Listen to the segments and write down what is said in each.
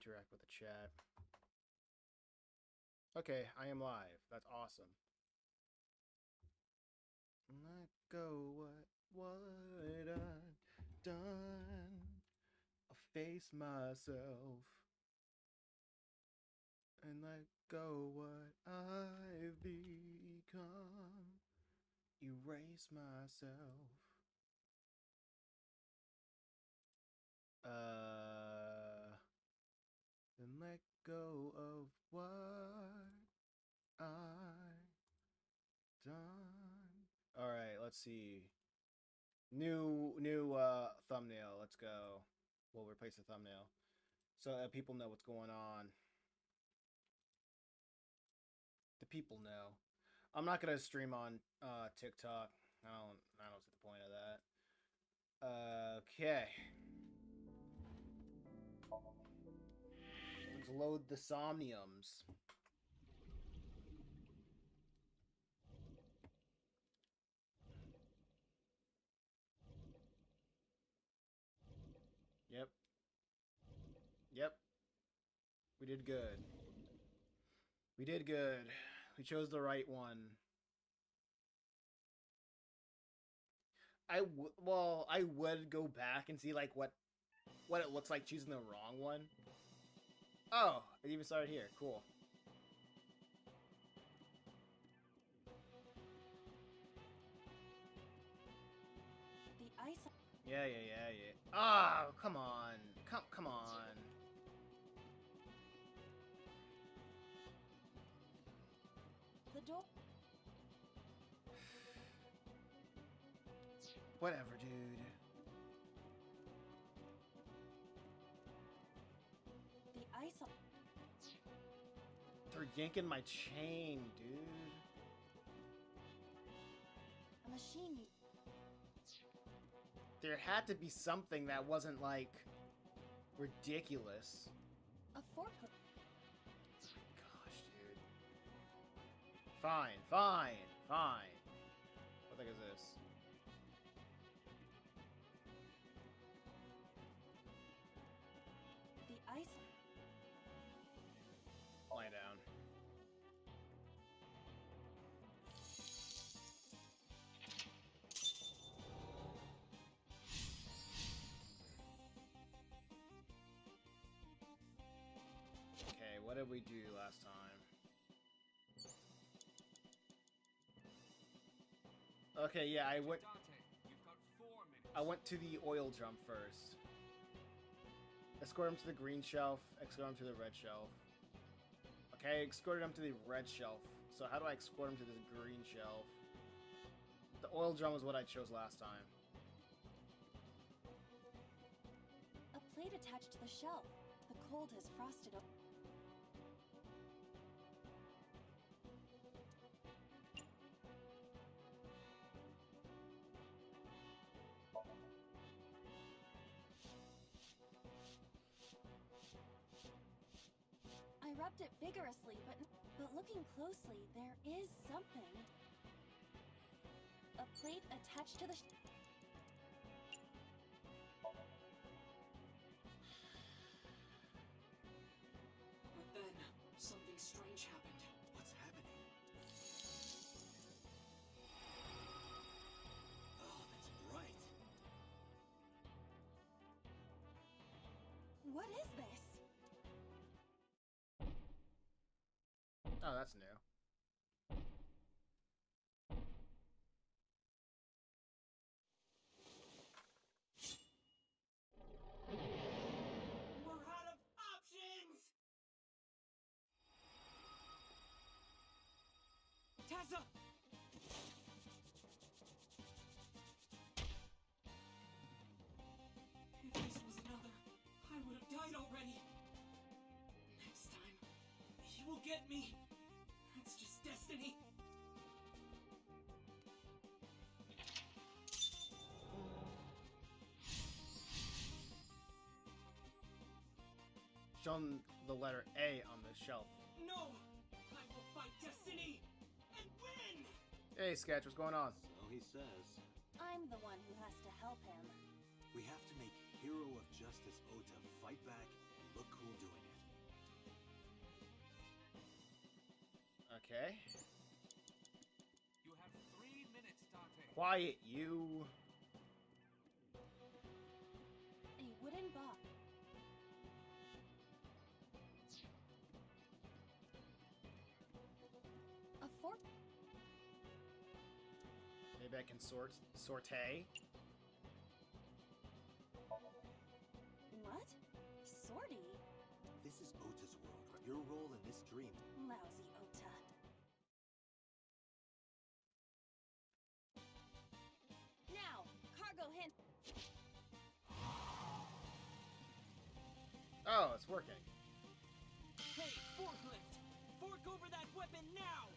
interact with the chat. Okay, I am live. That's awesome. Let go what I've done. I'll face myself and let go what I've become. Erase myself. Then let go of what I've done. All right, let's see. New thumbnail. Let's go. We'll replace the thumbnail so that people know what's going on. The people know. I'm not gonna stream on TikTok. I don't see the point of that. Okay. Let's load the Somniums. Yep. Yep. We did good. We did good. We chose the right one. I would go back and see like what it looks like choosing the wrong one. Oh, it even started here. Cool. The ice. Yeah. Oh, come on. Come on. The door. Whatever, dude. The ice. They're yanking my chain, dude. A machine. There had to be something that wasn't like ridiculous. A fork. Gosh, dude. Fine. What the heck is this? The ice. Lie down. Okay, what did we do last time? Okay, yeah, I went to the oil jump first. Escort him to the green shelf, escort him to the red shelf. Okay, I escorted him to the red shelf. So how do I escort him to the green shelf? The oil drum was what I chose last time. A plate attached to the shelf. The cold has frosted up. I rubbed it vigorously, but looking closely, there is something. A plate attached to the But then, something strange happened. What's happening? Oh, that's bright. What is this? Oh, that's new. We're out of options! Tessa! If this was another, I would have died already. Next time, he will get me. It's just destiny. Show him the letter A on the shelf. No! I will fight destiny and win! Hey, Sketch, what's going on? So he says. I'm the one who has to help him. We have to make Hero of Justice Ota fight back and look cool doing it. Okay. You have 3 minutes, Dante. Quiet, you. A wooden box. A fork. Maybe I can saute. What? Sortie? This is Ota's world. Your role in this dream. Lousy Ota. Now, cargo hint. Oh, it's working. Hey, forklift! Fork over that weapon now!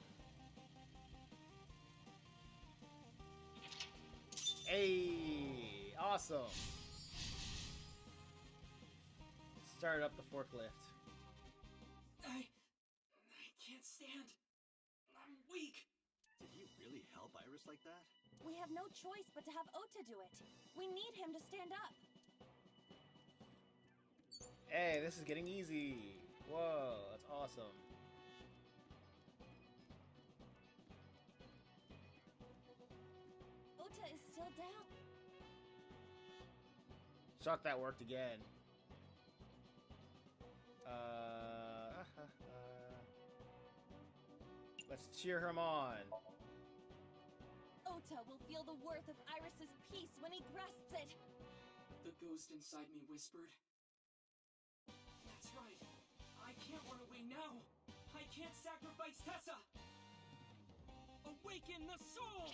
Hey, awesome. Start up the forklift. I can't stand. I'm weak. Did he really help Iris like that? We have no choice but to have Ota do it. We need him to stand up. Hey, this is getting easy. Whoa, that's awesome. Ota is still down. Shock that worked again. Let's cheer him on. Ota will feel the worth of Iris's peace when he grasps it. The ghost inside me whispered. That's right. I can't run away now. I can't sacrifice Tessa. Awaken the soul!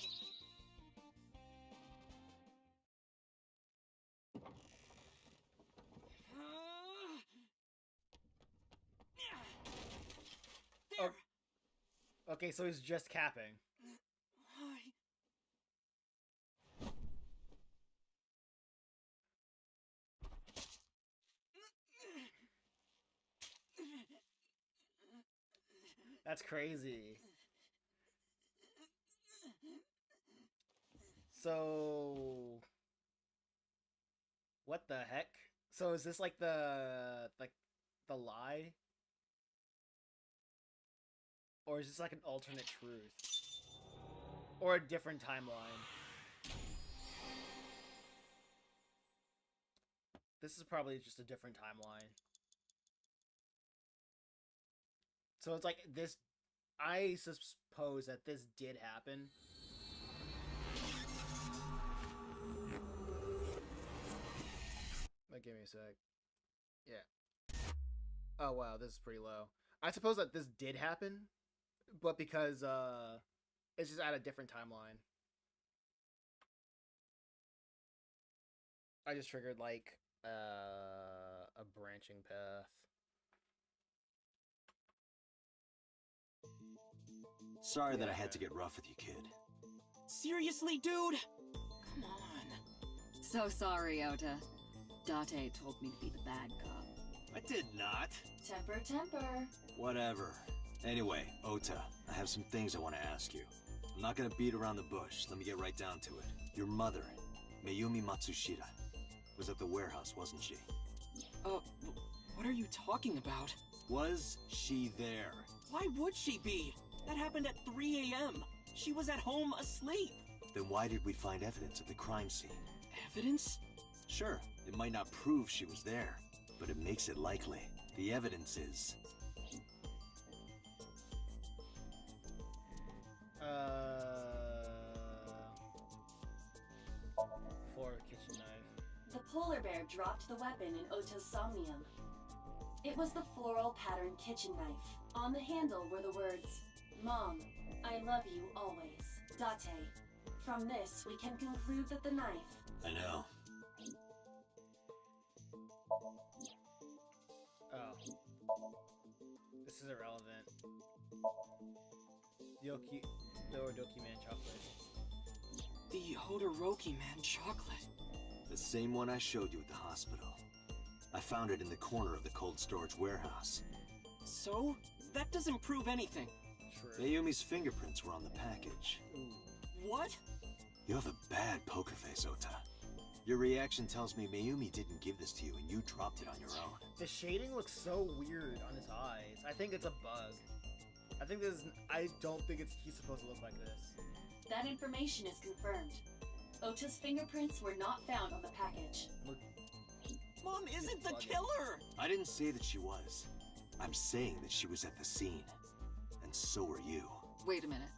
There! Okay, so he's just capping. That's crazy. So, what the heck? So is this like the lie? Or is this like an alternate truth? Or a different timeline? This is probably just a different timeline. So it's like this, I suppose that this did happen. Like, give me a sec. Yeah. Oh wow, this is pretty low. I suppose that this did happen, but because it's just at a different timeline. I just triggered like a branching path. Sorry that I had to get rough with you, kid. Seriously, dude? Come on. So sorry, Ota. Date told me to be the bad cop. I did not. Temper, temper. Whatever. Anyway, Ota, I have some things I want to ask you. I'm not gonna beat around the bush. Let me get right down to it. Your mother, Mayumi Matsushita, was at the warehouse, wasn't she? What are you talking about? Was she there? Why would she be? That happened at 3 a.m. She was at home asleep. Then why did we find evidence at the crime scene? Evidence? Sure, it might not prove she was there, but it makes it likely. The evidence is... For a kitchen knife. The polar bear dropped the weapon in Ota's somnium. It was the floral patterned kitchen knife. On the handle were the words, "Mom, I love you always. Date." From this, we can conclude that the knife... I know. Oh. This is irrelevant. The Ordoki Man chocolate. The Hodoroki Man chocolate. The same one I showed you at the hospital. I found it in the corner of the cold storage warehouse. So? That doesn't prove anything. True. Mayumi's fingerprints were on the package. Ooh. What? You have a bad poker face, Ota. Your reaction tells me Mayumi didn't give this to you and you dropped it on your own. The shading looks so weird on his eyes. I think it's a bug. I don't think he's supposed to look like this. That information is confirmed. Ota's fingerprints were not found on the package. Look, Mom isn't the bugging. killer! I didn't say that she was. I'm saying that she was at the scene. And so are you. Wait a minute.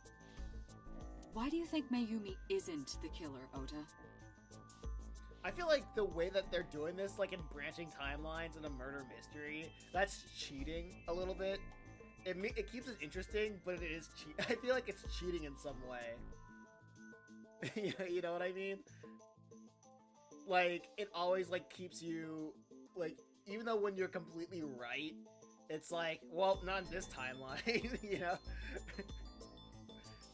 Why do you think Mayumi isn't the killer, Ota? I feel like the way that they're doing this, like in branching timelines and a murder mystery, that's cheating a little bit. It keeps it interesting, but it is cheat. I feel like it's cheating in some way. You know what I mean? Like, it always, like, keeps you, like, even though when you're completely right, it's like, well, not in this timeline, you know?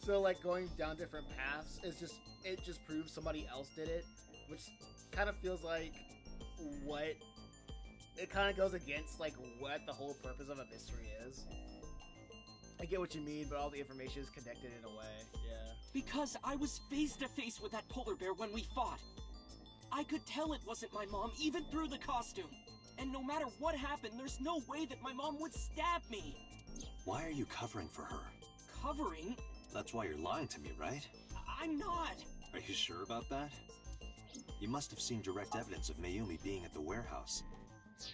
So, like, going down different paths is just, it just proves somebody else did it, which kind of feels like it kind of goes against, like, what the whole purpose of a mystery is. I get what you mean, but all the information is connected in a way, yeah. Because I was face to face with that polar bear when we fought. I could tell it wasn't my mom, even through the costume. And no matter what happened, there's no way that my mom would stab me. Why are you covering for her? Covering? That's why you're lying to me, right? I'm not. Are you sure about that? You must have seen direct evidence of Mayumi being at the warehouse.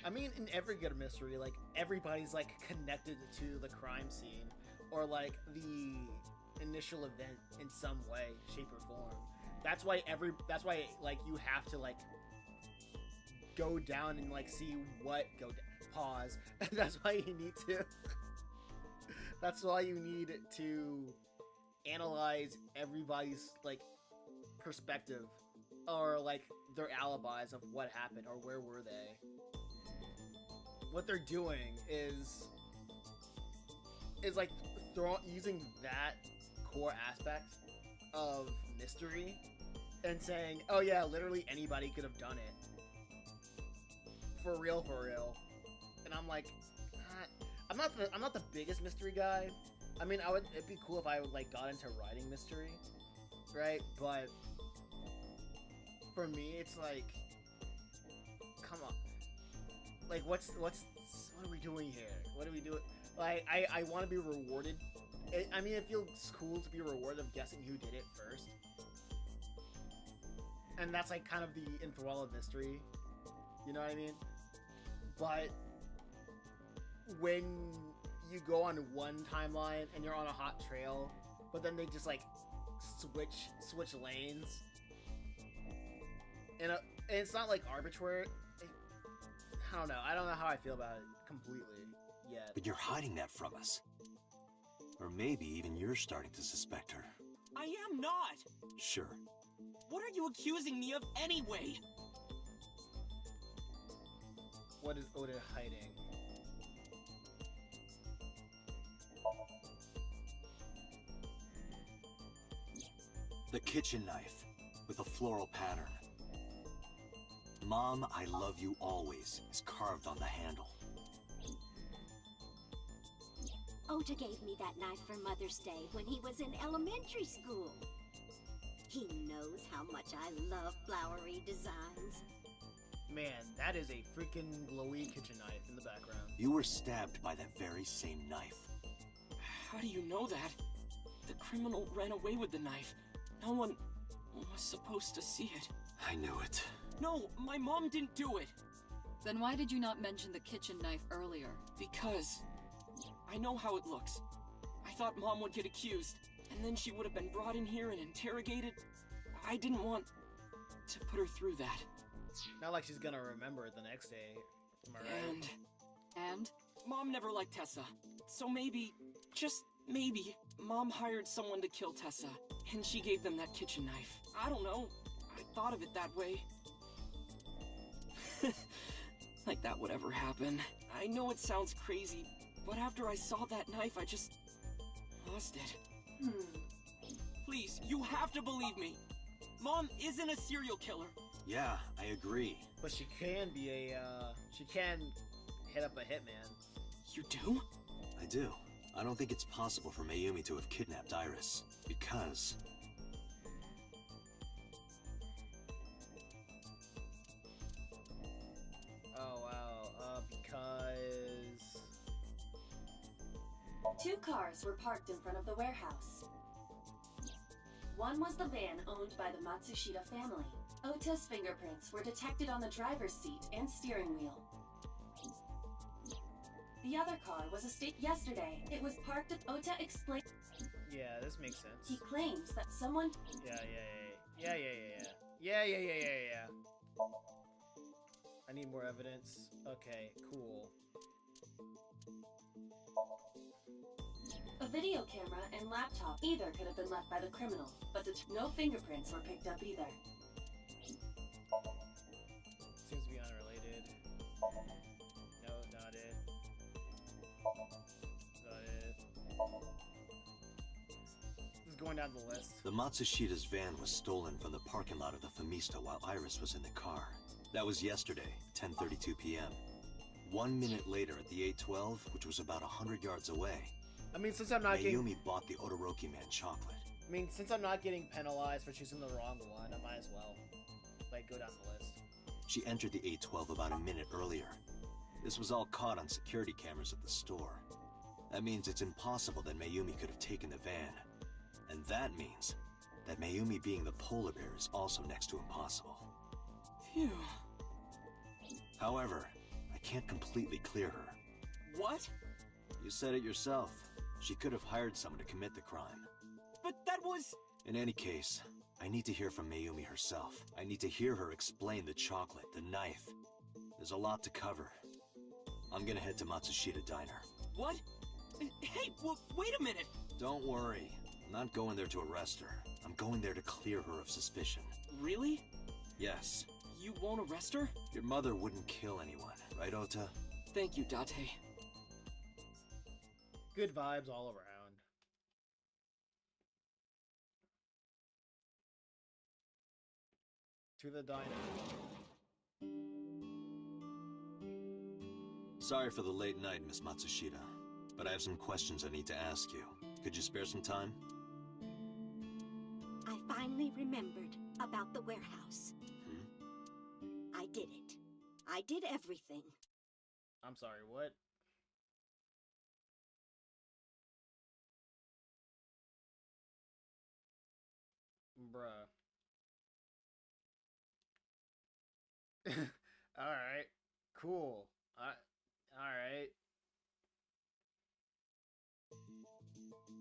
I mean, in every good mystery, like, everybody's, like, connected to the crime scene, or, like, the initial event in some way, shape, or form. That's why, like, you have to, like, go down and, like, see what, pause. That's why you need to, that's why you need to analyze everybody's, like, perspective, or, like, their alibis of what happened, or where were they. What they're doing is like using that core aspect of mystery and saying, oh yeah, literally anybody could have done it. For real. And I'm like, I'm not the biggest mystery guy. I mean, it'd be cool if I like got into writing mystery, right? But for me, it's like, come on. Like, what are we doing here? What are we doing? Like, I want to be rewarded. I mean, it feels cool to be rewarded of guessing who did it first. And that's, like, kind of the enthrall of mystery. You know what I mean? But when you go on one timeline and you're on a hot trail, but then they just, like, switch lanes. And it's not, like, arbitrary. I don't know. I don't know how I feel about it completely yet. But you're hiding that from us. Or maybe even you're starting to suspect her. I am not. Sure. What are you accusing me of anyway? What is Oda hiding? The kitchen knife with a floral pattern. Mom, I love you always is carved on the handle. Ota gave me that knife for Mother's Day when he was in elementary school. He knows how much I love flowery designs. Man, that is a freaking glowy kitchen knife in the background. You were stabbed by that very same knife. How do you know that? The criminal ran away with the knife. No one was supposed to see it. I knew it. No, my mom didn't do it. Then why did you not mention the kitchen knife earlier? Because I know how it looks. I thought Mom would get accused, and then she would have been brought in here and interrogated. I didn't want to put her through that. Not like she's gonna remember it the next day. Am I right? And? Mom never liked Tessa. So maybe, just maybe, Mom hired someone to kill Tessa, and she gave them that kitchen knife. I don't know. I thought of it that way. Like that would ever happen. I know it sounds crazy, but after I saw that knife, I just lost it. Please, you have to believe me. Mom isn't a serial killer. Yeah, I agree. But she can be she can hit up a hitman. You do? I do. I don't think it's possible for Mayumi to have kidnapped Iris, because... Oh, wow. Because... Two cars were parked in front of the warehouse. One was the van owned by the Matsushita family. Ota's fingerprints were detected on the driver's seat and steering wheel. The other car was a state yesterday. It was parked at Ota explained. Yeah, this makes sense. He claims that someone. Yeah. I need more evidence. Okay, cool. A video camera and laptop either could have been left by the criminal, but no fingerprints were picked up either. Seems to be unrelated. No, not it. Not it. Just going down the list. The Matsushita's van was stolen from the parking lot of the Famista while Iris was in the car. That was yesterday, 10:32 p.m. 1 minute later at the 812, which was about 100 yards away, I mean, since I'm not Mayumi bought the Odoroki Man chocolate. I mean, since I'm not getting penalized for choosing the wrong one, I might as well, like, go down the list. She entered the 812 about a minute earlier. This was all caught on security cameras at the store. That means it's impossible that Mayumi could have taken the van. And that means that Mayumi being the polar bear is also next to impossible. Phew. However, I can't completely clear her. What? You said it yourself. She could have hired someone to commit the crime. But that was... In any case, I need to hear from Mayumi herself. I need to hear her explain the chocolate, the knife. There's a lot to cover. I'm gonna head to Matsushita Diner. What? Hey, well, wait a minute! Don't worry. I'm not going there to arrest her. I'm going there to clear her of suspicion. Really? Yes. You won't arrest her? Your mother wouldn't kill anyone, right, Ota? Thank you, Date. Good vibes all around. To the diner. Sorry for the late night, Miss Matsushita, but I have some questions I need to ask you. Could you spare some time? I finally remembered about the warehouse. I did it. I did everything. I'm sorry, what? Bruh. Alright. Cool. Alright.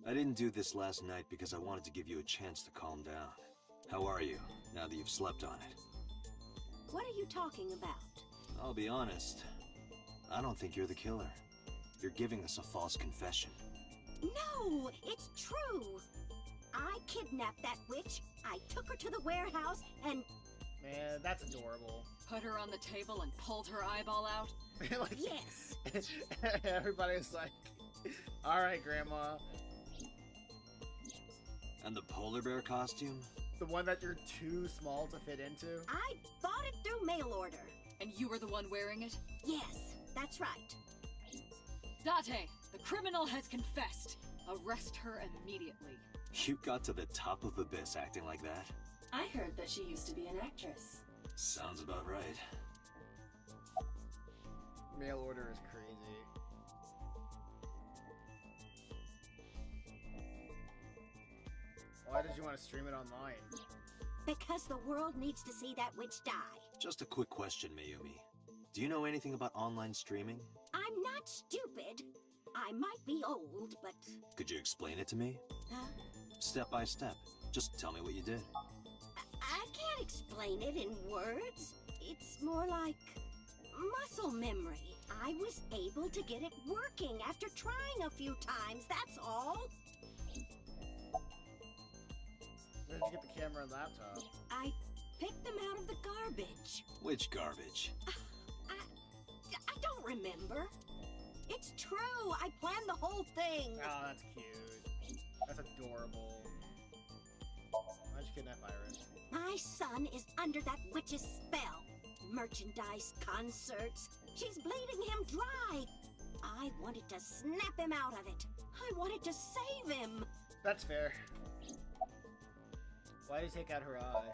I didn't do this last night because I wanted to give you a chance to calm down. How are you, now that you've slept on it? What are you talking about? I'll be honest. I don't think you're the killer. You're giving us a false confession. No, it's true. I kidnapped that witch. I took her to the warehouse and... Man, that's adorable. Put her on the table and pulled her eyeball out? Like, Yes. everybody's like, alright, Grandma. And the polar bear costume? The one that you're too small to fit into? I bought it through mail order. And you were the one wearing it? Yes, that's right. Date, the criminal has confessed. Arrest her immediately. You got to the top of the abyss acting like that? I heard that she used to be an actress. Sounds about right. Mail order is crazy. Why did you want to stream it online? Because the world needs to see that witch die. Just a quick question, Mayumi. Do you know anything about online streaming? I'm not stupid. I might be old, but... Could you explain it to me? Huh? Step by step. Just tell me what you did. I can't explain it in words. It's more like muscle memory. I was able to get it working after trying a few times, that's all. Where did you get the camera and laptop? I picked them out of the garbage. Which garbage? I don't remember. It's true, I planned the whole thing. Oh, that's cute. That's adorable. Why'd you kidnap Iris? My son is under that witch's spell. Merchandise, concerts. She's bleeding him dry. I wanted to snap him out of it. I wanted to save him. That's fair. Why did you take out her eye?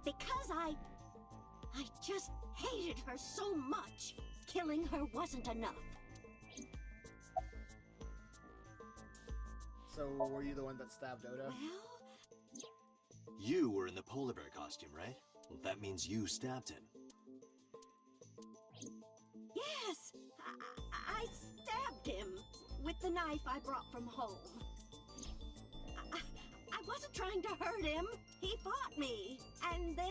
Because I just hated her so much. Killing her wasn't enough. So were you the one that stabbed Oda? Well, You were in the polar bear costume, right? Well, that means you stabbed him. yes, I stabbed him with the knife I brought from home. I wasn't trying to hurt him. He fought me, and then...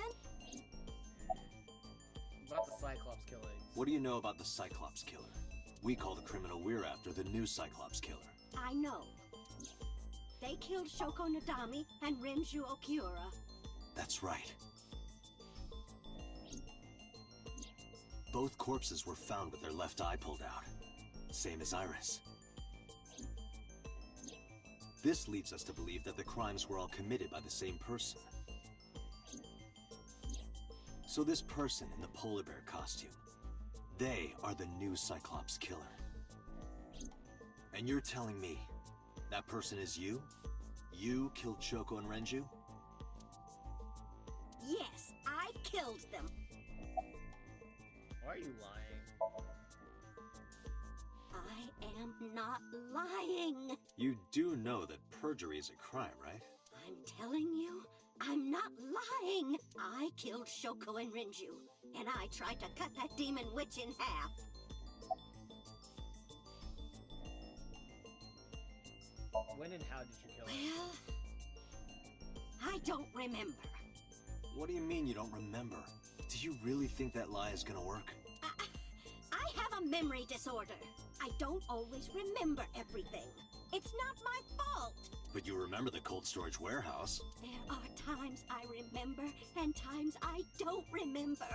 About the Cyclops killings. What do you know about the Cyclops killer? We call the criminal we're after the new Cyclops killer. I know. They killed Shoko Nadami and Renju Okiura. That's right. Both corpses were found with their left eye pulled out. Same as Iris. This leads us to believe that the crimes were all committed by the same person. So this person in the polar bear costume, they are the new Cyclops killer. And you're telling me that person is you? You killed Shoko and Renju? Yes, I killed them. Why are you lying? I am not lying. You do know that perjury is a crime, right? I'm telling you, I'm not lying. I killed Shoko and Renju, and I tried to cut that demon witch in half. When and how did you kill her? Well, I don't remember. What do you mean you don't remember? Do you really think that lie is gonna work? I have a memory disorder. I don't always remember everything. It's not my fault. But you remember the cold storage warehouse. There are times I remember and times I don't remember.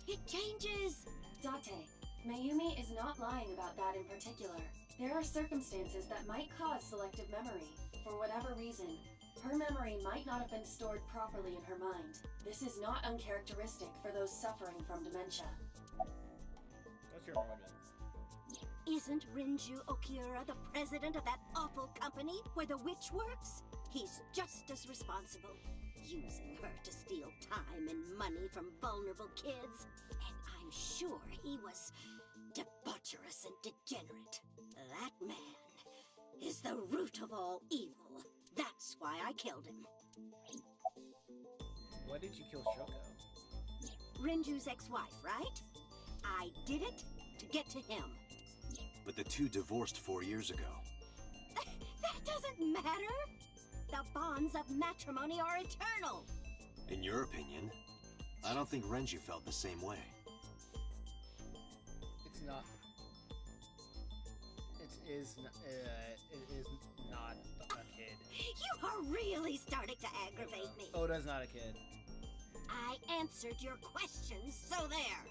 It changes. Date, Mayumi is not lying about that in particular. There are circumstances that might cause selective memory. For whatever reason, her memory might not have been stored properly in her mind. This is not uncharacteristic for those suffering from dementia. What's your motive? Isn't Renju Okiura the president of that awful company where the witch works? He's just as responsible, using her to steal time and money from vulnerable kids. And I'm sure he was debaucherous and degenerate. That man is the root of all evil. That's why I killed him. Why did you kill Shoko? Renju's ex-wife, right? I did it to get to him. But the two divorced 4 years ago. That doesn't matter. The bonds of matrimony are eternal. In your opinion, I don't think Renju felt the same way. It's not. It is not a kid. You are really starting to aggravate me. Oda's not a kid. I answered your questions, so there.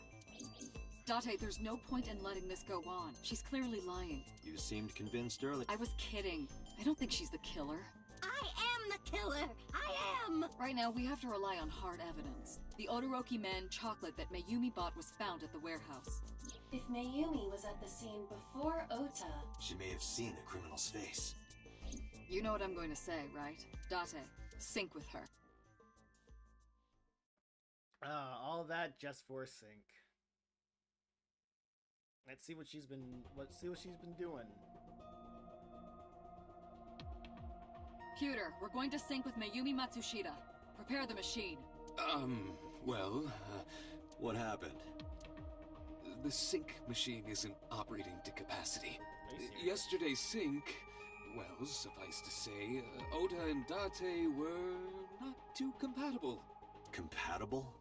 Date, there's no point in letting this go on. She's clearly lying. You seemed convinced earlier. I was kidding. I don't think she's the killer. I am the killer. I am. Right now, we have to rely on hard evidence. The Odoroki Man chocolate that Mayumi bought was found at the warehouse. If Mayumi was at the scene before Ota, She may have seen the criminal's face. You know what I'm going to say, right? Date, sync with her. All that just for sync. Let's see what she's been doing. Pewter, we're going to sync with Mayumi Matsushita. Prepare the machine. Well, What happened? the sync machine isn't operating to capacity. Are you serious? Yesterday's sync, well, suffice to say, Ota and Date were not too compatible. Compatible?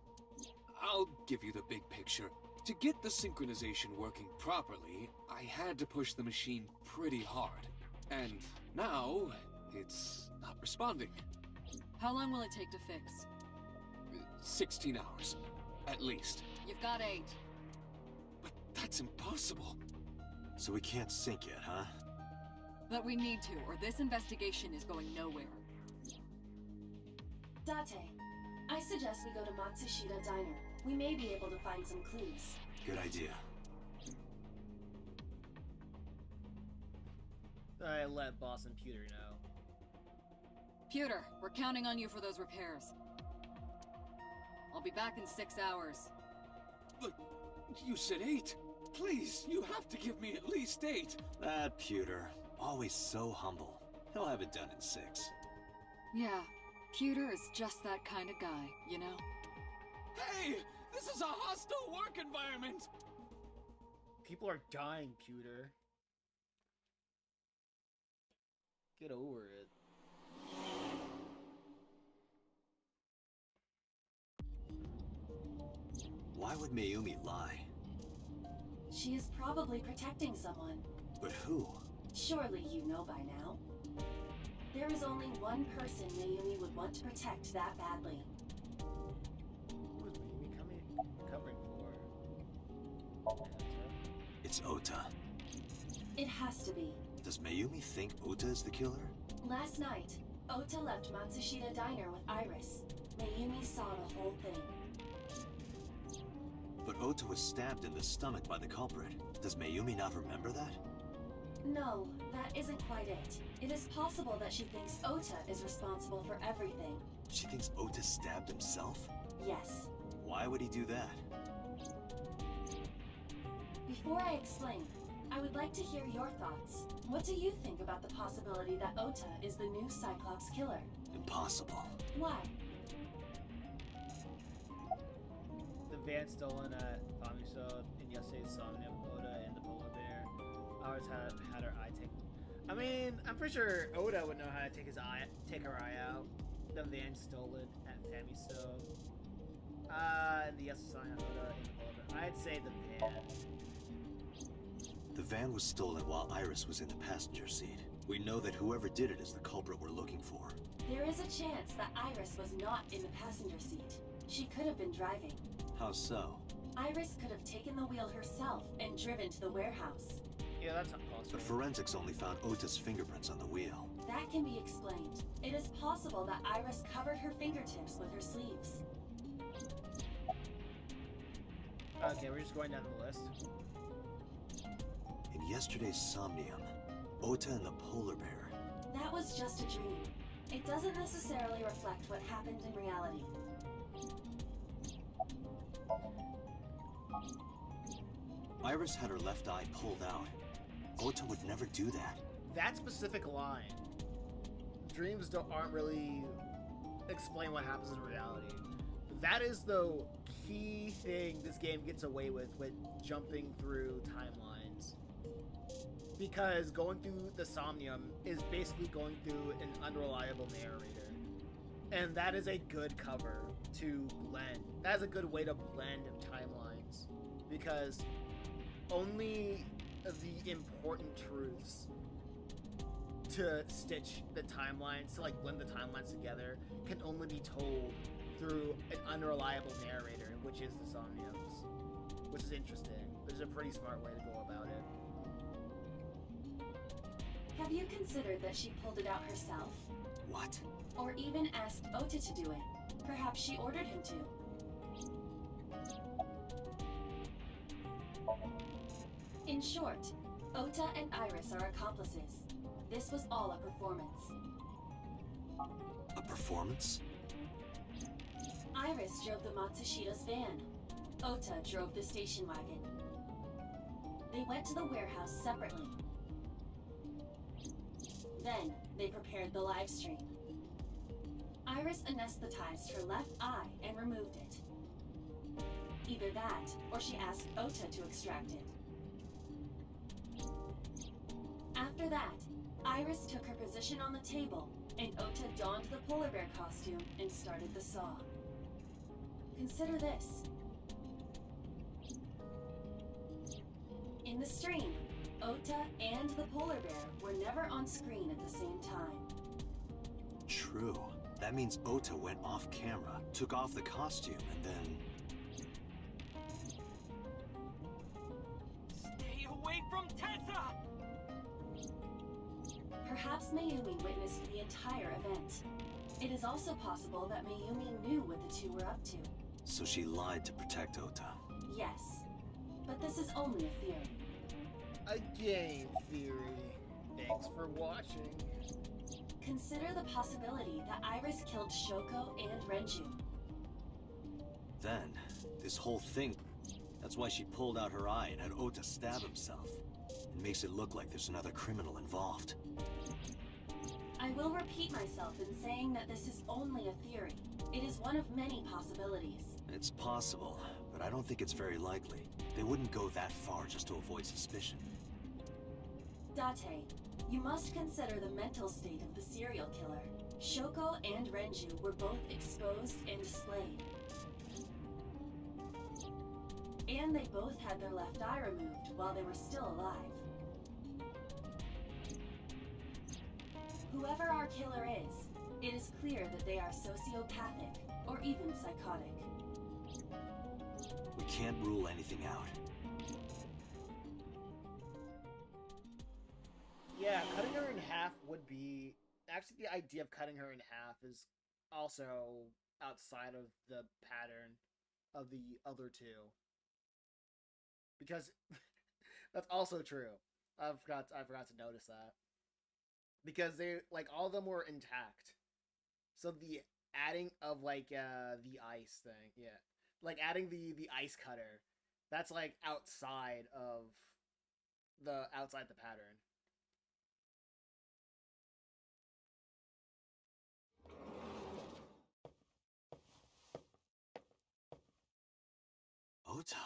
I'll give you the big picture. To get the synchronization working properly, I had to push the machine pretty hard. And now, it's not responding. How long will it take to fix? 16 hours, at least. You've got 8. But that's impossible. So we can't sync yet, huh? But we need to, or this investigation is going nowhere. Date, I suggest we go to Matsushita Diner. We may be able to find some clues. Good idea. I let Boss and Pewter know. Pewter, we're counting on you for those repairs. I'll be back in 6 hours. But you said 8. Please, you have to give me at least 8. That Pewter, always so humble. He'll have it done in 6. Yeah, Pewter is just that kind of guy, you know? Hey! This is a hostile work environment! People are dying, Pewter. Get over it. Why would Mayumi lie? She is probably protecting someone. But who? Surely you know by now. There is only one person Mayumi would want to protect that badly. Who is Mayumi covering for? It's Ota. It has to be. Does Mayumi think Ota is the killer? Last night, Ota left Matsushita Diner with Iris. Mayumi saw the whole thing. But Ota was stabbed in the stomach by the culprit. Does Mayumi not remember that? No, that isn't quite it. It is possible that she thinks Ota is responsible for everything. She thinks Ota stabbed himself? Yes. Why would he do that? Before I explain, I would like to hear your thoughts. What do you think about the possibility that Ota is the new Cyclops killer? Impossible. Why? The van stolen at Famiso in yesterday's Somnium, Oda and the polar bear. Ours had her eye taken. I mean, I'm pretty sure Oda would know how to take her eye out. The van stolen at Famiso. And the yesterday's sign at Oda and the polar bear. I'd say the van. The van was stolen while Iris was in the passenger seat. We know that whoever did it is the culprit we're looking for. There is a chance that Iris was not in the passenger seat. She could have been driving. How so? Iris could have taken the wheel herself and driven to the warehouse. Yeah, that's not possible. But forensics only found Ota's fingerprints on the wheel. That can be explained. It is possible that Iris covered her fingertips with her sleeves. Okay, we're just going down the list. In yesterday's Somnium, Ota and the polar bear. That was just a dream. It doesn't necessarily reflect what happened in reality. Iris had her left eye pulled out. Ota would never do that. That specific line. Dreams aren't really explain what happens in reality. That is the key thing this game gets away with jumping through timelines. Because going through the Somnium is basically going through an unreliable narrator. And that is a good cover to blend. That is a good way to blend timelines. Because only the important truths to stitch the timelines, to like blend the timelines together, can only be told through an unreliable narrator, which is the Somniums. Which is interesting. There's a pretty smart way to go about it. Have you considered that she pulled it out herself? What? Or even asked Ota to do it? Perhaps she ordered him to. In short, Ota and Iris are accomplices. This was all a performance. A performance? Iris drove the Matsushita's van. Ota drove the station wagon. They went to the warehouse separately. Then, they prepared the live stream. Iris anesthetized her left eye and removed it. Either that, or she asked Ota to extract it. After that, Iris took her position on the table, and Ota donned the polar bear costume and started the saw. Consider this. In the stream, Ota and the polar bear were never on screen at the same time. True. That means Ota went off camera, took off the costume, and then... Stay away from Tessa! Perhaps Mayumi witnessed the entire event. It is also possible that Mayumi knew what the two were up to. So she lied to protect Ota. Yes, but this is only a theory. A game theory. Thanks for watching. Consider the possibility that Iris killed Shoko and Renju. Then, this whole thing... That's why she pulled out her eye and had Ota stab himself. It makes it look like there's another criminal involved. I will repeat myself in saying that this is only a theory. It is one of many possibilities. It's possible, but I don't think it's very likely. They wouldn't go that far just to avoid suspicion. Date, you must consider the mental state of the serial killer. Shoko and Renju were both exposed and slayed. And they both had their left eye removed while they were still alive. Whoever our killer is, it is clear that they are sociopathic or even psychotic. We can't rule anything out. Yeah, cutting her in half would be... Actually, the idea of cutting her in half is also outside of the pattern of the other two. Because that's also true. I forgot to notice that. Because they, like, all of them were intact. So the adding of, like, the ice thing, yeah. Like, adding the ice cutter, that's, like, outside the pattern. Ota,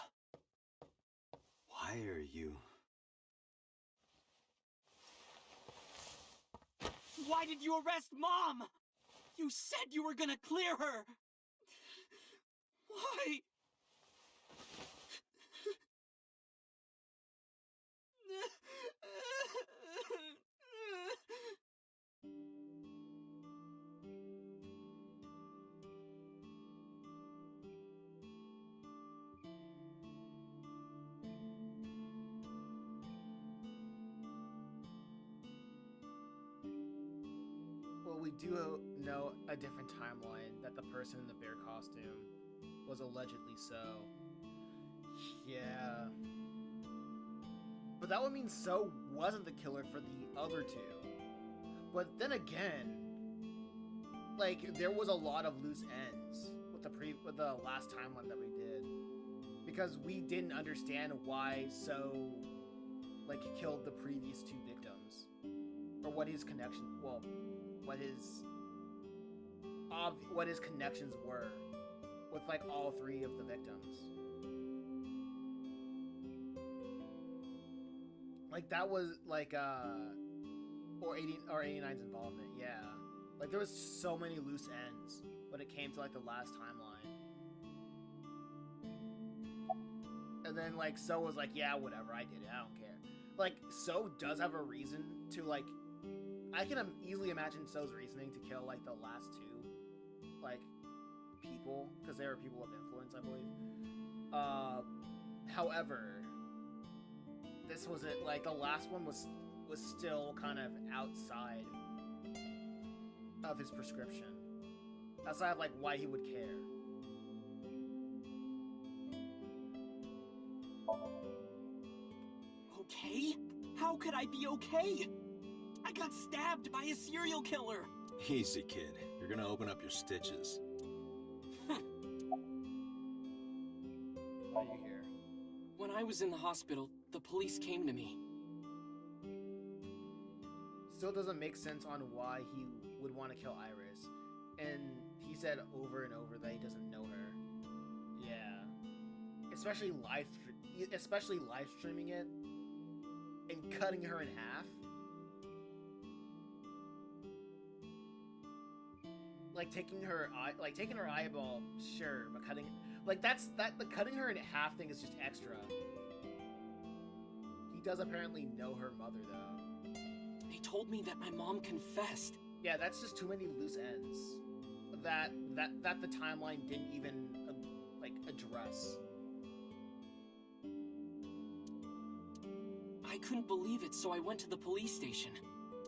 why are you... Why did you arrest Mom? You said you were gonna clear her! Why? Well, we do know a different timeline that the person in the bear costume was allegedly so. Yeah. But that would mean So wasn't the killer for the other two. But then again, like, there was a lot of loose ends with the last timeline that we did. Because we didn't understand why So, like, killed the previous two victims. Or what his connection, well, what his connections were with, like, all three of the victims. Like, that was like or 89's involvement, yeah. Like, there was so many loose ends when it came to, like, the last timeline. And then, like, So was like, yeah, whatever, I did it, I don't care. Like, So does have a reason to, like, I can easily imagine So's reasoning to kill, like, the last two, like, people, because they were people of influence, I believe. However, this was it, like, the last one was still kind of outside of his prescription. Outside of, like, why he would care. Okay? How could I be okay? I got stabbed by a serial killer! Easy, kid. You're gonna open up your stitches. Why are you here? When I was in the hospital, the police came to me. Still doesn't make sense on why he would want to kill Iris. And he said over and over that he doesn't know her. Yeah. Especially live streaming it and cutting her in half. Like taking her eyeball, sure, but cutting, like, the cutting her in half thing is just extra. He does apparently know her mother though. They told me that my mom confessed. Yeah, that's just too many loose ends that the timeline didn't even like address. I couldn't believe it, so I went to the police station.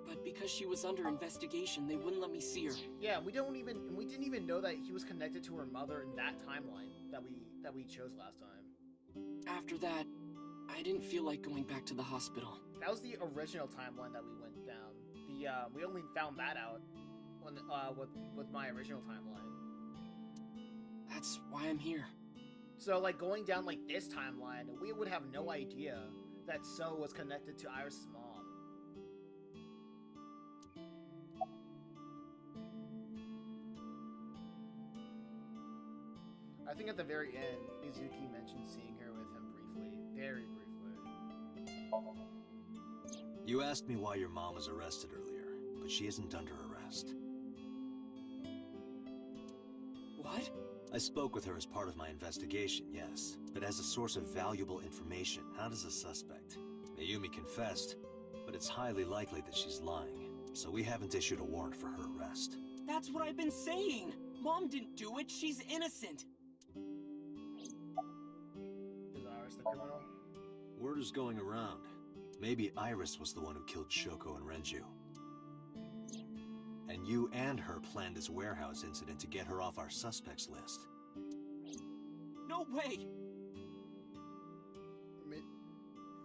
But because she was under investigation, they wouldn't let me see her. Yeah, we didn't even know that he was connected to her mother in that timeline that we chose last time. After that, I didn't feel like going back to the hospital. That was the original timeline that we went down. We only found that out when with my original timeline. That's why I'm here. So, like, going down, like, this timeline, we would have no idea that So was connected to Iris' mom. I think at the very end, Mizuki mentioned seeing her with him briefly. Very briefly. You asked me why your mom was arrested earlier, but she isn't under arrest. What? I spoke with her as part of my investigation, yes, but as a source of valuable information, not as a suspect. Mayumi confessed, but it's highly likely that she's lying, so we haven't issued a warrant for her arrest. That's what I've been saying! Mom didn't do it, she's innocent! Is Iris the criminal? Word is going around. Maybe Iris was the one who killed Shoko and Renju. And you and her planned this warehouse incident to get her off our suspects list. No way!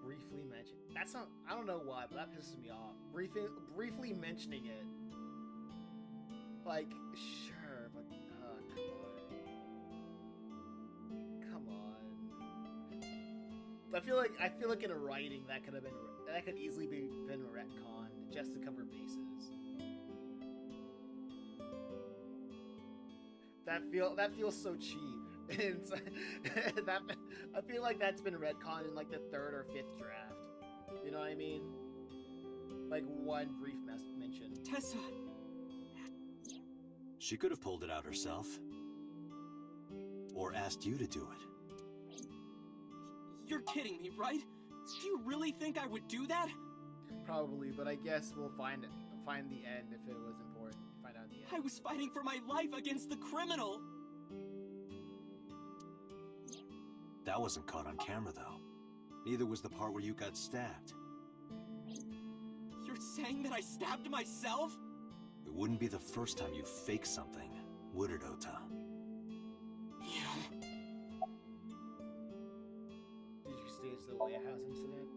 Briefly mention. That's not. I don't know why, but that pisses me off. Briefly mentioning it. Like, sure, but come on. I feel like in a writing that could easily been retconned just to cover bases. That feels so cheap. And I feel like that's been retconned in like the 3rd or 5th draft. You know what I mean? Like one brief mention. Tessa! She could have pulled it out herself. Or asked you to do it. You're kidding me, right? Do you really think I would do that? Probably, but I guess we'll find the end if it was important. Find out the end. I was fighting for my life against the criminal! That wasn't caught on camera, though. Neither was the part where you got stabbed. You're saying that I stabbed myself? It wouldn't be the first time you faked something, would it, Ota? You... Did you stage the warehouse incident?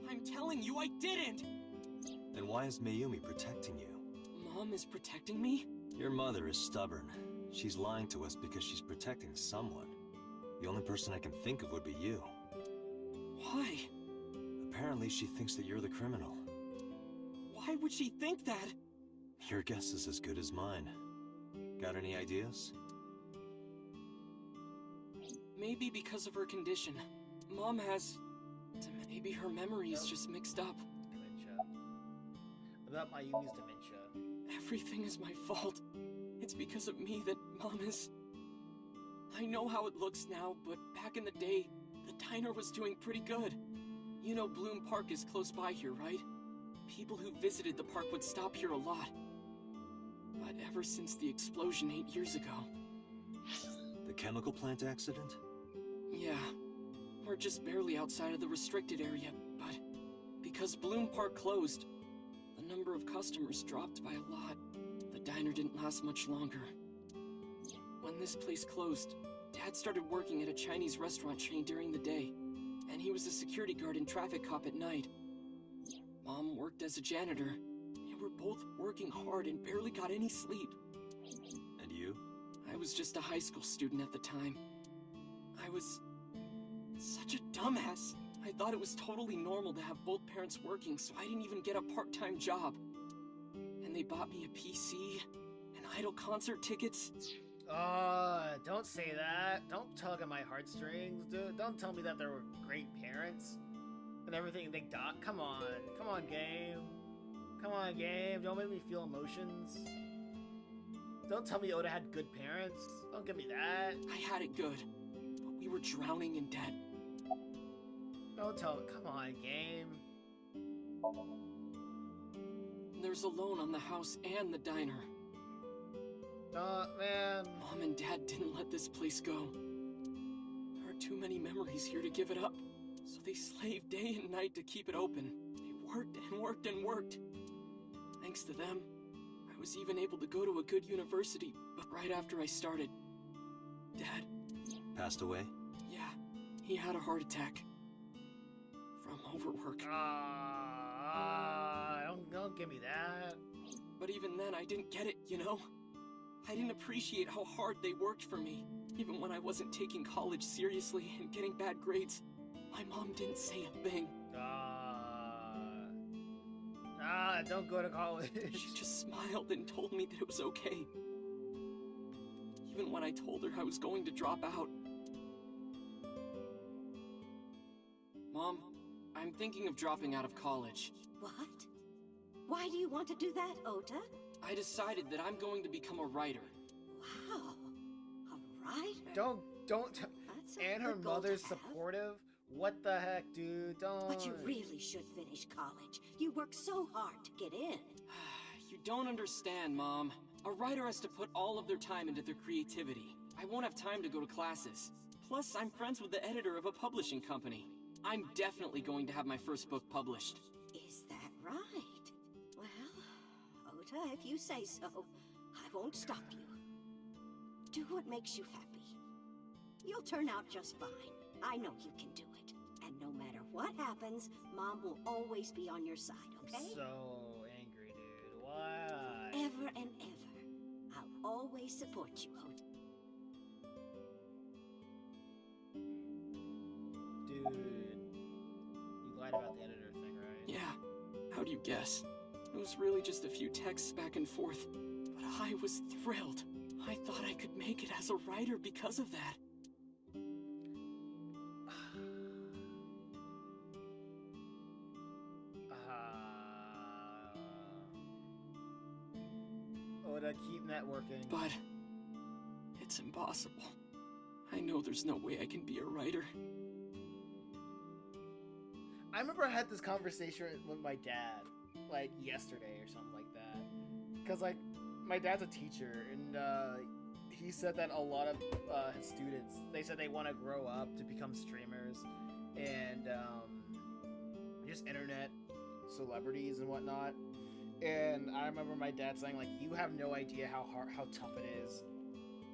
I'm telling you, I didn't! Then why is Mayumi protecting you? Mom is protecting me? Your mother is stubborn. She's lying to us because she's protecting someone. The only person I can think of would be you. Why? Apparently she thinks that you're the criminal. Why would she think that? Your guess is as good as mine. Got any ideas? Maybe because of her condition. Mom has... Maybe her memory is just mixed up. Dementia. About Mayumi's dementia. Everything is my fault. It's because of me that Mom is... I know how it looks now, but back in the day, the diner was doing pretty good. You know Bloom Park is close by here, right? People who visited the park would stop here a lot. But ever since the explosion 8 years ago... The chemical plant accident? Yeah. We're just barely outside of the restricted area, but... because Bloom Park closed, the number of customers dropped by a lot. The diner didn't last much longer. When this place closed, Dad started working at a Chinese restaurant chain during the day, and he was a security guard and traffic cop at night. Mom worked as a janitor. They were both working hard and barely got any sleep. And you? I was just a high school student at the time. I was such a dumbass. I thought it was totally normal to have both parents working, so I didn't even get a part-time job. And they bought me a PC and idol concert tickets. Don't say that. Don't tug at my heartstrings, dude. Don't tell me that they were great parents and everything they got. Come on, game. Come on, game. Don't make me feel emotions. Don't tell me Oda had good parents. Don't give me that. I had it good, but we were drowning in debt. Don't tell me. Come on, game. There's a loan on the house and the diner. Man. Mom and Dad didn't let this place go. There are too many memories here to give it up. So they slaved day and night to keep it open. They worked and worked and worked. Thanks to them, I was even able to go to a good university. But right after I started, Dad... Passed away? Yeah, he had a heart attack. From overwork. Don't give me that. But even then, I didn't get it, you know? I didn't appreciate how hard they worked for me. Even when I wasn't taking college seriously and getting bad grades, my mom didn't say a thing. Don't go to college. She just smiled and told me that it was okay. even when I told her I was going to drop out. Mom, I'm thinking of dropping out of college. What? Why do you want to do that, Ota? I decided that I'm going to become a writer. Wow. A writer? Don't. That's a And her good goal to mother's have. supportive? What the heck, dude? Don't. But you really should finish college. You work so hard to get in. You don't understand, Mom. A writer has to put all of their time into their creativity. I won't have time to go to classes. Plus, I'm friends with the editor of a publishing company. I'm definitely going to have my first book published. Is that right? Well, Ota, if you say so, I won't stop you. Do what makes you happy. You'll turn out just fine. I know you can do it. And no matter what happens, Mom will always be on your side, okay? So angry, dude. Why? Ever and ever. I'll always support you, Ota. Dude. You lied about the editor thing, right? Yeah, how'd you guess? It was really just a few texts back and forth, but I was thrilled. I thought I could make it as a writer because of that. Oda, keep networking. But it's impossible. I know there's no way I can be a writer. I remember I had this conversation with my dad, like, yesterday or something like that. Because, like, my dad's a teacher, and he said that a lot of his students, they said they want to grow up to become streamers and just internet celebrities and whatnot. And I remember my dad saying, like, you have no idea how tough it is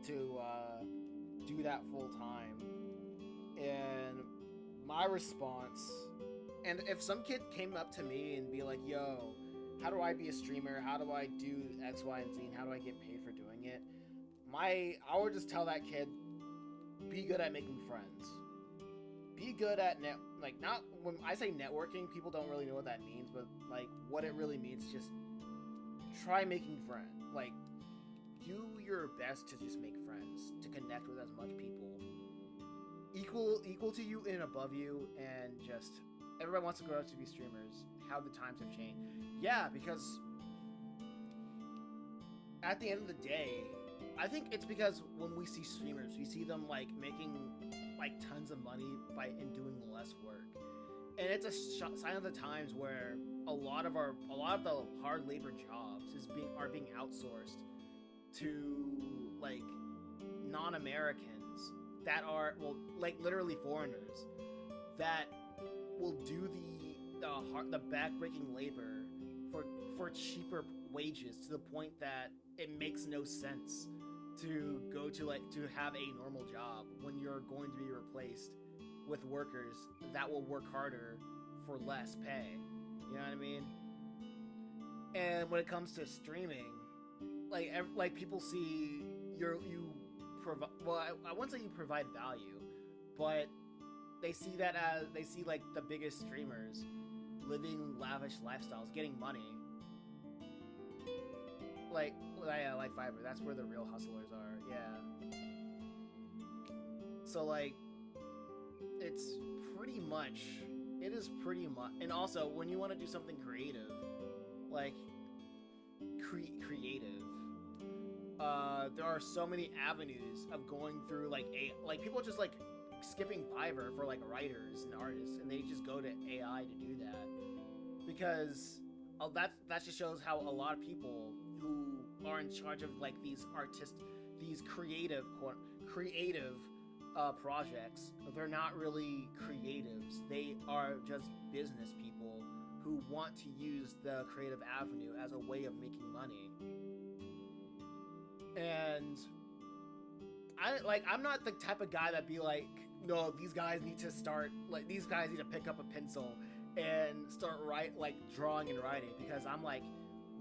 to do that full time. And my response, and if some kid came up to me and be like, yo, how do I be a streamer? How do I do X, Y, and Z? And how do I get paid for doing it? I would just tell that kid, be good at making friends. Be good at not when I say networking, people don't really know what that means, but like what it really means, just try making friends. Like, do your best to just make friends, to connect with as much people equal to you and above you, and just everybody wants to grow up to be streamers. How the times have changed. Yeah, because at the end of the day, I think it's because when we see streamers, we see them like making like tons of money and doing less work, and it's a sign of the times where a lot of the hard labor jobs are being outsourced to like non-Americans that are, well, like literally foreigners that will do the backbreaking labor for cheaper wages, to the point that it makes no sense to go to have a normal job when you're going to be replaced with workers that will work harder for less pay. You know what I mean? And when it comes to streaming, like people see you provide. Well, I wouldn't say you provide value, but they see that as like the biggest streamers living lavish lifestyles, getting money. Like Fiverr, that's where the real hustlers are. Yeah. So like, it is pretty much. And also, when you want to do something creative, like creative, there are so many avenues of going through like people just like skipping Fiverr for like writers and artists, and they just go to AI to do that, because that just shows how a lot of people who are in charge of like these creative projects, they're not really creatives. They are just business people who want to use the creative avenue as a way of making money. And I'm not the type of guy that be like, no, these guys need to pick up a pencil and start drawing and writing, because I'm like,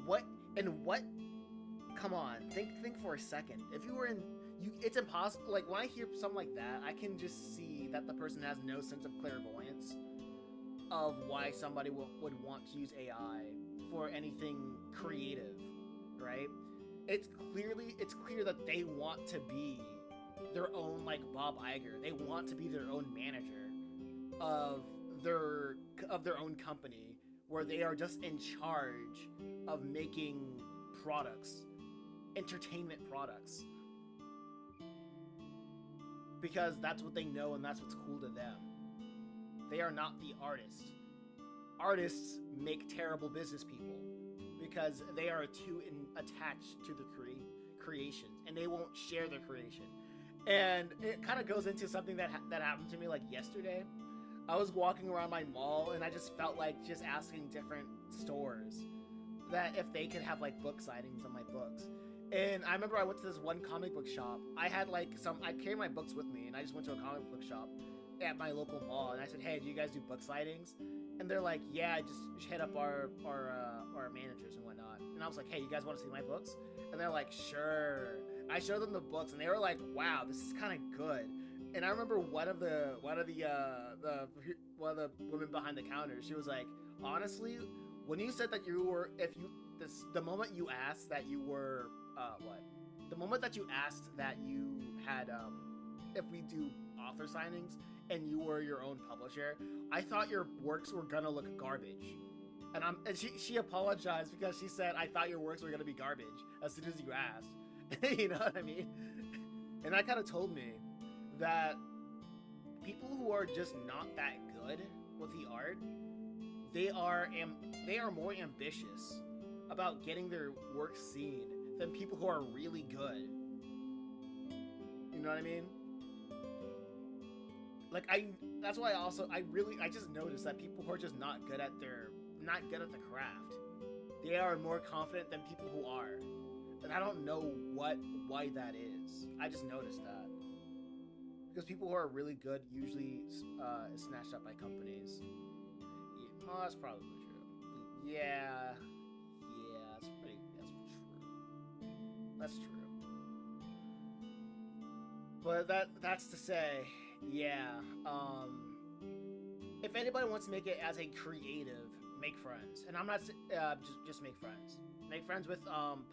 what? Come on, think for a second. If you were in, it's impossible. Like, when I hear something like that, I can just see that the person has no sense of clairvoyance of why somebody would want to use AI for anything creative, right? it's clear that they want to be their own, like, Bob Iger. They want to be their own manager of their own company, where they are just in charge of making products, entertainment products, because that's what they know and that's what's cool to them. They are not the artists. Artists make terrible business people because they are too attached to the creations, and they won't share their creation. And it kind of goes into something that happened to me, like, yesterday. I was walking around my mall, and I just felt like just asking different stores that if they could have, like, book signings of my books. And I remember I went to this one comic book shop. I had, like, I carried my books with me, and I just went to a comic book shop at my local mall, and I said, hey, do you guys do book sightings? And they're like, yeah, just hit up our managers and whatnot. And I was like, hey, you guys want to see my books? And they're like, sure. I showed them the books, and they were like, wow, this is kind of good. And I remember one of the women behind the counter, she was like, honestly, when you said that you were, the moment you asked that you were, the moment that you asked that you had, if we do author signings and you were your own publisher, I thought your works were gonna look garbage. And she apologized because she said, I thought your works were gonna be garbage as soon as you asked. You know what I mean? And that kind of told me that people who are just not that good with the art, they are more ambitious about getting their work seen than people who are really good. You know what I mean? Like, that's why I just noticed that people who are just not good at the craft, they are more confident than people who are. And I don't know why that is. I just noticed that. Because people who are really good usually is snatched up by companies. Yeah, well, that's probably true. Yeah, that's true. But that's to say, yeah, if anybody wants to make it as a creative, make friends. And I'm not just make friends. Make friends with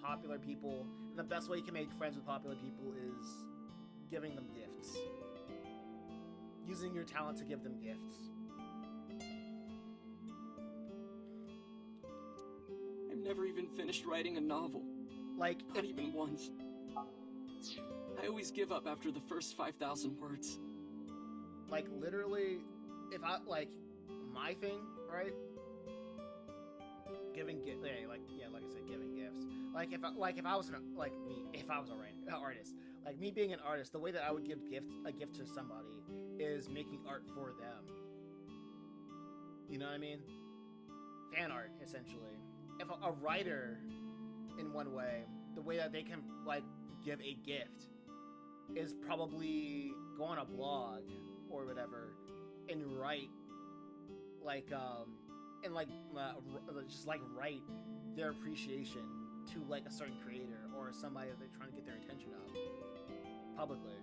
popular people. And the best way you can make friends with popular people is giving them gifts. Using your talent to give them gifts. I've never even finished writing a novel. Like, not even once. I always give up after the first 5,000 words. Like, literally, if I, like, my thing, right? Giving gifts, like I said, giving gifts. If I was an artist, like me being an artist, the way that I would give a gift to somebody is making art for them. You know what I mean? Fan art, essentially. If a writer, in one way, the way that they can, like, give a gift is probably go on a blog or whatever and write, like, just, like, write their appreciation to, like, a certain creator or somebody that they're trying to get their attention of publicly.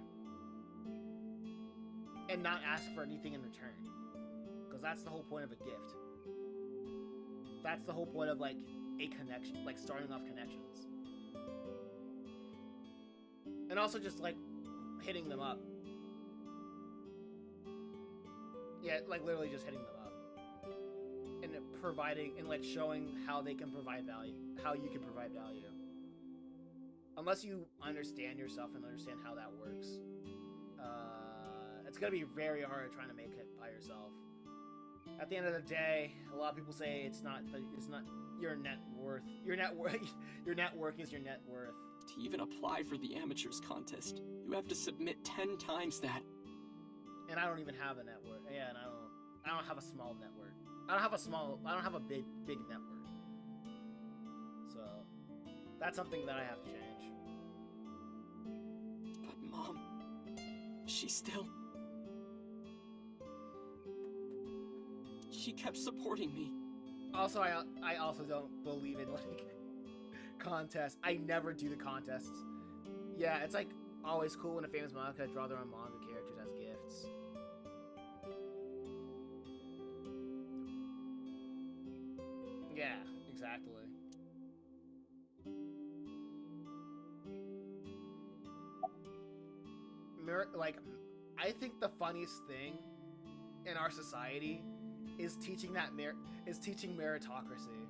And not ask for anything in return. Because that's the whole point of a gift. That's the whole point of, like, a connection. Like, starting off connections. And also just, like, hitting them up. Yeah, like, literally just hitting them up. And providing, and, like, showing how they can provide value. How you can provide value. Unless you understand yourself and understand how that works. It's gonna be very hard trying to make it by yourself. At the end of the day, a lot of people say it's not your net worth. Your net worth is your net worth. To even apply for the amateurs contest, you have to submit 10 times that. And I don't even have a net worth. Yeah, and I don't have a small network. I don't have a big network. So that's something that I have to change. But Mom, she kept supporting me. Also, I also don't believe in, like, contests. I never do the contests. Yeah, it's, like, always cool when a famous mangaka draw their own manga characters as gifts. Yeah, exactly. I think the funniest thing in our society is teaching meritocracy.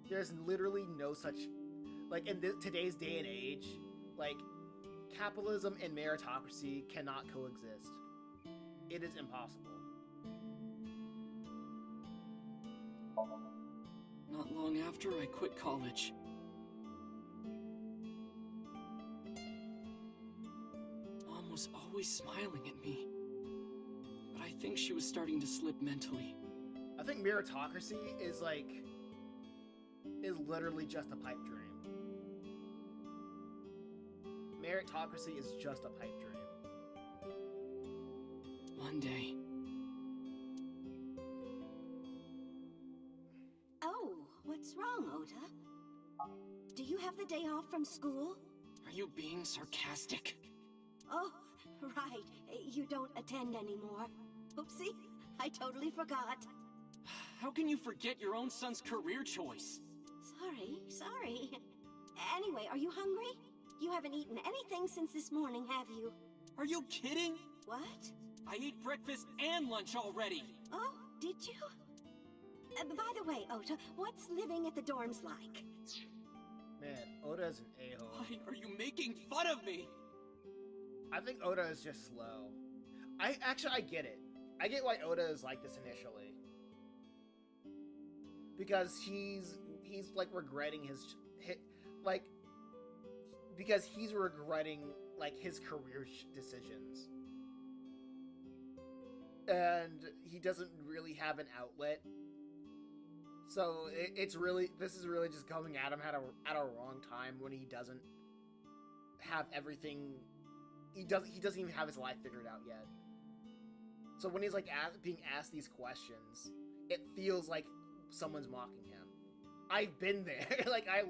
There's literally no such, like, in today's day and age, like, capitalism and meritocracy cannot coexist. It is impossible. Not long after I quit college. Mom was always smiling at me. But I think she was starting to slip mentally. I think meritocracy is literally just a pipe dream. Meritocracy is just a pipe dream. One day. Oh, what's wrong, Ota? Do you have the day off from school? Are you being sarcastic? Oh, right. You don't attend anymore. Oopsie, I totally forgot. How can you forget your own son's career choice? Sorry. Anyway, are you hungry? You haven't eaten anything since this morning, have you? Are you kidding? What? I ate breakfast and lunch already. Oh, did you? By the way, Ota, what's living at the dorms like? Man, Oda is an a-hole. Why are you making fun of me? I think Oda is just slow. I get it. I get why Oda is like this initially. Because he's like regretting because he's regretting like his career decisions. And he doesn't really have an outlet. So this is really just coming at him at a wrong time when he doesn't have everything. He doesn't even have his life figured out yet. So when he's like being asked these questions, it feels like someone's mocking him. I've been there. Like I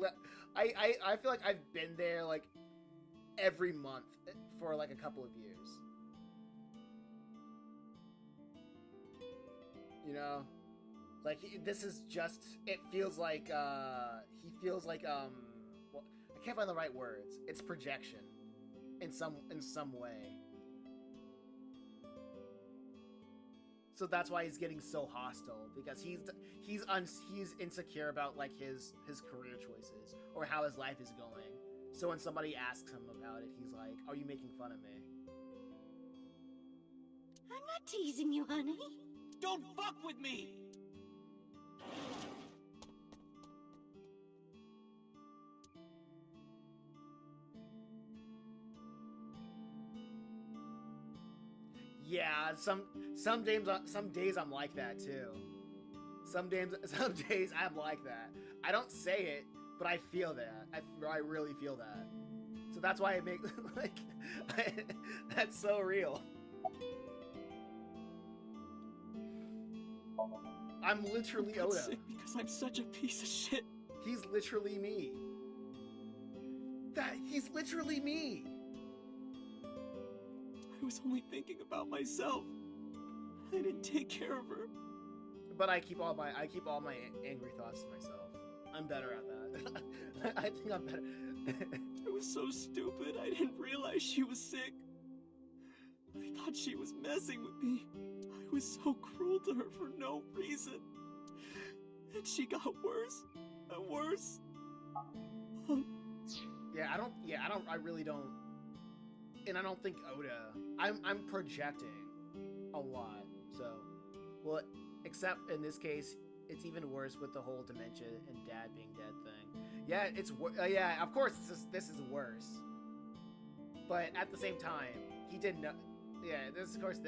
feel like I've been there like every month for like a couple of years. You know, like this is just. It feels like he feels like well, I can't find the right words. It's projection, in some way. So that's why he's getting so hostile, because he's insecure about like his career choices or how his life is going. So when somebody asks him about it, he's like, "Are you making fun of me?" I'm not teasing you, honey. Don't fuck with me! Yeah, some days I'm like that too. Some days I'm like that. I don't say it, but I feel that. I really feel that. So that's why I make like that's so real. I'm literally Oda. Sick because I'm such a piece of shit. He's literally me. He's literally me. I was only thinking about myself. I didn't take care of her. But I keep all my angry thoughts to myself. I'm better at that. I think I'm better. I was so stupid. I didn't realize she was sick. I thought she was messing with me. I was so cruel to her for no reason. And she got worse and worse. I really don't. And I don't think Oda. I'm projecting a lot. So, well, except in this case, it's even worse with the whole dementia and dad being dead thing. Yeah, yeah, of course this is worse. But at the same time, he didn't know. Yeah, this is worse.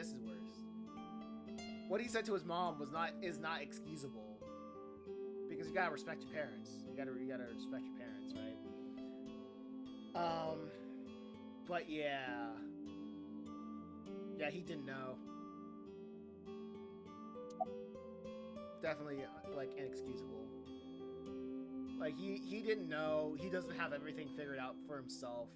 What he said to his mom is not excusable, because you gotta respect your parents. You gotta respect your parents, right? But yeah, he didn't know. Definitely like inexcusable. Like he didn't know. He doesn't have everything figured out for himself.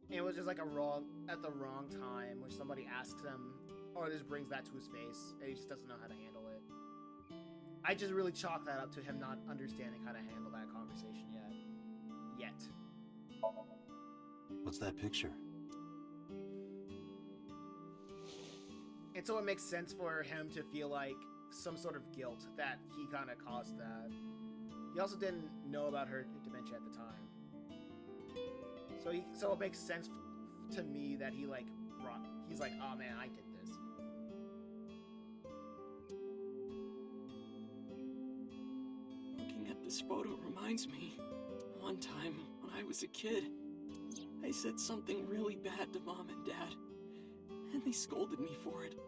And it was just like at the wrong time, when somebody asks him, or just brings that to his face, and he just doesn't know how to handle it. I just really chalk that up to him not understanding how to handle that conversation yet. What's that picture? And so it makes sense for him to feel like some sort of guilt that he kind of caused that. He also didn't know about her dementia at the time. So it makes sense to me that he's like, oh man, I did this. Looking at this photo reminds me, one time when I was a kid, I said something really bad to Mom and Dad, and they scolded me for it.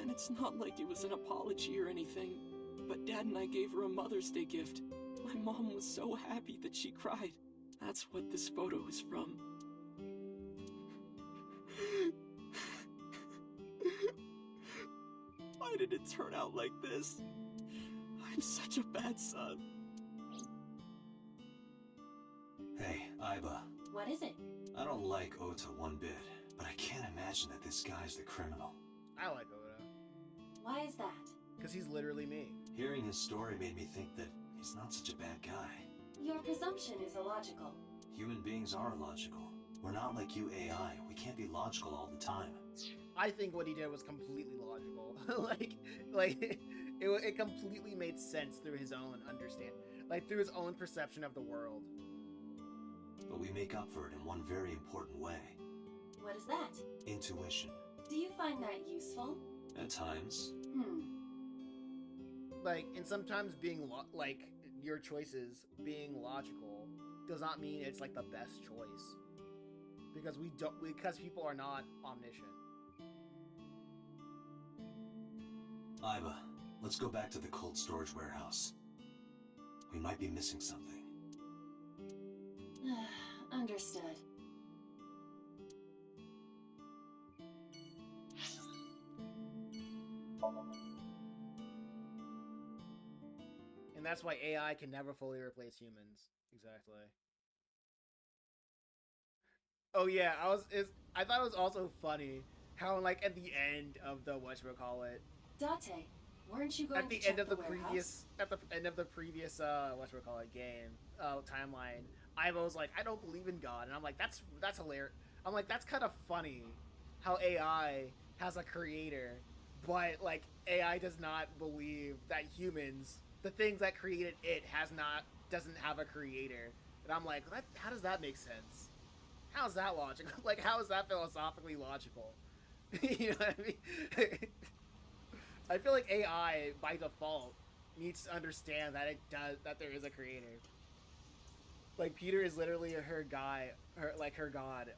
And it's not like it was an apology or anything, but Dad and I gave her a Mother's Day gift. My mom was so happy that she cried. That's what this photo is from. Why did it turn out like this? I'm such a bad son. Hey, Aiba. What is it? I don't like Ota one bit, but I can't imagine that this guy's the criminal. I like Oda. Why is that? Because he's literally me. Hearing his story made me think that he's not such a bad guy. Your presumption is illogical. Human beings are logical. We're not like you AI. We can't be logical all the time. I think what he did was completely logical. it completely made sense through his own understanding, like through his own perception of the world. But we make up for it in one very important way. What is that? Intuition. Do you find that useful? At times. And sometimes being your choices being logical does not mean it's like the best choice. Because people are not omniscient. Aiba, let's go back to the cold storage warehouse. We might be missing something. Understood. And that's why AI can never fully replace humans. Exactly. Oh yeah, I thought it was also funny how like at the end of the whatchamacallit, Date, weren't you going at the to end check of the warehouse? previous game timeline, Ivo was like, I don't believe in God, and I'm like, that's hilarious. I'm like, that's kind of funny how AI has a creator, but like AI does not believe that humans, the things that created it, doesn't have a creator. And I'm like, how does that make sense? How's that logical? Like, how is that philosophically logical? You know what I mean? I feel like AI, by default, needs to understand that there is a creator. Like, Peter is literally her god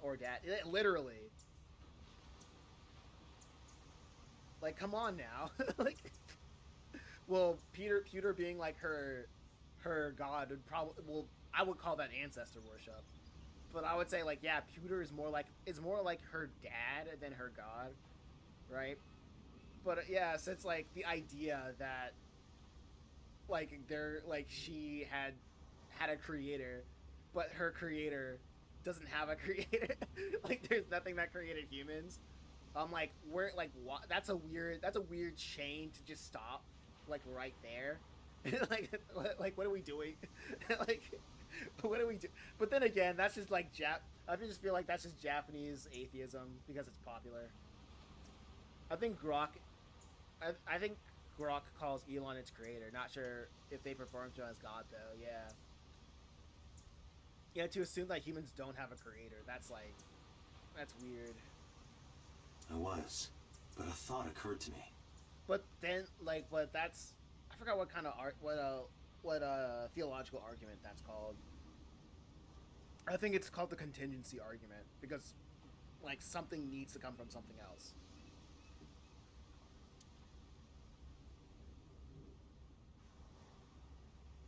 or dad. Literally. Like, come on now. Like, well, Peter being like her god would I would call that ancestor worship. But I would say, like, yeah, Pewter is more like her dad than her god, right? But yeah, so it's like the idea that like she had a creator, but her creator doesn't have a creator. Like, there's nothing that created humans. I'm like, what? That's a weird chain to just stop, like, right there. like what are we doing? Like, what do we do? But then again, that's just like I just feel like that's just Japanese atheism because it's popular. I think Grok calls Elon its creator. Not sure if they perform to him as God though. Yeah. Yeah, to assume that humans don't have a creator, that's weird. But a thought occurred to me. But then, I forgot what kind of what theological argument that's called. I think it's called the contingency argument, because like something needs to come from something else.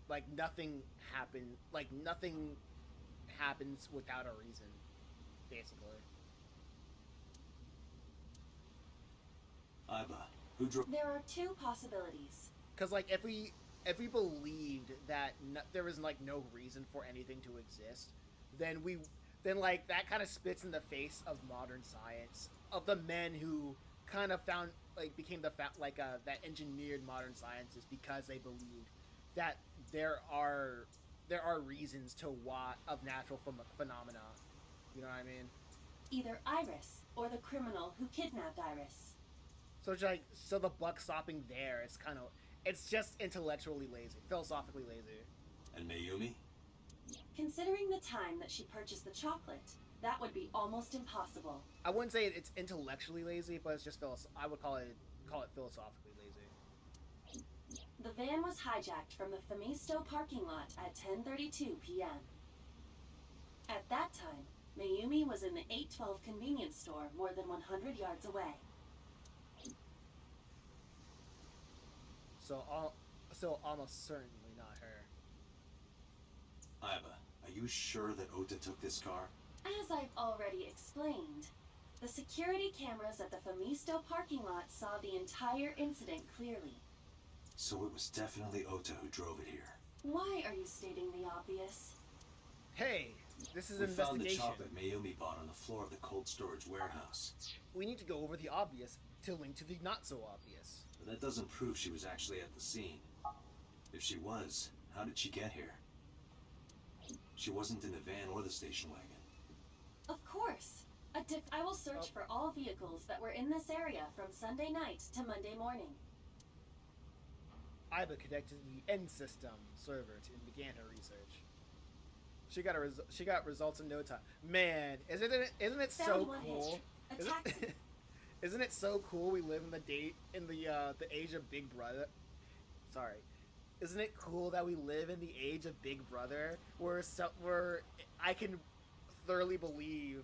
Like nothing happens without a reason, basically. Aiba, who drove? There are two possibilities. Because like if we believed that there was like no reason for anything to exist, then like that kind of spits in the face of modern science, of the men who kind of became that engineered modern sciences because they believed that there are reasons of natural phenomena. You know what I mean? Either Iris or the criminal who kidnapped Iris. So it's like, so the buck stopping there is kind of, it's just intellectually lazy, philosophically lazy. And Mayumi? Considering the time that she purchased the chocolate, that would be almost impossible. I wouldn't say it's intellectually lazy, but it's just I would call it philosophically lazy. The van was hijacked from the Famisto parking lot at 10:32 p.m. At that time, Mayumi was in the 812 convenience store more than 100 yards away. So almost certainly not her. Aiba, are you sure that Ota took this car? As I've already explained, the security cameras at the Famisto parking lot saw the entire incident clearly. So it was definitely Ota who drove it here. Why are you stating the obvious? Hey, this is We an found the investigation. chocolate Mayumi bought on the floor of the cold storage warehouse. We need to go over the obvious to link to the not so obvious. But that doesn't prove she was actually at the scene. If she was, how did she get here? She wasn't in the van or the station wagon. Of course. I will search for all vehicles that were in this area from Sunday night to Monday morning. Aiba connected to the end system server and began her research. She got results in no time. Man, isn't it so Found one cool? hitch. A taxi. Isn't it so cool we live in the age of Big Brother? Sorry. Isn't it cool that we live in the age of Big Brother where I can thoroughly believe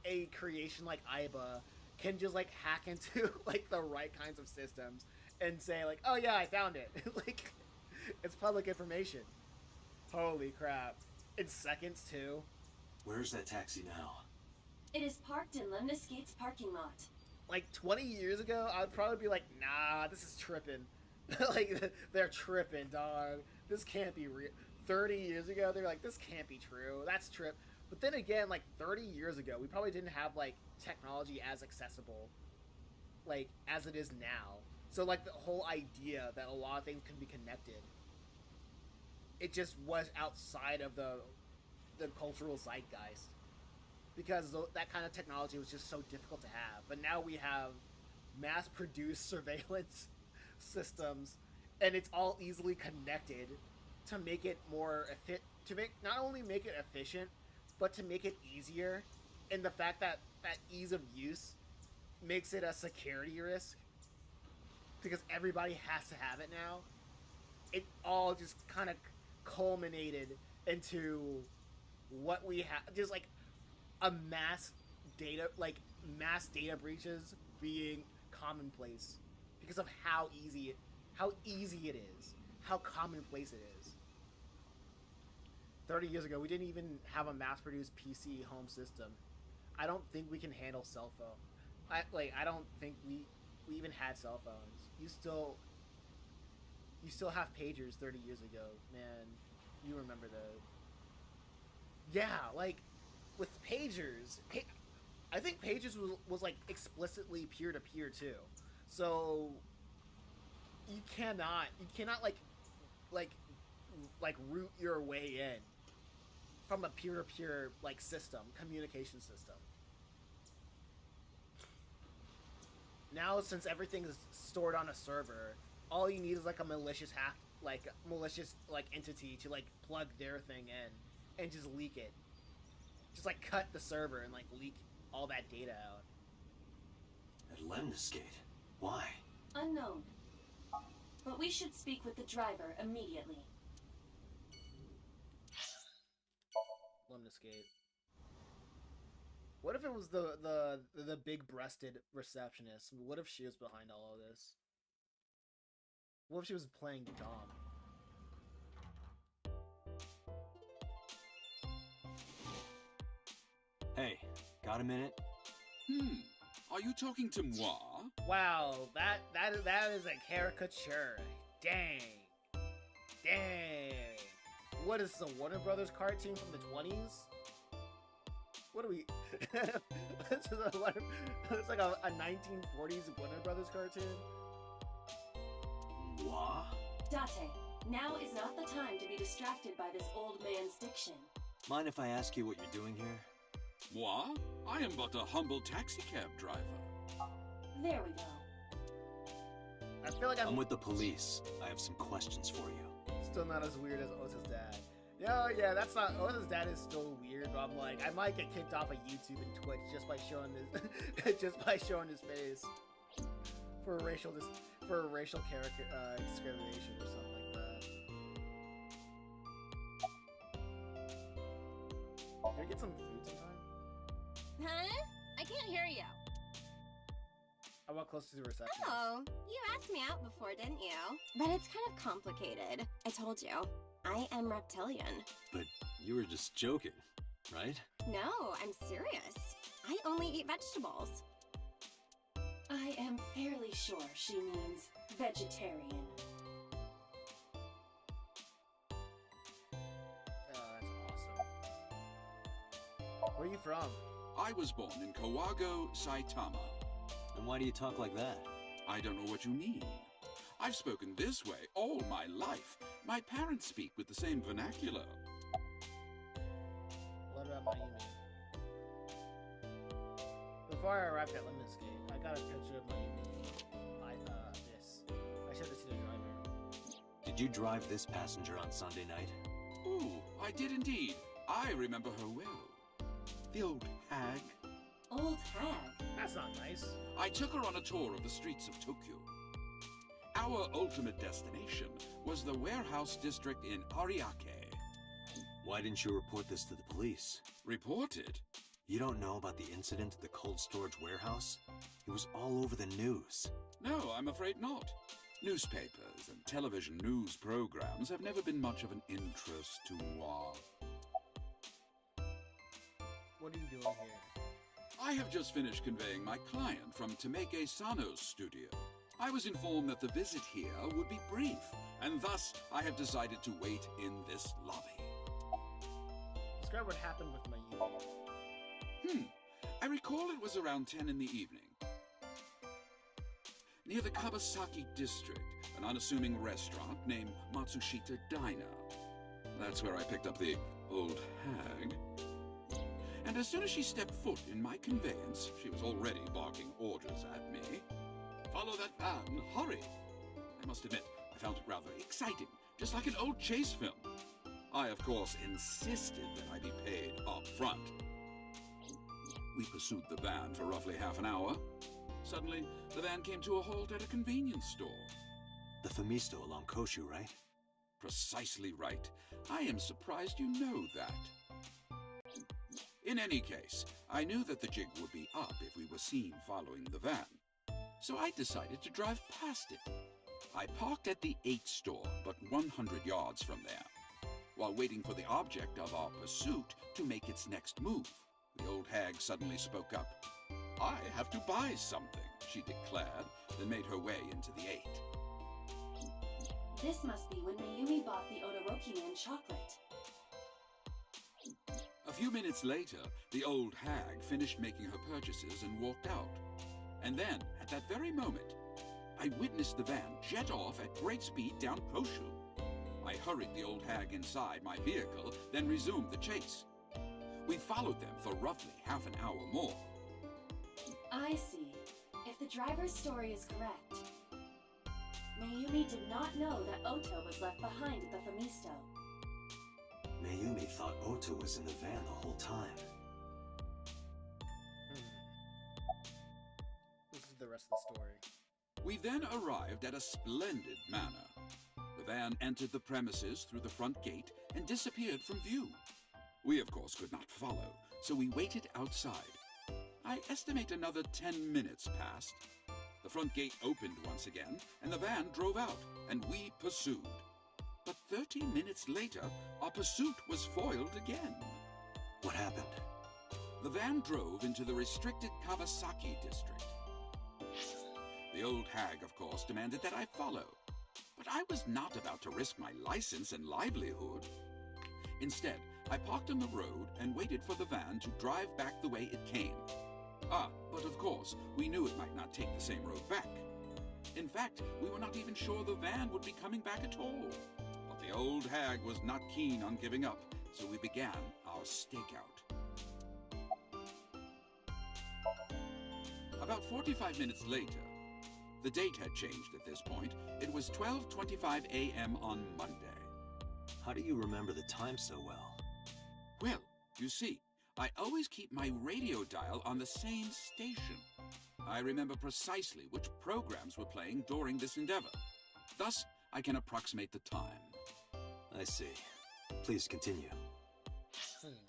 a creation like Aiba can just like hack into like the right kinds of systems and say like, "Oh yeah, I found it." Like it's public information. Holy crap. In seconds too. Where's that taxi now? It is parked in Lemniscate's parking lot. Like 20 years ago, I'd probably be like, "Nah, this is tripping." Like they're tripping, dog. This can't be real. 30 years ago, they're like, "This can't be true. That's trip." But then again, like 30 years ago, we probably didn't have like technology as accessible like as it is now. So like the whole idea that a lot of things can be connected, it just was outside of the cultural zeitgeist because that kind of technology was just so difficult to have. But now we have mass-produced surveillance systems, and it's all easily connected to make it not only make it efficient, but to make it easier. And the fact that ease of use makes it a security risk because everybody has to have it now. It all just kind of culminated into what we have, just like a mass data breaches being commonplace because of how easy it is, how commonplace it is. 30 years ago, we didn't even have a mass-produced PC home system. I don't think we can handle cell phone. I don't think we even had cell phones. You still have pagers 30 years ago, man. You remember those? Yeah, like with pagers, I think pagers was like explicitly peer-to-peer too. So you cannot like route your way in from a peer-to-peer like communication system. Now, since everything is stored on a server, all you need is like a malicious entity to like plug their thing in and just leak it. Just like cut the server and like leak all that data out. At Lemniscate? Why? Unknown. But we should speak with the driver immediately. Lemniscate. What if it was the big-breasted receptionist? What if she was behind all of this? What if she was playing Dom? Hey, got a minute? Are you talking to moi? Wow, that is a caricature. Dang. What is this, a Warner Brothers cartoon from the 20s? What are we? It's like a 1940s Warner Brothers cartoon. Moi? Date, now is not the time to be distracted by this old man's diction. Mind if I ask you what you're doing here? Moi? I am but a humble taxicab driver. There we go. I feel like I'm with the police. I have some questions for you. still not as weird as Ota's dad. Yo, yeah, that's not. Ota's dad is still weird, but I'm like, I might get kicked off of YouTube and Twitch just by showing this, just by showing his face for a racial character discrimination or something like that. Can we get some food sometime? Huh? I can't hear you. I walk close to the receptionist. Oh, you asked me out before, didn't you? But it's kind of complicated. I told you. I am reptilian. But you were just joking, right? No, I'm serious. I only eat vegetables. I am fairly sure she means vegetarian. That's awesome. Where are you from? I was born in Kawago, Saitama. And why do you talk like that? I don't know what you mean. I've spoken this way all my life. My parents speak with the same vernacular. What about Mayumi? Before I arrived at Lemon Skate, I got a picture of Mayumi from this. I showed it to the driver. Did you drive this passenger on Sunday night? Ooh, I did indeed. I remember her well. The old hag. Old hag? That's not nice. I took her on a tour of the streets of Tokyo. Our ultimate destination was the warehouse district in Ariake. Why didn't you report this to the police? Reported? You don't know about the incident at the cold storage warehouse? It was all over the news. No, I'm afraid not. Newspapers and television news programs have never been much of an interest to What are you doing here? I have just finished conveying my client from Tameke Sano's studio. I was informed that the visit here would be brief, and thus I have decided to wait in this lobby. Describe what happened with Mayumi. I recall it was around 10 in the evening. Near the Kabasaki district, an unassuming restaurant named Matsushita Diner. That's where I picked up the old hag. And as soon as she stepped foot in my conveyance, she was already barking orders at me. Follow that van, hurry! I must admit, I found it rather exciting, just like an old chase film. I, of course, insisted that I be paid up front. We pursued the van for roughly half an hour. Suddenly, the van came to a halt at a convenience store. The Famisto along Koshu, right? Precisely right. I am surprised you know that. In any case, I knew that the jig would be up if we were seen following the van. So I decided to drive past it. I parked at the 8 store, but 100 yards from there, while waiting for the object of our pursuit to make its next move. The old hag suddenly spoke up. I have to buy something, she declared, then made her way into the 8. This must be when Mayumi bought the Odoroki Man chocolate. A few minutes later, the old hag finished making her purchases and walked out. And then, at that very moment, I witnessed the van jet off at great speed down Koshu. I hurried the old hag inside my vehicle, then resumed the chase. We followed them for roughly half an hour more. I see. If the driver's story is correct, Mayumi did not know that Oto was left behind at the Famisto. Mayumi thought Oto was in the van the whole time. This is the rest of the story. We then arrived at a splendid manor. The van entered the premises through the front gate and disappeared from view. We, of course, could not follow, so we waited outside. I estimate another 10 minutes passed. The front gate opened once again, and the van drove out, and we pursued. But 30 minutes later, our pursuit was foiled again. What happened? The van drove into the restricted Kawasaki district. The old hag, of course, demanded that I follow. But I was not about to risk my license and livelihood. Instead, I parked on the road and waited for the van to drive back the way it came. But of course, we knew it might not take the same road back. In fact, we were not even sure the van would be coming back at all. But the old hag was not keen on giving up, so we began our stakeout. About 45 minutes later, The date had changed at this point. It was 12:25 a.m. on Monday. How do you remember the time so well? Well, you see, I always keep my radio dial on the same station. I remember precisely which programs were playing during this endeavor. Thus, I can approximate the time. I see. Please continue.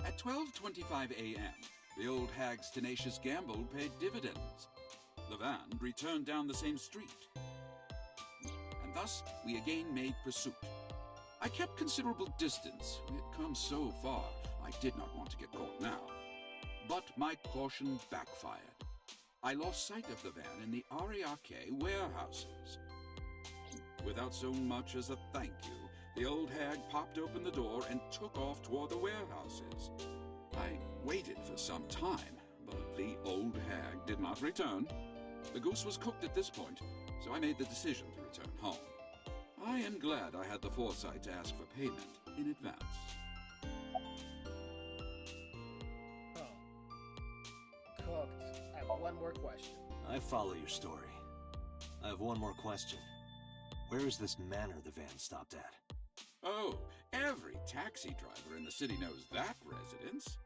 At 12:25 a.m., the old hag's tenacious gamble paid dividends. The van returned down the same street. And thus, we again made pursuit. I kept considerable distance. We had come so far, I did not want to get caught now. But my caution backfired. I lost sight of the van in the Ariake warehouses. Without so much as a thank you, the old hag popped open the door and took off toward the warehouses. I waited for some time, but the old hag did not return. The goose was cooked at this point, so I made the decision to return home. I am glad I had the foresight to ask for payment in advance. Oh. Cooked. I have one more question. I follow your story. I have one more question. Where is this manor the van stopped at? Oh, every taxi driver in the city knows that residence.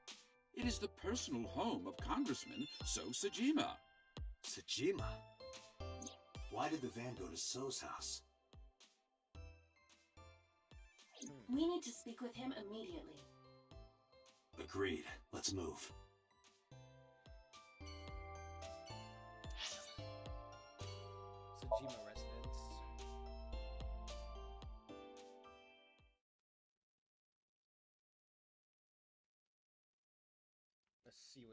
It is the personal home of Congressman So Sajima. Sajima? Why did the van go to So's house? We need to speak with him immediately. Agreed. Let's move. Sajima residence. Let's see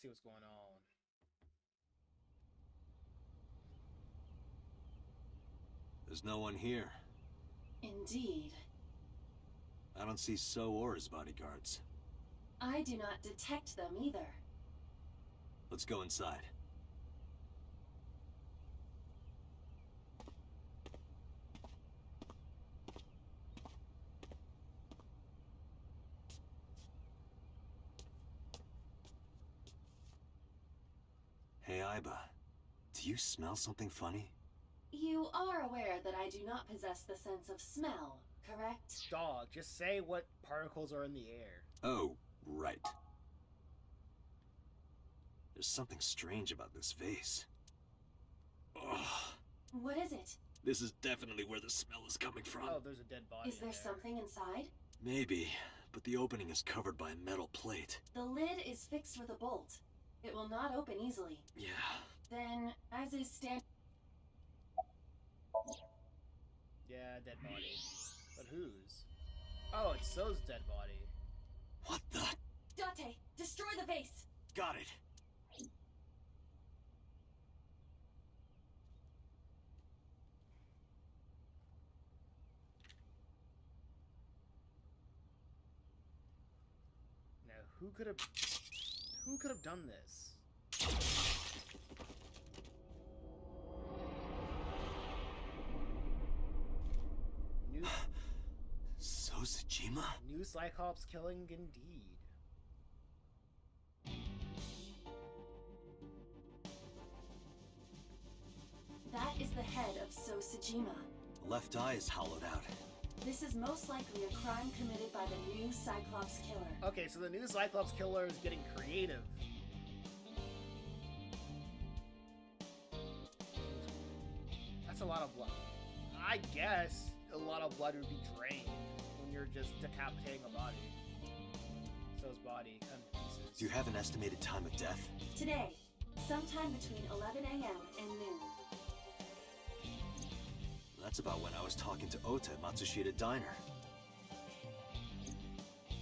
what's going on. There's no one here. Indeed. I don't see So or his bodyguards. I do not detect them either. Let's go inside. Hey, Aiba. Do you smell something funny? You are aware that I do not possess the sense of smell, correct? Dog, just say what particles are in the air. Oh, right. There's something strange about this vase. Ugh. What is it? This is definitely where the smell is coming from. Oh, there's a dead body. Is there something inside? Maybe, but the opening is covered by a metal plate. The lid is fixed with a bolt. It will not open easily. Yeah. Then, as is Yeah, dead body. But whose? Oh, it's So's dead body. What the? Date, destroy the vase! Got it. Now, who could have done this? So Sajima? New Cyclops killing indeed. That is the head of So Sajima. Left eye is hollowed out. This is most likely a crime committed by the new Cyclops killer. Okay, so the new Cyclops killer is getting creative. That's a lot of blood. I guess a lot of blood would be drained when you're just decapitating a body. So's body cut in pieces. Do you have an estimated time of death? Today, sometime between 11 a.m. and noon. That's about when I was talking to Ota at Matsushita Diner.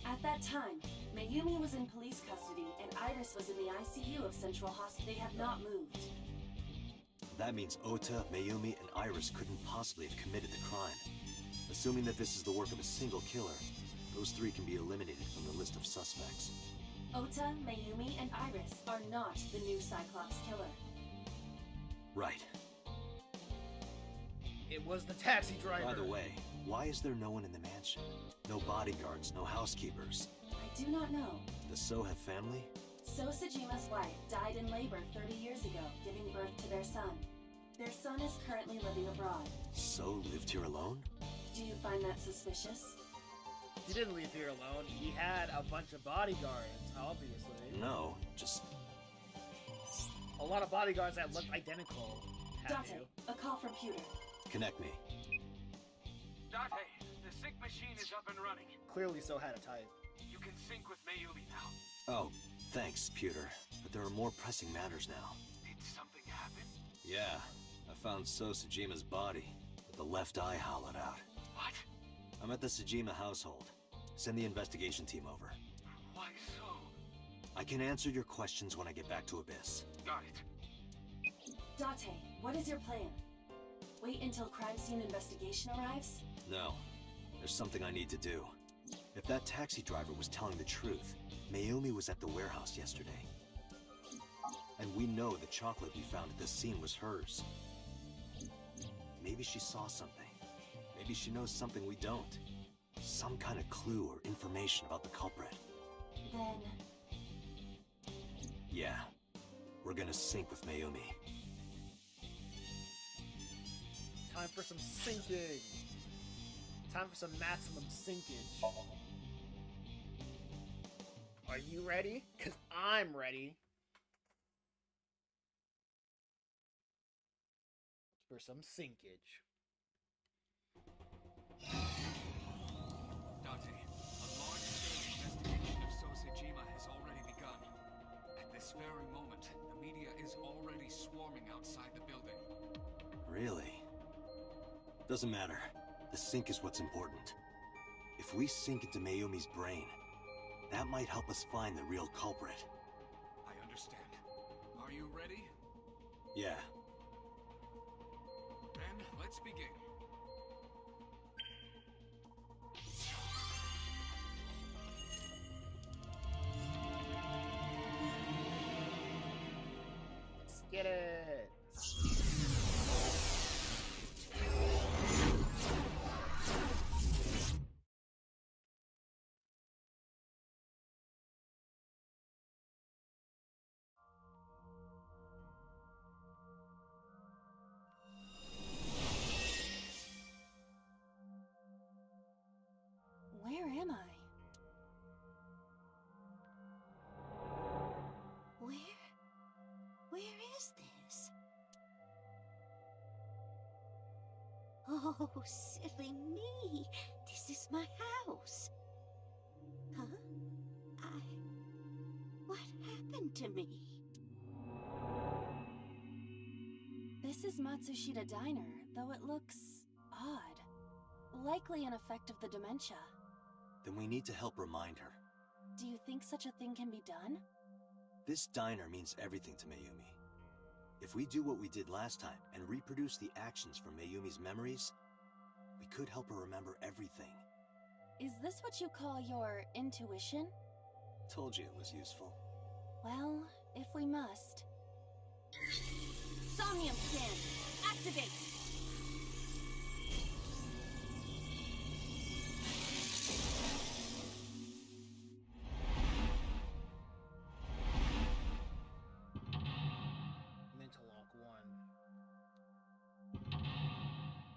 At that time, Mayumi was in police custody and Iris was in the ICU of Central Hospital. They have not moved. That means Ota, Mayumi, and Iris couldn't possibly have committed the crime. Assuming that this is the work of a single killer, those three can be eliminated from the list of suspects. Ota, Mayumi, and Iris are not the new Cyclops killer. Right. It was the taxi driver. By the way, why is there no one in the mansion? No bodyguards, no housekeepers. I do not know. Does So have family? So Sajima's wife died in labor 30 years ago, giving birth to their son. Their son is currently living abroad. So, lived here alone? Do you find that suspicious? He didn't leave here alone. He had a bunch of bodyguards, obviously. No, just... A lot of bodyguards that look identical. Have Date, you? a call from Pewter. Connect me. Date, the sync machine is up and running. Clearly so had a type. You can sync with Mayumi now. Oh, thanks, Pewter. But there are more pressing matters now. Did something happen? Yeah, I found So Tsujima's body, with the left eye hollowed out. What? I'm at the Tsujima household. Send the investigation team over. Why so? I can answer your questions when I get back to Abyss. Got it. Date, what is your plan? Wait until crime scene investigation arrives? No, there's something I need to do. If that taxi driver was telling the truth, Mayumi was at the warehouse yesterday. And we know the chocolate we found at the scene was hers. Maybe she saw something. Maybe she knows something we don't. Some kind of clue or information about the culprit. Then... Yeah, we're gonna sync with Mayumi. Time for some syncing. Time for some maximum syncage. Are you ready? Because I'm ready. For some syncage. Date, a large-scale investigation of Sosejima has already begun. At this very moment, the media is already swarming outside the building. Really? Doesn't matter. The sync is what's important. If we sync into Mayumi's brain, that might help us find the real culprit. I understand. Are you ready? Yeah. Then, let's begin. Let's get it. Where am I? Where is this? Oh, silly me. This is my house. Huh? What happened to me? This is Matsushita Diner, though it looks odd. Likely an effect of the dementia. Then we need to help remind her. Do you think such a thing can be done? This diner means everything to Mayumi. If we do what we did last time and reproduce the actions from Mayumi's memories, we could help her remember everything. Is this what you call your intuition? Told you it was useful. Well, if we must. Somnium scan! Activate! Mental lock 1.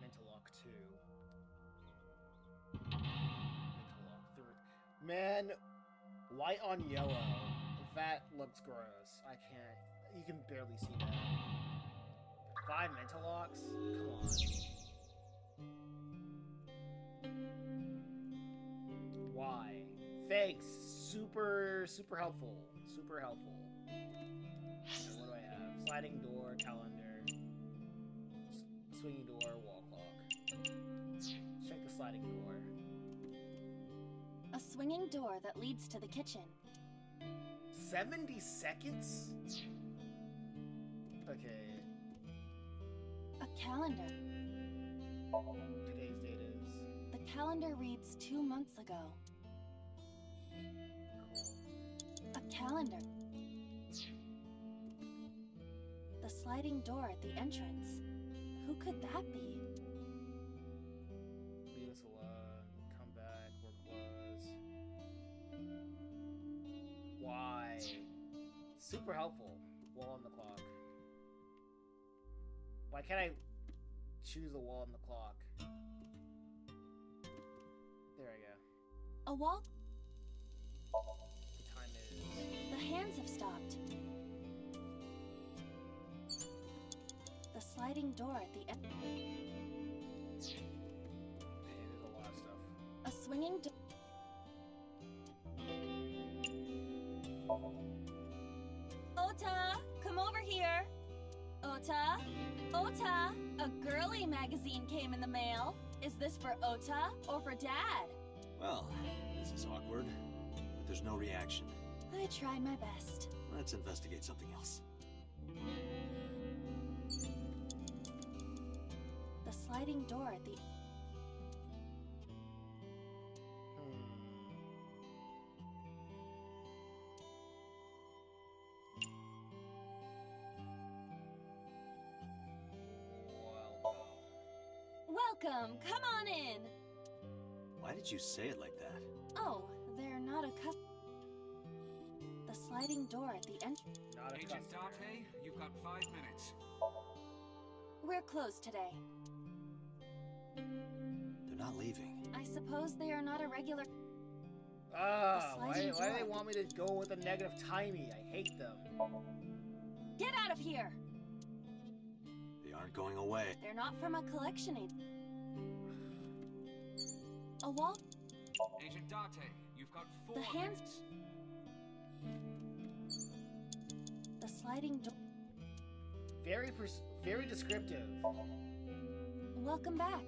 Mental lock 2. Mental lock 3. Man, white on yellow. That looks gross. I can't. You can barely see that. 5 mental locks? Come on. Why? Thanks. Super helpful. Super helpful. And what do I have? Sliding door, calendar. Swinging door, wall clock. Let's check the sliding door. A swinging door that leads to the kitchen. 70 seconds? Okay. A calendar. Today's date is... The calendar reads 2 months ago. A calendar. The sliding door at the entrance. Who could that be? Leave us alone. Come back. We're closed. Why? Super helpful. Wall on the clock. Why can't I choose the wall and the clock? There I go. A wall? The time is... The hands have stopped. The sliding door at the end. Man, there's a lot of stuff. A swinging door. Ota, come over here. Ota, Ota, a girly magazine came in the mail. Is this for Ota or for Dad? Well, this is awkward, but there's no reaction. I tried my best. Let's investigate something else. The sliding door at the... Welcome! Come on in! Why did you say it like that? Oh, they're not a The sliding door at the entrance. Not a Agent customer. Date, you've got 5 minutes. We're closed today. They're not leaving. I suppose they are not a regular... Ah, why sliding do they door. want me to go with a negative tiny? I hate them. Get out of here! They aren't going away. They're not from a collection aid. A wall? Agent Date, you've got 4 The hands- minutes. The sliding door... Very descriptive. Welcome back.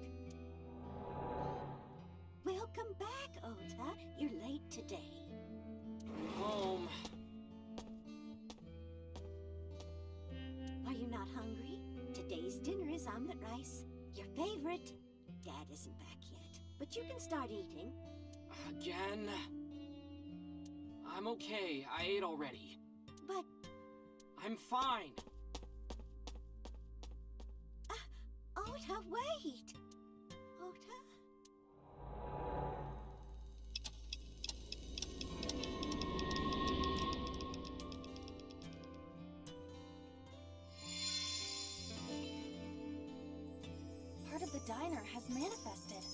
Welcome back, Ota. You're late today. Home. Are you not hungry? Today's dinner is omelet rice. Your favorite. Dad isn't back yet, but you can start eating. Again? I'm okay. I ate already. But, I'm fine. Ota, wait! Ota? Part of the diner has manifested.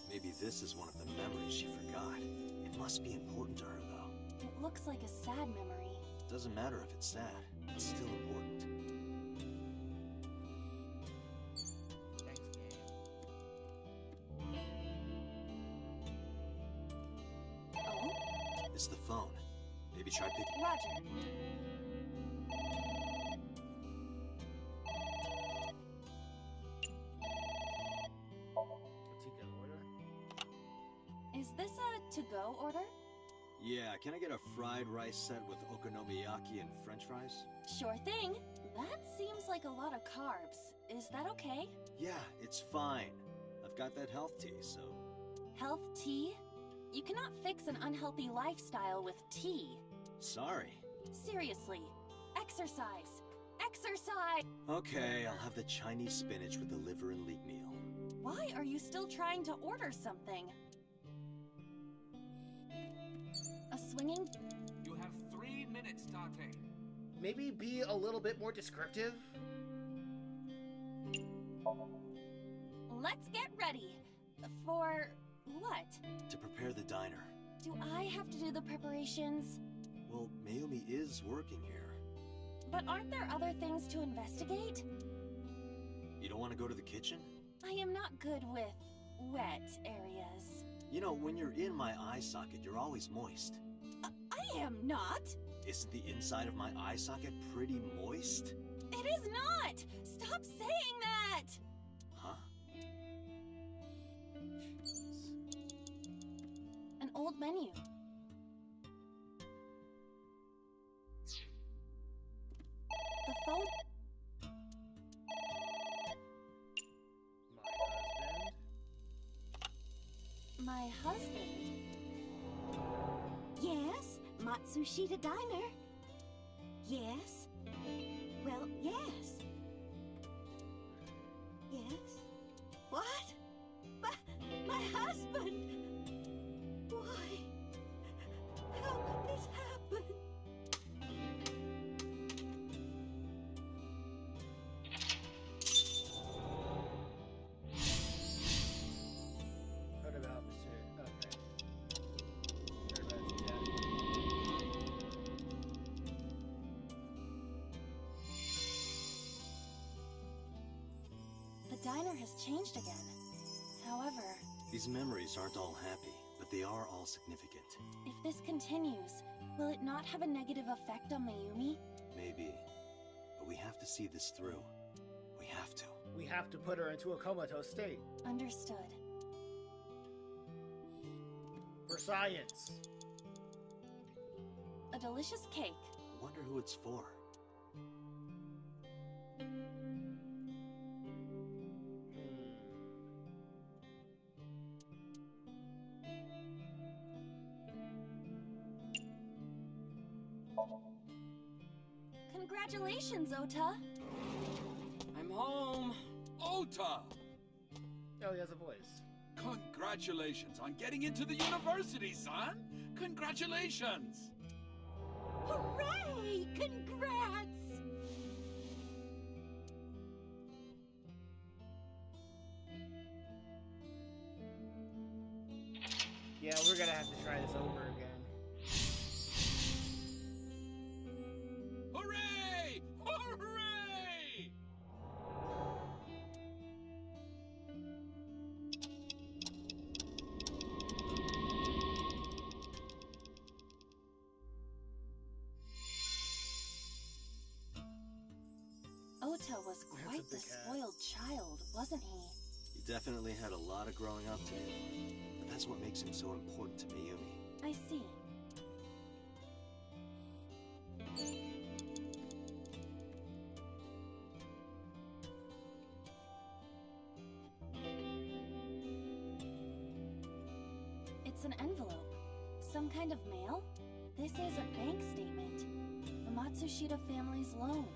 Maybe this is one of the memories she forgot. It must be important to her, though. It looks like a sad memory. Doesn't matter if it's sad. It's still important. Thanks, game. Oh? It's the phone. Maybe try picking... Roger. A to-go order? Is this a to-go order? Yeah, can I get a fried rice set with okonomiyaki and french fries? Sure thing. That seems like a lot of carbs. Is that okay? Yeah, it's fine. I've got that health tea, so... Health tea? You cannot fix an unhealthy lifestyle with tea. Sorry. Seriously. Exercise. Exercise! Okay, I'll have the Chinese spinach with the liver and leek meal. Why are you still trying to order something? A swinging... You have 3 minutes, Date. Maybe be a little bit more descriptive? Let's get ready. For... what? To prepare the diner. Do I have to do the preparations? Well, Mayumi is working here. But aren't there other things to investigate? You don't want to go to the kitchen? I am not good with wet areas. You know, when you're in my eye socket, you're always moist. I am not! Isn't the inside of my eye socket pretty moist? It is not! Stop saying that! Huh? An old menu. The phone... My husband? My husband. Yes, Matsushita Diner. Yes. Well, yes. Yes. What? My husband! Why? How could this happen? has changed again. However, These memories aren't all happy, but they are all significant. if this continues, will it not have a negative effect on Mayumi? Maybe. But we have to see this through. We have to. We have to put her into a comatose state. Understood. For science. A delicious cake. Wonder who it's for. Congratulations, Ota! I'm home. Ota! Oh, he has a voice. Congratulations on getting into the university, son! Congratulations! Hooray! Congrats! Yeah, we're gonna have to try this over again. Hooray! Hooray! Ota was That's quite a the big hat. spoiled child, wasn't he? He definitely had a lot of growing up to do. But that's what makes him so important to Mayumi. I see. It's an envelope. Some kind of mail? This is a bank statement. The Matsushita family's loan.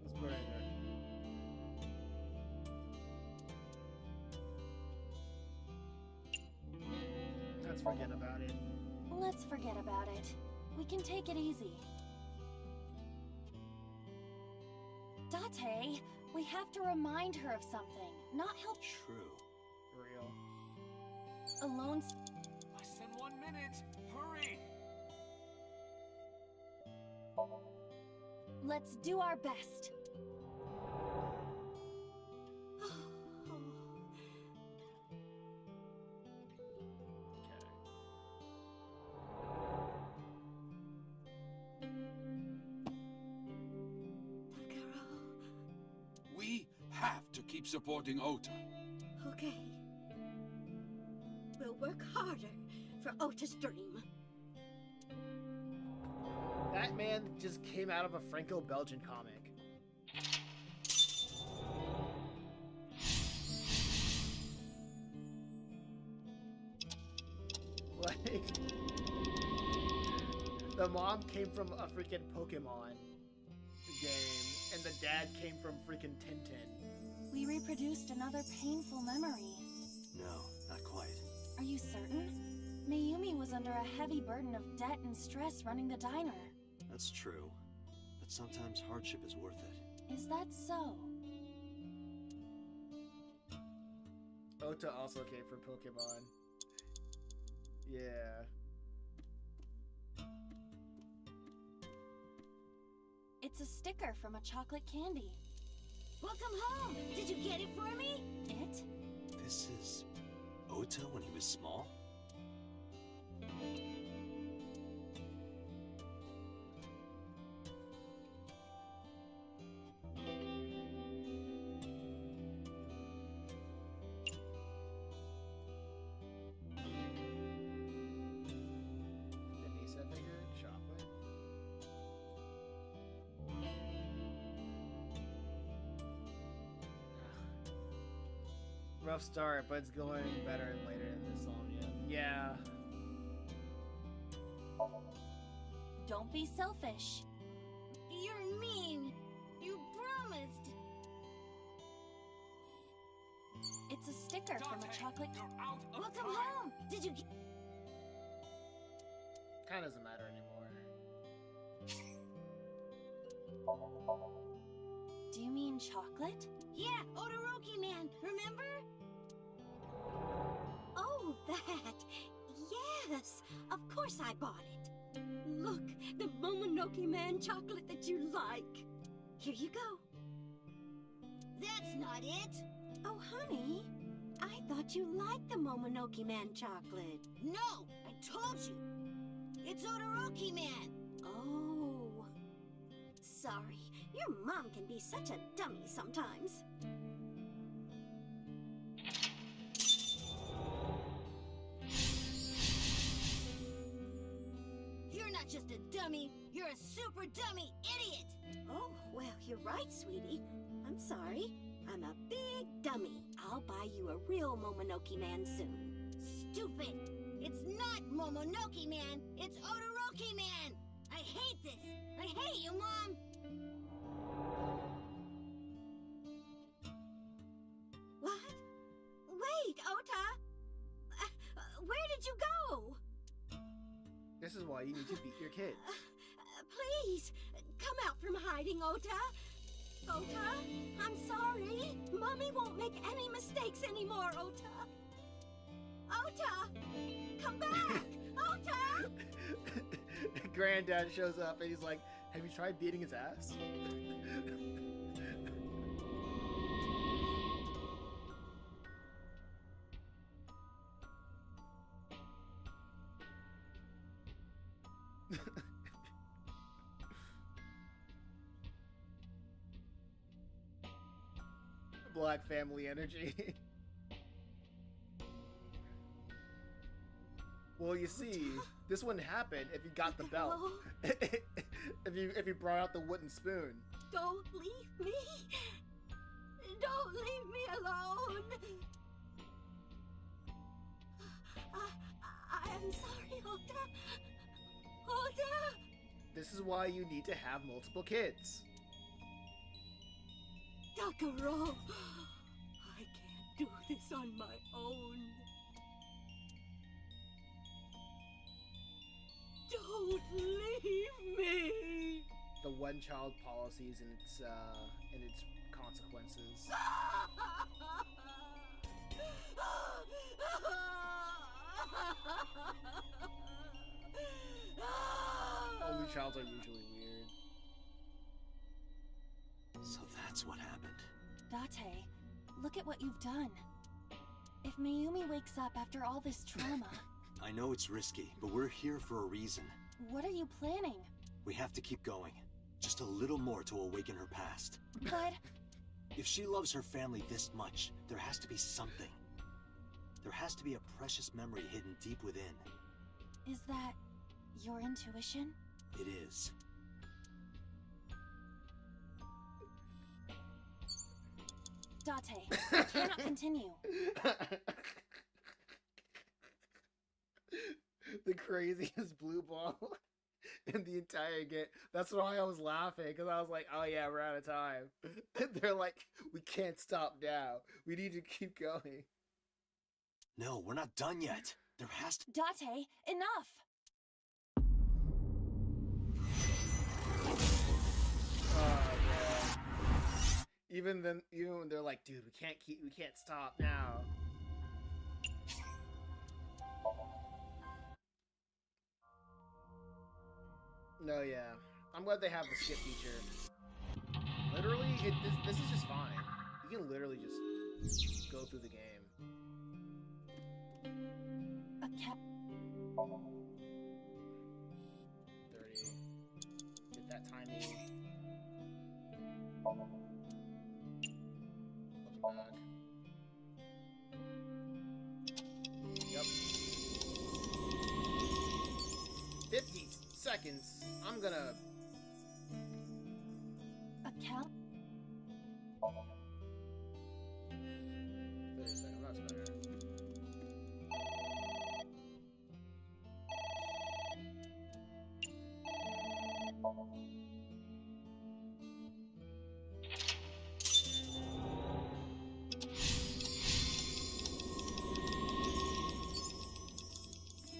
Let's put it in there. Let's forget about it. Let's forget about it. We can take it easy. Date, we have to remind her of something, not help True. Real. alone. Less than 1 minute. Hurry! Let's do our best. We have to keep supporting Ota. Okay. We'll work harder for Ota's dream. That man just came out of a Franco-Belgian comic. Like, the mom came from a freaking Pokemon game, and the dad came from freaking Tintin. We reproduced another painful memory. No, not quite. Are you certain? Mayumi was under a heavy burden of debt and stress running the diner. That's true. But sometimes hardship is worth it. Is that so? Ota also came from Pokemon. Yeah. It's a sticker from a chocolate candy. Welcome home! Did you get it for me? It? This is Ota when he was small? Denise, I figured. Chocolate. Rough start, but it's going better later in this song, yeah. Don't be selfish. You're mean. You promised. It's a sticker from a Dante, chocolate. You're out of Welcome time. home! Did you get... Kinda doesn't matter anymore. Do you mean chocolate? Yeah, Odoroki man, remember? Oh, that. Yes, of course I bought it. Look, the Momonoki man chocolate that you like. Here you go. That's not it. Oh, honey, I thought you liked the Momonoke Man chocolate. No, I told you. It's Odoroki Man. Oh. Sorry, your mom can be such a dummy sometimes. You're not just a dummy, you're a super dummy idiot! Oh, well, you're right, sweetie. I'm sorry. I'm a big dummy. I'll buy you a real Momonoke Man soon. Stupid! It's not Momonoke Man, it's Odoroki Man! I hate this! I hate you, Mom! What? Wait, Ota! Where did you go? This is why you need to beat your kids. Please, come out from hiding, Ota. Ota, I'm sorry. Mommy won't make any mistakes anymore, Ota. Ota, come back! Ota! Granddad shows up and he's like, have you tried beating his ass? Black family energy. Well, you see, this wouldn't happen if you got the belt. if you brought out the wooden spoon. Don't leave me. Don't leave me alone. I'm sorry, Ota. Ota! This is why you need to have multiple kids. Takaro, I can't do this on my own. Don't leave me. The one-child policies and its consequences. Only childs are usually weird. So that's what happened. Date, look at what you've done. If Mayumi wakes up after all this trauma... I know it's risky, but we're here for a reason. What are you planning? We have to keep going. Just a little more to awaken her past. But... If she loves her family this much, there has to be something. There has to be a precious memory hidden deep within. Is that your intuition? It is. Date, I cannot continue. The craziest blue ball in the entire game. That's why I was laughing, because I was like, oh yeah, we're out of time. They're like, we can't stop now. We need to keep going. No, we're not done yet. There has to... Date, enough! Oh, man. Even when they're like, dude, we can't stop now. No, yeah. I'm glad they have the skip feature. Literally, this is just fine. You can literally just go through the game. A cap... 30. Get that timing. Looking back. Yep. 50 seconds. I'm gonna... Account? 30 seconds, that's better.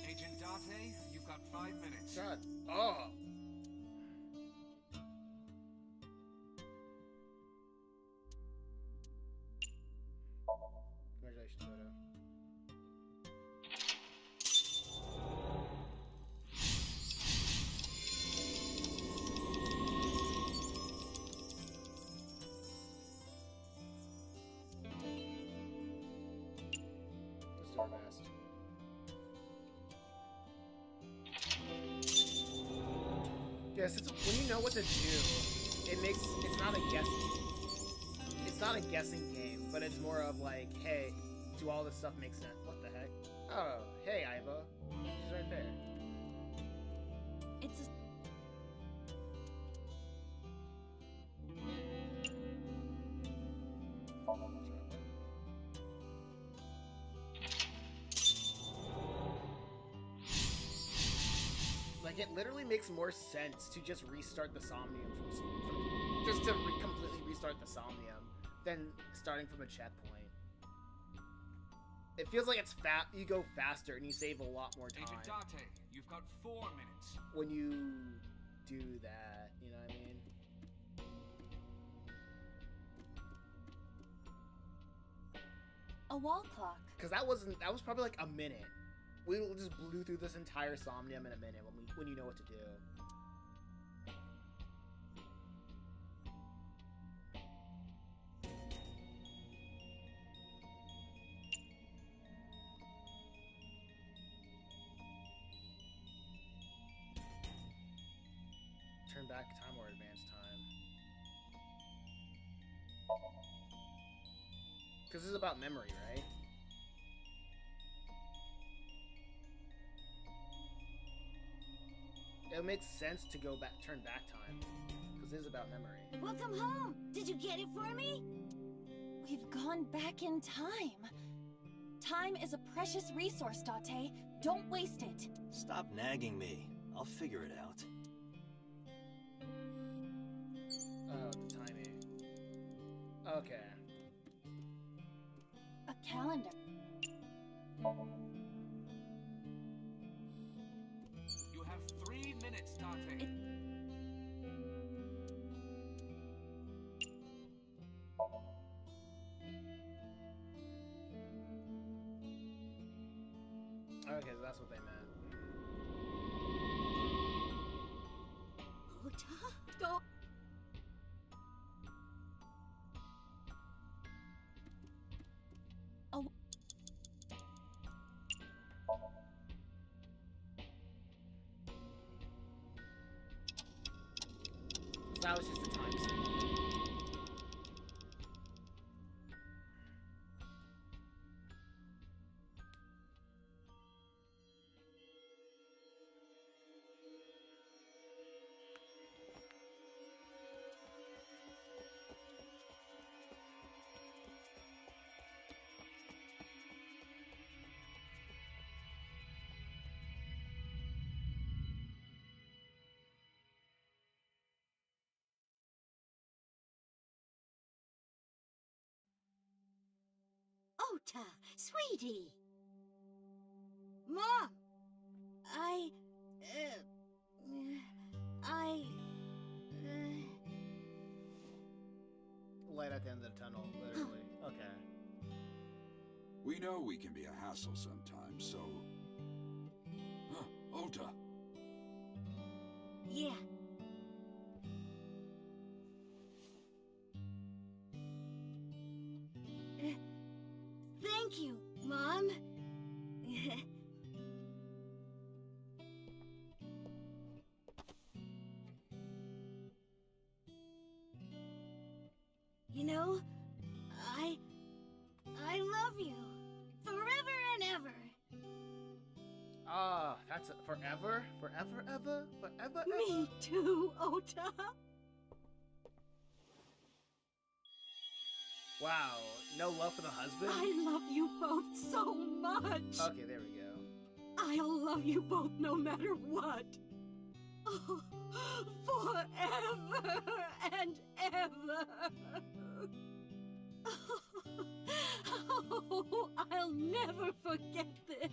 Agent Date, you've got 5 minutes. God. Oh! your best. Yes, when you know what to do, it's not a guessing game, but it's more of like, hey, do all this stuff make sense? What the heck? Oh, hey, Iva. She's right there. It's a... Like, it literally makes more sense to just restart the Somnium completely restart the Somnium than starting from a checkpoint. It feels like it's you go faster and you save a lot more time. Agent Date, you've got 4 minutes. When you do that, you know what I mean? A wall clock. Because that was probably like a minute. We just blew through this entire Somnium in a minute when you know what to do. Turn back time or advance time. Because this is about memory, right? It makes sense to go back, turn back time, because this is about memory. Welcome home. Did you get it for me? We've gone back in time. Time is a precious resource, Date. Don't waste it. Stop nagging me. I'll figure it out. Oh, the timing. Okay. A calendar. You have 3 minutes, Date. Okay, so that's what they meant. Ota? Stop. Oh. So that was just a time sync. Ota, sweetie. Mom! Light at the end of the tunnel, literally. Okay. We know we can be a hassle sometimes, so... Huh, Ota. Yeah. Thank you, Mom. You know, I love you. Forever and ever. Ah, that's it. Forever? Forever, ever? Forever, ever? Me too, Ota. Wow, no love for the husband? I love you both so much. Okay, there we go. I'll love you both no matter what. Oh, forever and ever. Oh, I'll never forget this.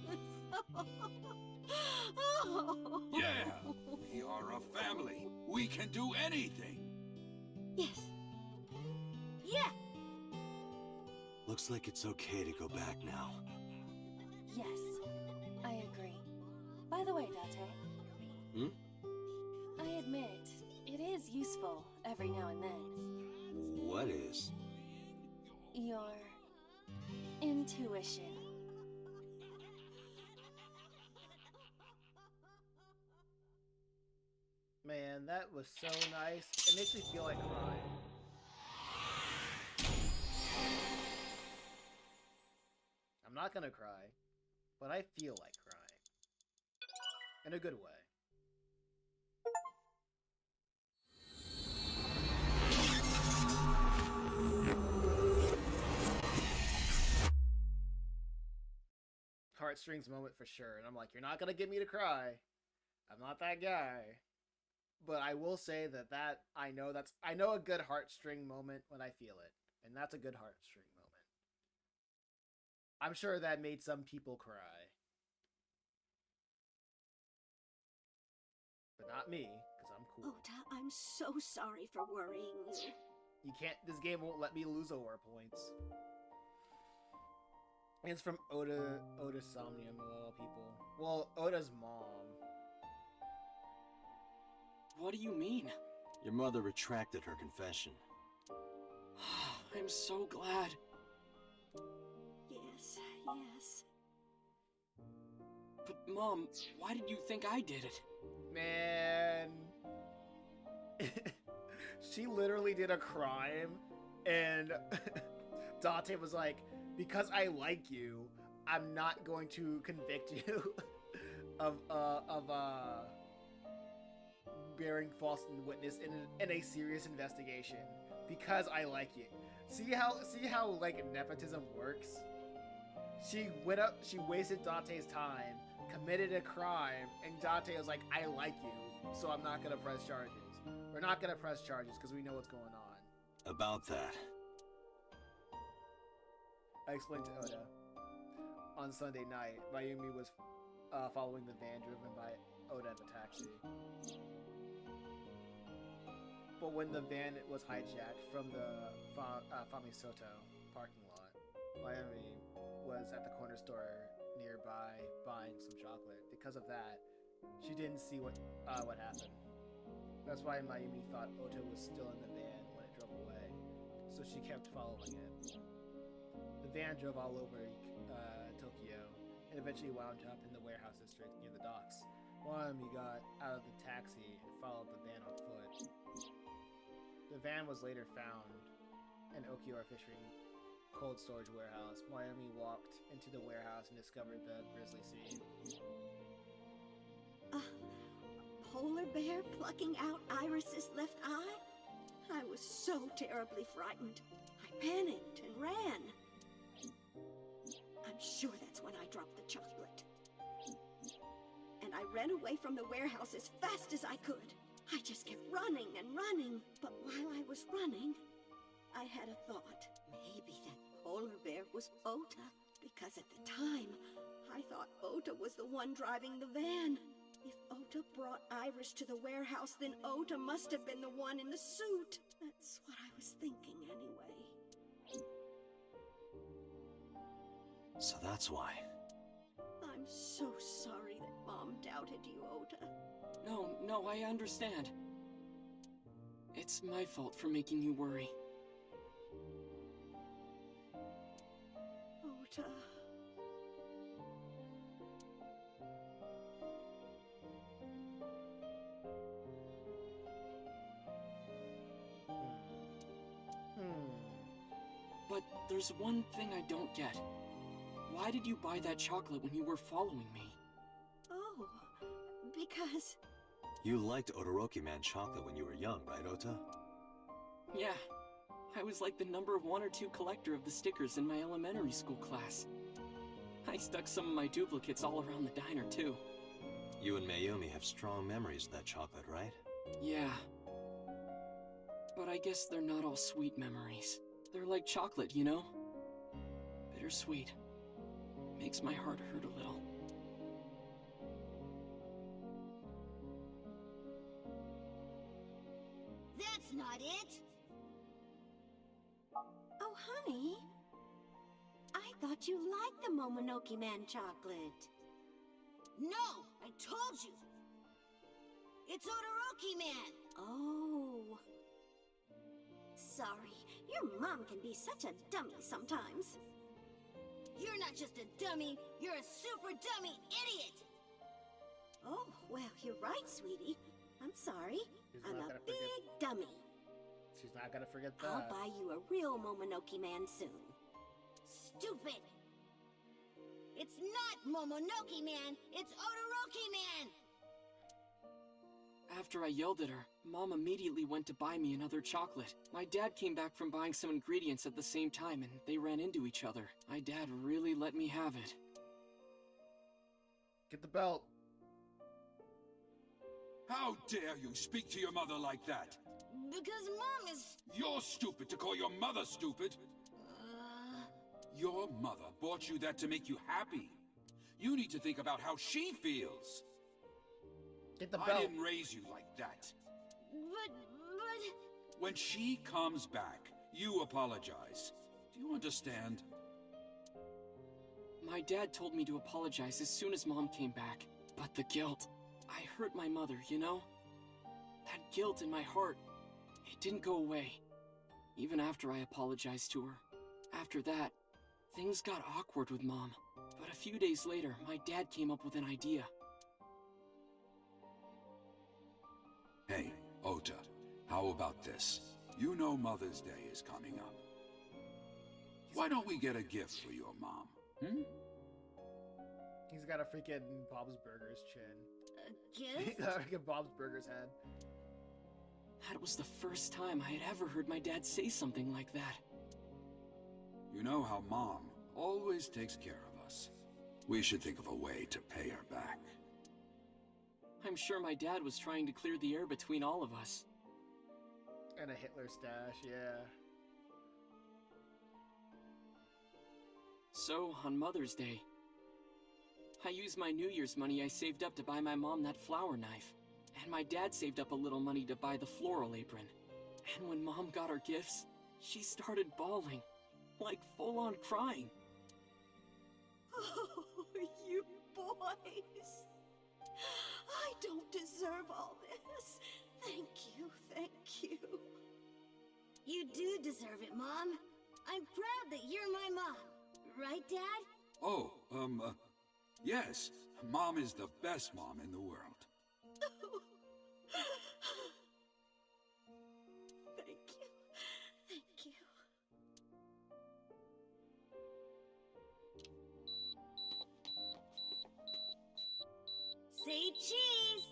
Oh. Yeah, we are a family. We can do anything. Yes. Yeah. Looks like it's okay to go back now. Yes, I agree. By the way, Date. Hmm? I admit, it is useful every now and then. What is? Your intuition. Man, that was so nice. It makes me feel like crying. I'm not gonna cry, but I feel like crying. In a good way. Heartstrings moment for sure. And I'm like, you're not gonna get me to cry. I'm not that guy. But I will say that I know a good heartstring moment when I feel it. And that's a good heartstring moment. I'm sure that made some people cry. But not me, because I'm cool. Ota, I'm so sorry for worrying you. You can't, this game won't let me lose award points. And it's from Oda Somnium of all people. Well, Oda's mom. What do you mean? Your mother retracted her confession. I'm so glad. Yes. But Mom, why did you think I did it? Man. She literally did a crime, and Dante was like, because I like you, I'm not going to convict you of bearing false witness in a serious investigation because I like you. See how like nepotism works? She wasted Dante's time, committed a crime, and Dante was like, I like you, so I'm not gonna press charges. We're not gonna press charges because we know what's going on. About that. I explained to Oda. On Sunday night, Mayumi was following the van driven by Oda in the taxi. But when the van was hijacked from the Famisoto parking lot, Mayumi was at the corner store nearby buying some chocolate. Because of that, she didn't see what happened. That's why Mayumi thought Ota was still in the van when it drove away, so she kept following it. The van drove all over Tokyo and eventually wound up in the warehouse district near the docks. Mayumi got out of the taxi and followed the van on foot. The van was later found in Okiura Fishing cold storage warehouse. Mayumi walked into the warehouse and discovered the grisly scene. A polar bear plucking out Iris's left eye? I was so terribly frightened. I panicked and ran. I'm sure that's when I dropped the chocolate. And I ran away from the warehouse as fast as I could. I just kept running and running. But while I was running, I had a thought. Maybe that polar bear was Ota. Because at the time, I thought Ota was the one driving the van. If Ota brought Iris to the warehouse, then Ota must have been the one in the suit. That's what I was thinking anyway. So that's why. I'm so sorry that Mom doubted you, Ota. No, I understand. It's my fault for making you worry. Ota. But there's one thing I don't get. Why did you buy that chocolate when you were following me? Oh, because... You liked Todoroki Man chocolate when you were young, right, Ota? Yeah. I was like the number 1 or 2 collector of the stickers in my elementary school class. I stuck some of my duplicates all around the diner, too. You and Mayumi have strong memories of that chocolate, right? Yeah. But I guess they're not all sweet memories. They're like chocolate, you know? Bittersweet. Makes my heart hurt a little. That's not it! Oh, honey. I thought you liked the Momonoki Man chocolate. No! I told you! It's Todoroki Man! Oh. Sorry. Your mom can be such a dummy sometimes. You're not just a dummy, you're a super dummy idiot! Oh, well, you're right, sweetie. I'm sorry. She's I'm not a gonna big forget. dummy. She's not gonna forget that. I'll buy you a real Momonoke man soon. Stupid! It's not Momonoke man, it's Odoroki man! After I yelled at her, Mom immediately went to buy me another chocolate. My dad came back from buying some ingredients at the same time, and they ran into each other. My dad really let me have it. Get the belt. How dare you speak to your mother like that? Because Mom is... You're stupid to call your mother stupid. Your mother bought you that to make you happy. You need to think about how she feels. Get the I belt. didn't raise you like that. But... When she comes back, you apologize. Do you understand? My dad told me to apologize as soon as Mom came back. But the guilt... I hurt my mother, you know? That guilt in my heart, it didn't go away. Even after I apologized to her. After that, things got awkward with Mom. But a few days later, my dad came up with an idea. Hey, Ota, how about this? You know Mother's Day is coming up. Why don't we get a gift for your mom? Hmm? He's got a freaking Bob's Burgers chin. A He's gift? got a freaking Bob's Burgers head. That was the first time I had ever heard my dad say something like that. You know how Mom always takes care of us. We should think of a way to pay her back. I'm sure my dad was trying to clear the air between all of us. And a Hitler stash, yeah. So, on Mother's Day, I used my New Year's money I saved up to buy my mom that flower knife. And my dad saved up a little money to buy the floral apron. And when Mom got her gifts, she started bawling. Like full-on crying. Oh, you boys. I don't deserve all this. Thank you. You do deserve it, Mom. I'm proud that you're my mom. Right, Dad? Oh, yes. Mom is the best mom in the world. Thank you. Say cheese!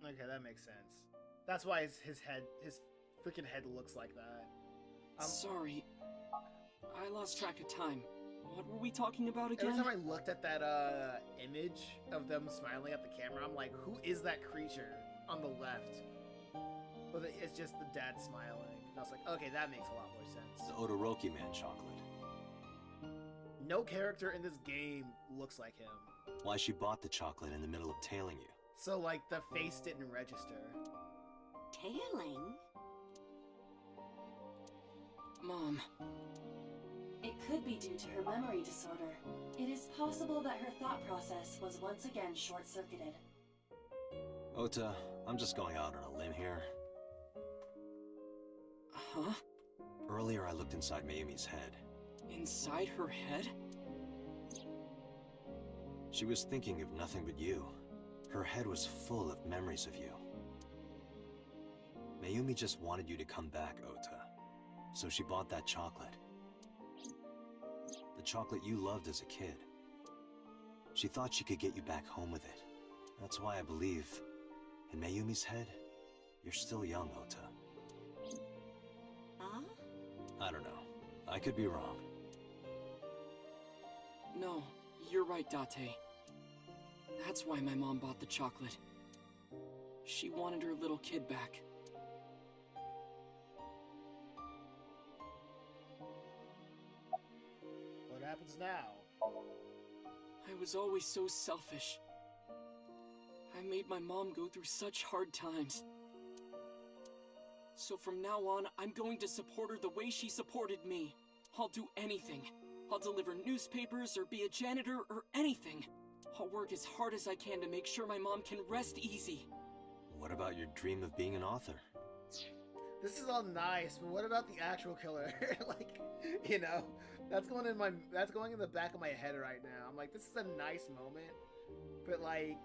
Okay, that makes sense. That's why his freaking head looks like that. Sorry. I lost track of time. What were we talking about again? Every time I looked at that image of them smiling at the camera, I'm like, who is that creature on the left? But it's just the dad smiling. And I was like, okay, that makes a lot more sense. The Odoroki man chocolate. No character in this game looks like him. Why she bought the chocolate in the middle of tailing you. So, like, the face didn't register. Tailing? Mom. It could be due to her memory disorder. It is possible that her thought process was once again short-circuited. Ota, I'm just going out on a limb here. Huh? Earlier I looked inside Mayumi's head. Inside her head? She was thinking of nothing but you. Her head was full of memories of you. Mayumi just wanted you to come back, Ota. So she bought that chocolate. The chocolate you loved as a kid. She thought she could get you back home with it. That's why I believe, in Mayumi's head, you're still young, Ota. Huh? I don't know. I could be wrong. No, you're right, Date. That's why my mom bought the chocolate. She wanted her little kid back. What happens now? I was always so selfish. I made my mom go through such hard times. So from now on, I'm going to support her the way she supported me. I'll do anything. I'll deliver newspapers or be a janitor or anything. I'll work as hard as I can to make sure my mom can rest easy. What about your dream of being an author? This is all nice, but what about the actual killer? Like, you know, That's going in the back of my head right now. I'm like, this is a nice moment, but like,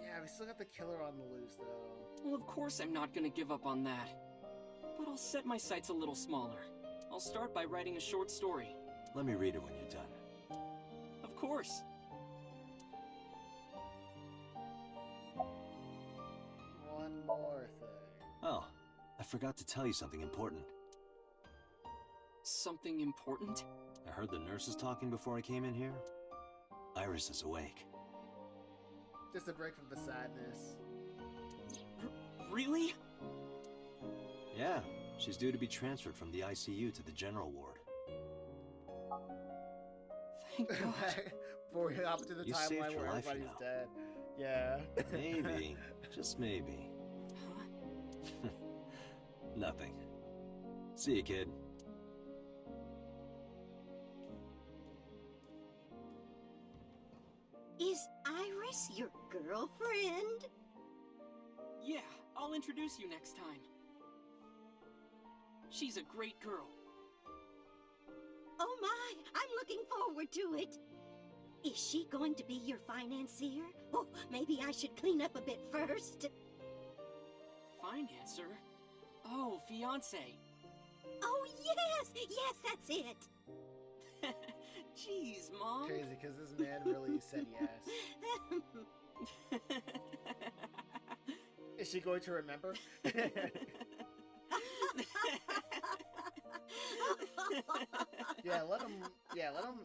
yeah, we still got the killer on the loose though. Well, of course I'm not gonna give up on that. But I'll set my sights a little smaller. I'll start by writing a short story. Let me read it when you're done. Of course. One more thing. Oh, I forgot to tell you something important. Something important? I heard the nurses talking before I came in here. Iris is awake. Just a break from the sadness. Really? Yeah, she's due to be transferred from the ICU to the general ward. Thank God. Before we hop to the You saved timeline her where life, everybody's you know. dead. Yeah. Maybe. Just maybe. Huh? Nothing. See you, kid. Is Iris your girlfriend? Yeah, I'll introduce you next time. She's a great girl. Oh my, I'm looking forward to it. Is she going to be your financier? Oh, maybe I should clean up a bit first. Financer? Oh, fiance. Oh yes, yes, that's it. Jeez, Mom. Crazy, because this man really said yes. Is she going to remember?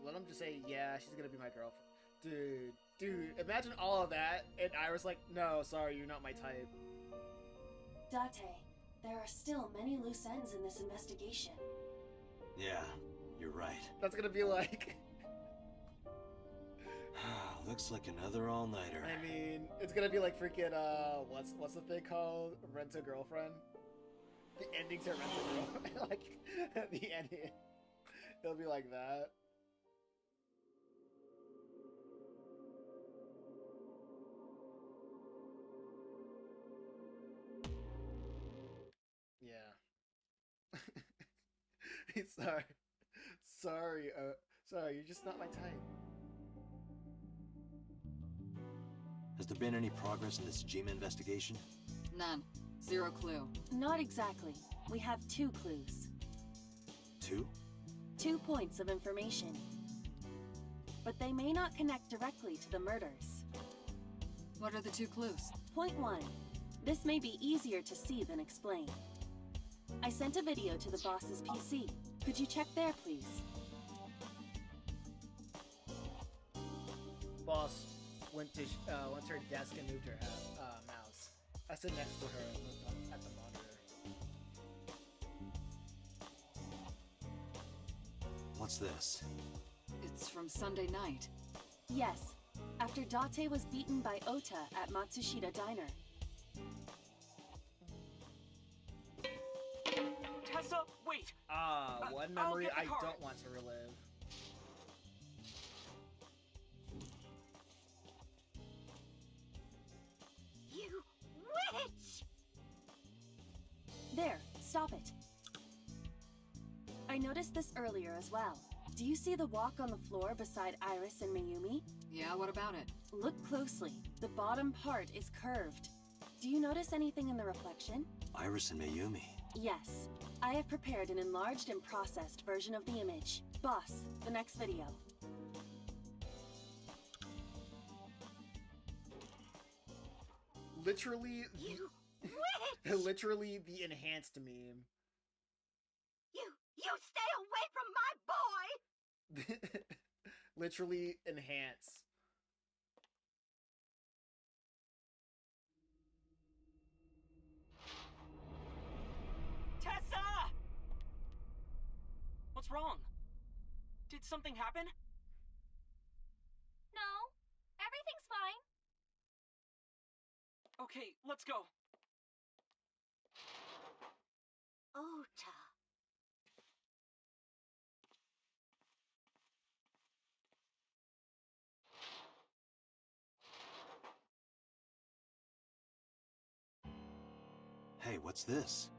Let him just say, yeah, she's gonna be my girlfriend. Dude, imagine all of that, and Iris like, no, sorry, you're not my type. Date, there are still many loose ends in this investigation. Yeah, you're right. That's gonna be like... Looks like another all-nighter. I mean, it's gonna be like freaking, what's the thing called? Rent a Girlfriend? The ending to Rent a Girlfriend. Like, the ending. It'll be like that. Yeah. Sorry, you're just not my type. Has there been any progress in this Jima investigation? None. Zero clue. Not exactly. We have 2 clues. 2? 2 points of information. But they may not connect directly to the murders. What are the 2 clues? Point 1. This may be easier to see than explain. I sent a video to the boss's PC. Could you check there, please? Boss went to her desk and moved her mouse. I stood next to her and looked at the monitor. What's this? It's from Sunday night. Yes. After Date was beaten by Ota at Matsushita Diner. Tessa, wait! One I'll memory get the I card. don't want to relive. You witch! There, stop it. I noticed this earlier as well. Do you see the walk on the floor beside Iris and Mayumi? Yeah, what about it? Look closely. The bottom part is curved. Do you notice anything in the reflection? Iris and Mayumi. Yes. I have prepared an enlarged and processed version of the image. Boss, the next video. Literally, You witch! literally the enhanced meme. You stay away from my boy! Literally enhance. Tessa! What's wrong? Did something happen? No, everything's fine. Okay, let's go. Ota. Hey, what's this?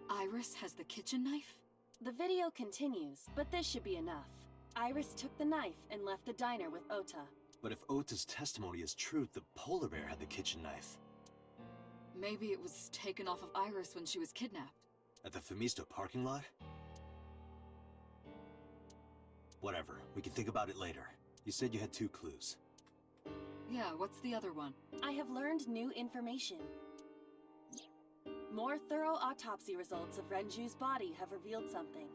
Iris has the kitchen knife? The video continues, but this should be enough. Iris took the knife and left the diner with Ota. But if Ota's testimony is true, the polar bear had the kitchen knife. Maybe it was taken off of Iris when she was kidnapped. At the Femisto parking lot? Whatever, we can think about it later. You said you had 2 clues. Yeah, what's the other one? I have learned new information. More thorough autopsy results of Renju's body have revealed something.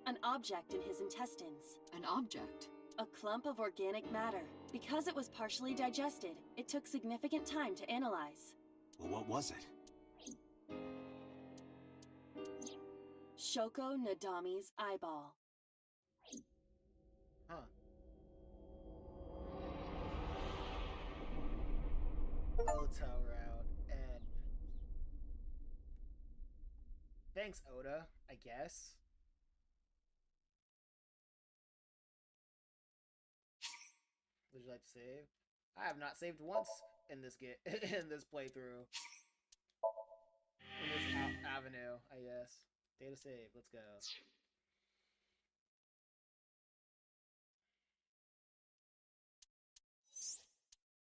An object in his intestines. An object? A clump of organic matter. Because it was partially digested, it took significant time to analyze. Well, what was it? Shoko Nadami's eyeball. Huh. Ota route, and... Thanks, Oda, I guess. Would you like to save? I have not saved once in this in this playthrough. In this avenue, I guess. Data save, let's go.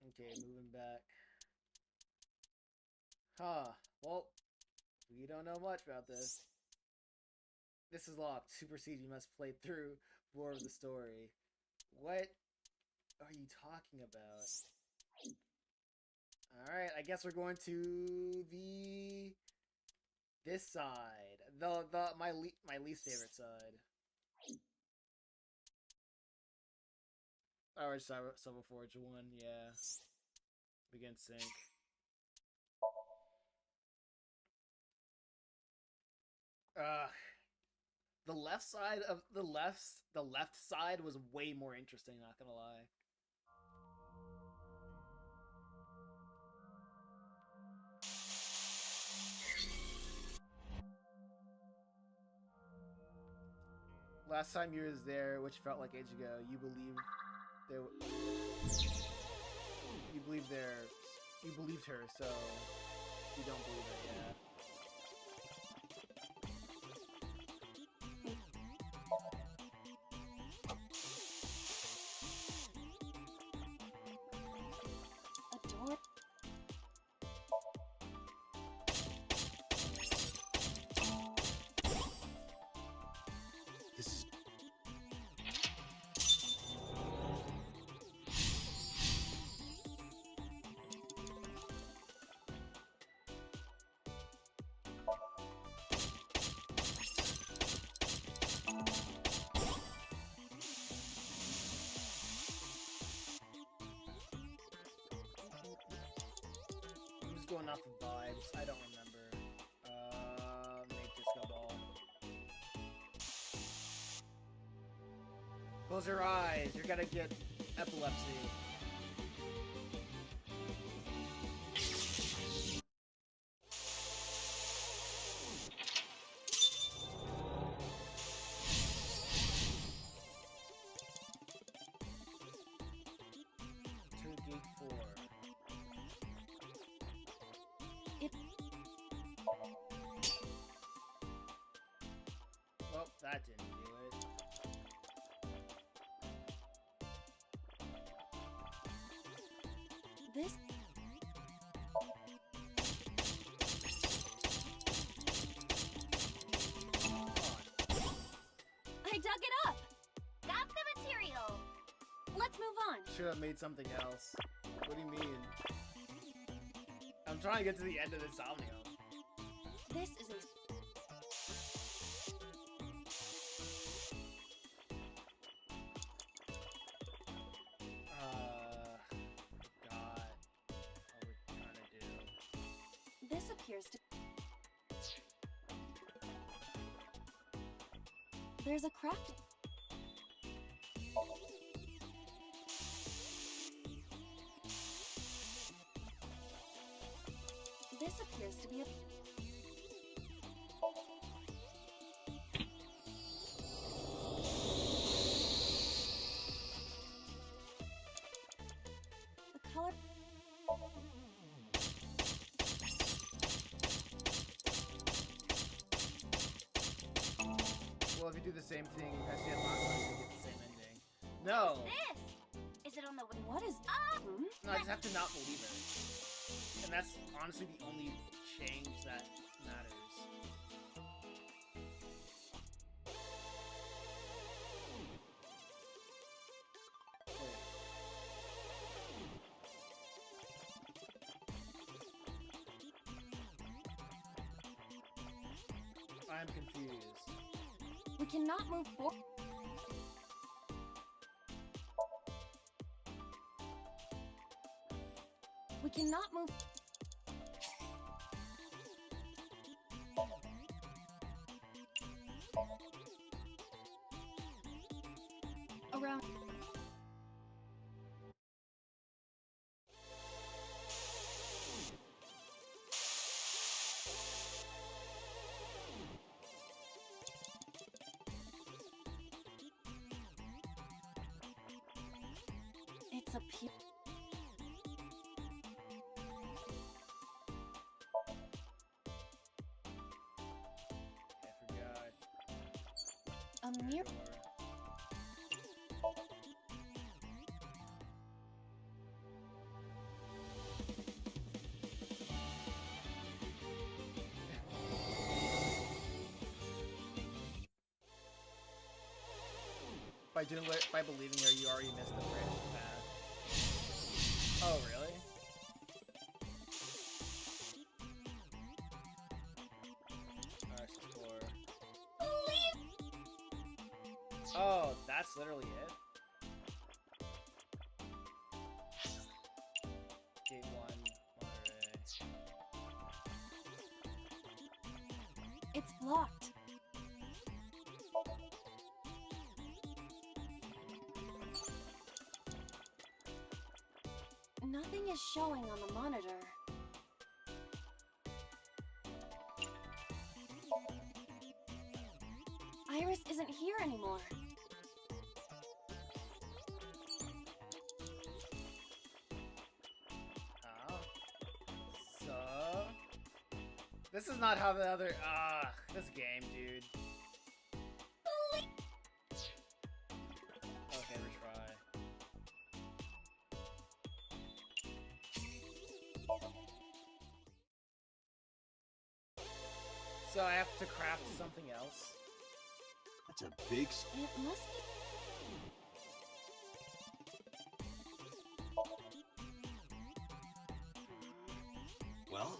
Okay, moving back. Huh, well, we don't know much about this. This is locked. Supersede, you must play through more of the story. What are you talking about? Alright, I guess we're going to this side. My least favorite side. Alright, Silver Forge 1, yeah. Begin sync. The left side of the left side was way more interesting, not gonna lie. Last time you was there, which felt like age ago, you believed her, so you don't believe it yet. Going off of vibes, I don't remember. Make disco ball. Close your eyes, you're gonna get epilepsy. Well, that didn't do it. This... I dug it up! Got the material! Let's move on. Should have made something else. What do you mean? I'm trying to get to the end of the Somnium. This is a... God. What we're trying to do. This appears to... There's a craft... This appears to be a... The color... same thing as you did last time, you get the same ending. No! This! Is it on the... What is... No, I just have to not believe it. And that's honestly the only change that matters. I'm confused. We cannot move forward. We cannot move... Around... It's a pu... I forgot. A mirror... By believing her, you already missed the branch path. Oh, really? Alright, explore. Oh, that's literally it? Gate 1, Monterey. It's blocked. Nothing is showing on the monitor. Iris isn't here anymore. Oh. So... This is not how the other... this game, dude. Okay, retry. So I have to craft something else? That's a big... It must be... Well?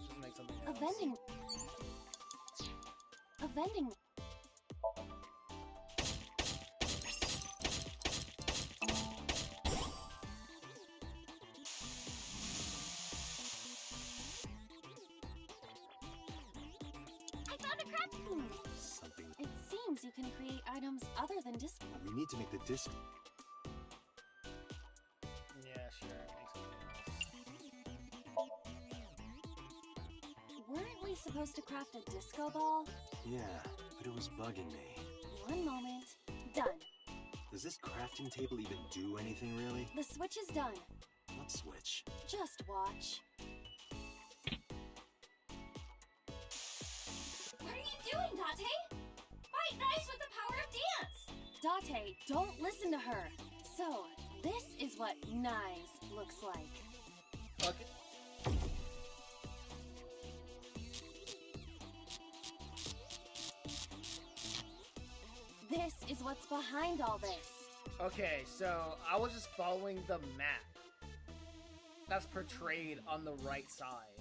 Just make something A else. vending... A vending... I found a craft... Something... It seems you can create items other than disc... We need to make the disc... Yeah, sure. Make something else. Weren't we supposed to craft a disco ball? Yeah, but it was bugging me. One moment. Done. Does this crafting table even do anything, really? The switch is done. What switch? Just watch. What are you doing, Date? Fight nice with the power of dance! Date, don't listen to her. So, this is what nice looks like. Okay. This is what's behind all this. Okay, so I was just following the map that's portrayed on the right side.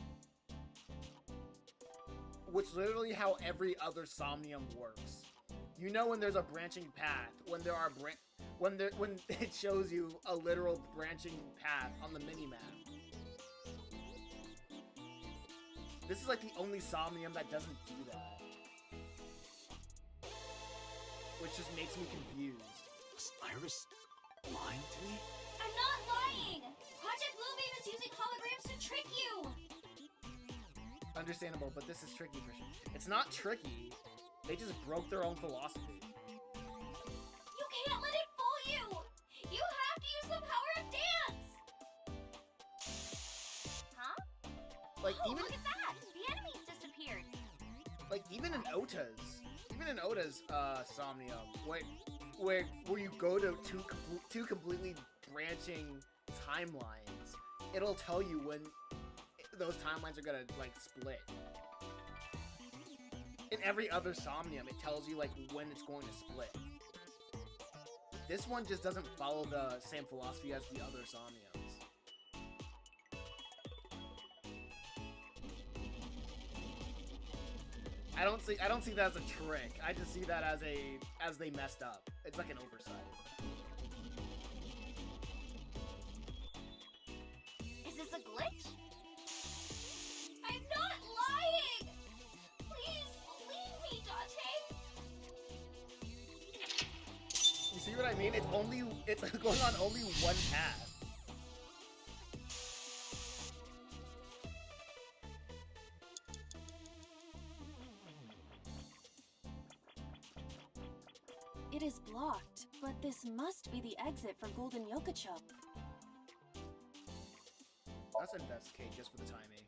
Which is literally how every other Somnium works. You know when there's a branching path, when there are when it shows you a literal branching path on the minimap. This is like the only Somnium that doesn't do that. Which just makes me confused. Was Iris lying to me? I'm not lying! Project Bluebeam is using holograms to trick you! Understandable, but this is tricky for sure. It's not tricky. They just broke their own philosophy. You can't let it fool you! You have to use the power of dance! Huh? Like Oh, even look at that! The enemies disappeared! like even in Ota's even in Ota's Somnium, where you go to two completely branching timelines, it'll tell you when those timelines are gonna like split. In every other Somnium, it tells you like when it's going to split. This one just doesn't follow the same philosophy as the other Somniums. I don't see that as a trick. I just see that as they messed up. It's like an oversight. Is this a glitch? I'm not lying! Please, believe me, Dante! You see what I mean? It's going on only one path. It is blocked, but this must be the exit for Golden Yokachup. Let's investigate just for the timing.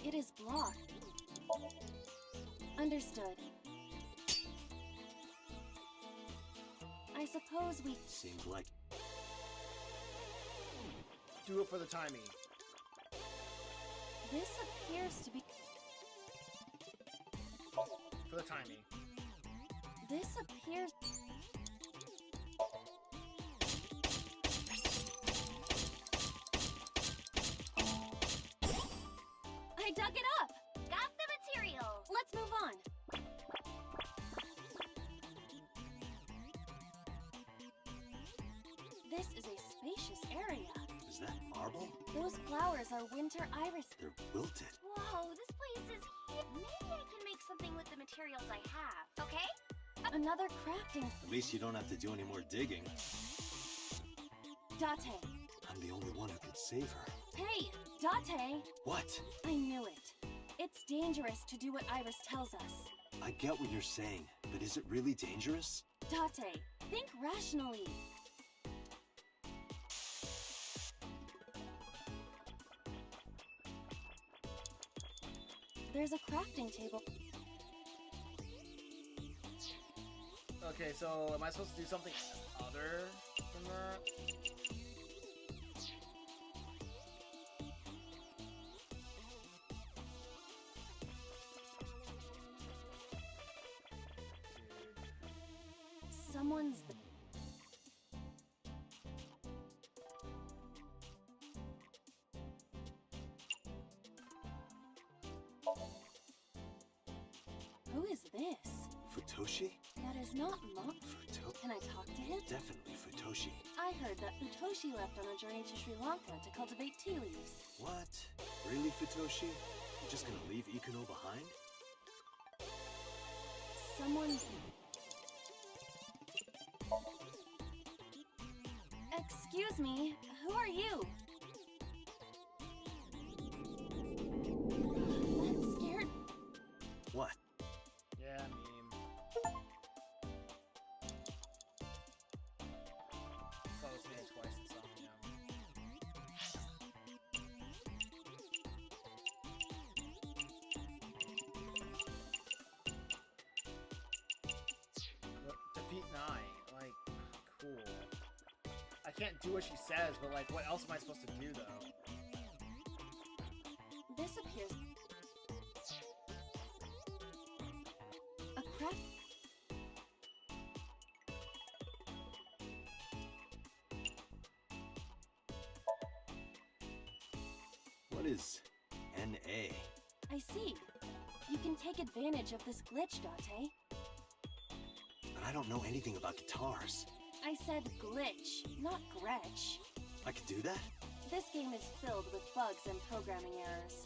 It is blocked. Understood. I suppose we... Seems like... Do it for the timing. This appears to be... For the timing. This appears... I dug it up! Got the material! Let's move on. This is a spacious area. Is that marble? Those flowers are winter iris. They're wilted. Whoa, this place is huge. Maybe I can make something with the materials I have, okay? Another crafting... At least you don't have to do any more digging. Date. I'm the only one who could save her. Hey, Date! What? I knew it. It's dangerous to do what Iris tells us. I get what you're saying, but is it really dangerous? Date, think rationally. There's a crafting table. Okay, so am I supposed to do something other than that? Someone's... Who is this? Futoshi? That is not Mom. Futoshi? Can I talk to him? Definitely Futoshi. I heard that Futoshi left on a journey to Sri Lanka to cultivate tea leaves. What? Really, Futoshi? You're just gonna leave Ikuno behind? Someone... Excuse me, who are you? That scared... What? Yeah, meme. Close me twice in Somnium. Defeat 9. Like, cool. I can't do what she says, but like, what else am I supposed to do, though? This appears... A craft... What is N.A.? I see. You can take advantage of this glitch, Date. But I don't know anything about guitars. I said glitch, not Gretch. I could do that? This game is filled with bugs and programming errors.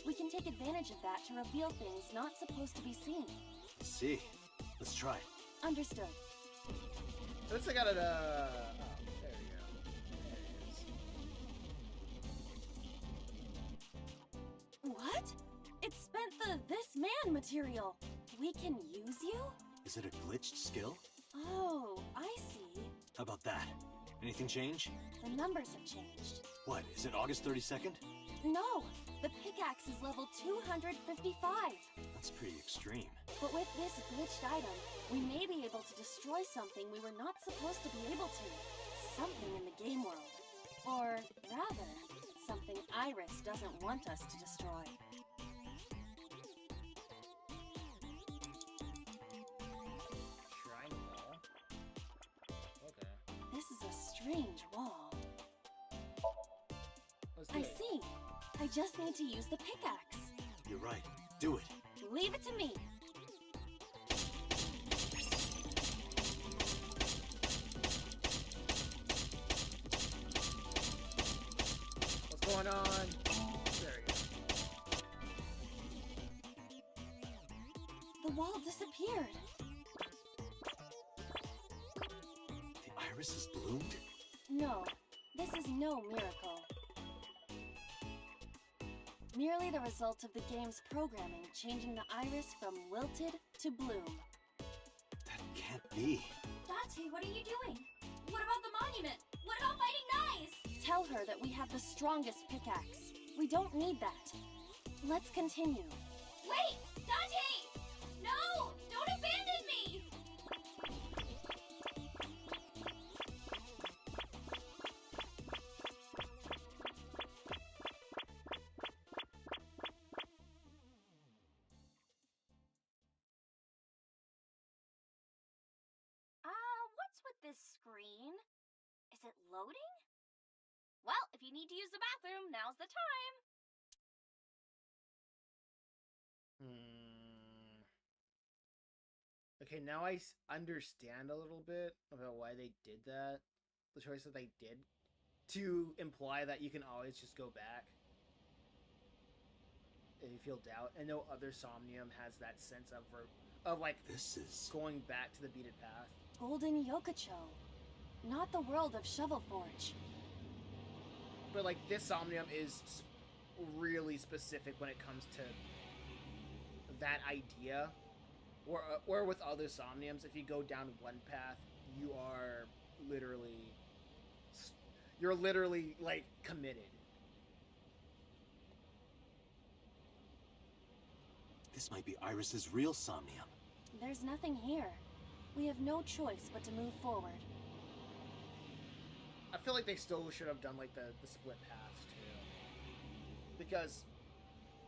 We can take advantage of that to reveal things not supposed to be seen. Let's see. Let's try. Understood. At least I got it, oh, there we go. There it is. What? It spent the This Man material. We can use you? Is it a glitched skill? Oh, I see. How about that? Anything change? The numbers have changed. What, is it August 32nd? No, the pickaxe is level 255. That's pretty extreme. But with this glitched item, we may be able to destroy something we were not supposed to be able to. Something in the game world. Or rather, something Iris doesn't want us to destroy. Shrine wall? Okay. This is a strange wall. Let's do I it. see. I just need to use the pickaxe. You're right. Do it. Leave it to me. What's going on? There we go. The wall disappeared. The iris has bloomed? No, this is no miracle. Merely the result of the game's programming changing the iris from wilted to bloom. That can't be. Date, what are you doing? What about the monument? What about fighting Knives? Tell her that we have the strongest pickaxe. We don't need that. Let's continue. Wait! Date! No! Don't abandon me! What's with this screen? Is it loading? Well, if you need to use the bathroom, now's the time. Okay, now I understand a little bit about why they did that. The choice that they did to imply that you can always just go back if you feel doubt. And no other Somnium has that sense of like This is... going back to the beaten path. Golden Yokocho. Not the world of Shovelforge. But like this Somnium is really specific when it comes to that idea. Or with other Somniums, if you go down one path, you're literally like committed. This might be Iris's real Somnium. There's nothing here. We have no choice but to move forward. I feel like they still should have done like the split paths too. Because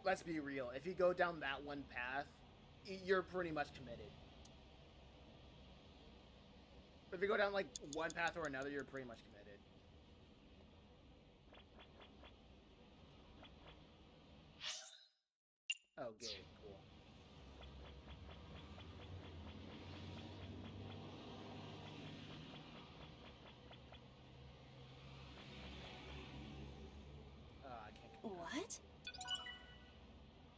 let's be real, if you go down that one path, you're pretty much committed. If you go down like one path or another, you're pretty much committed. Oh, good, cool. I can't. What?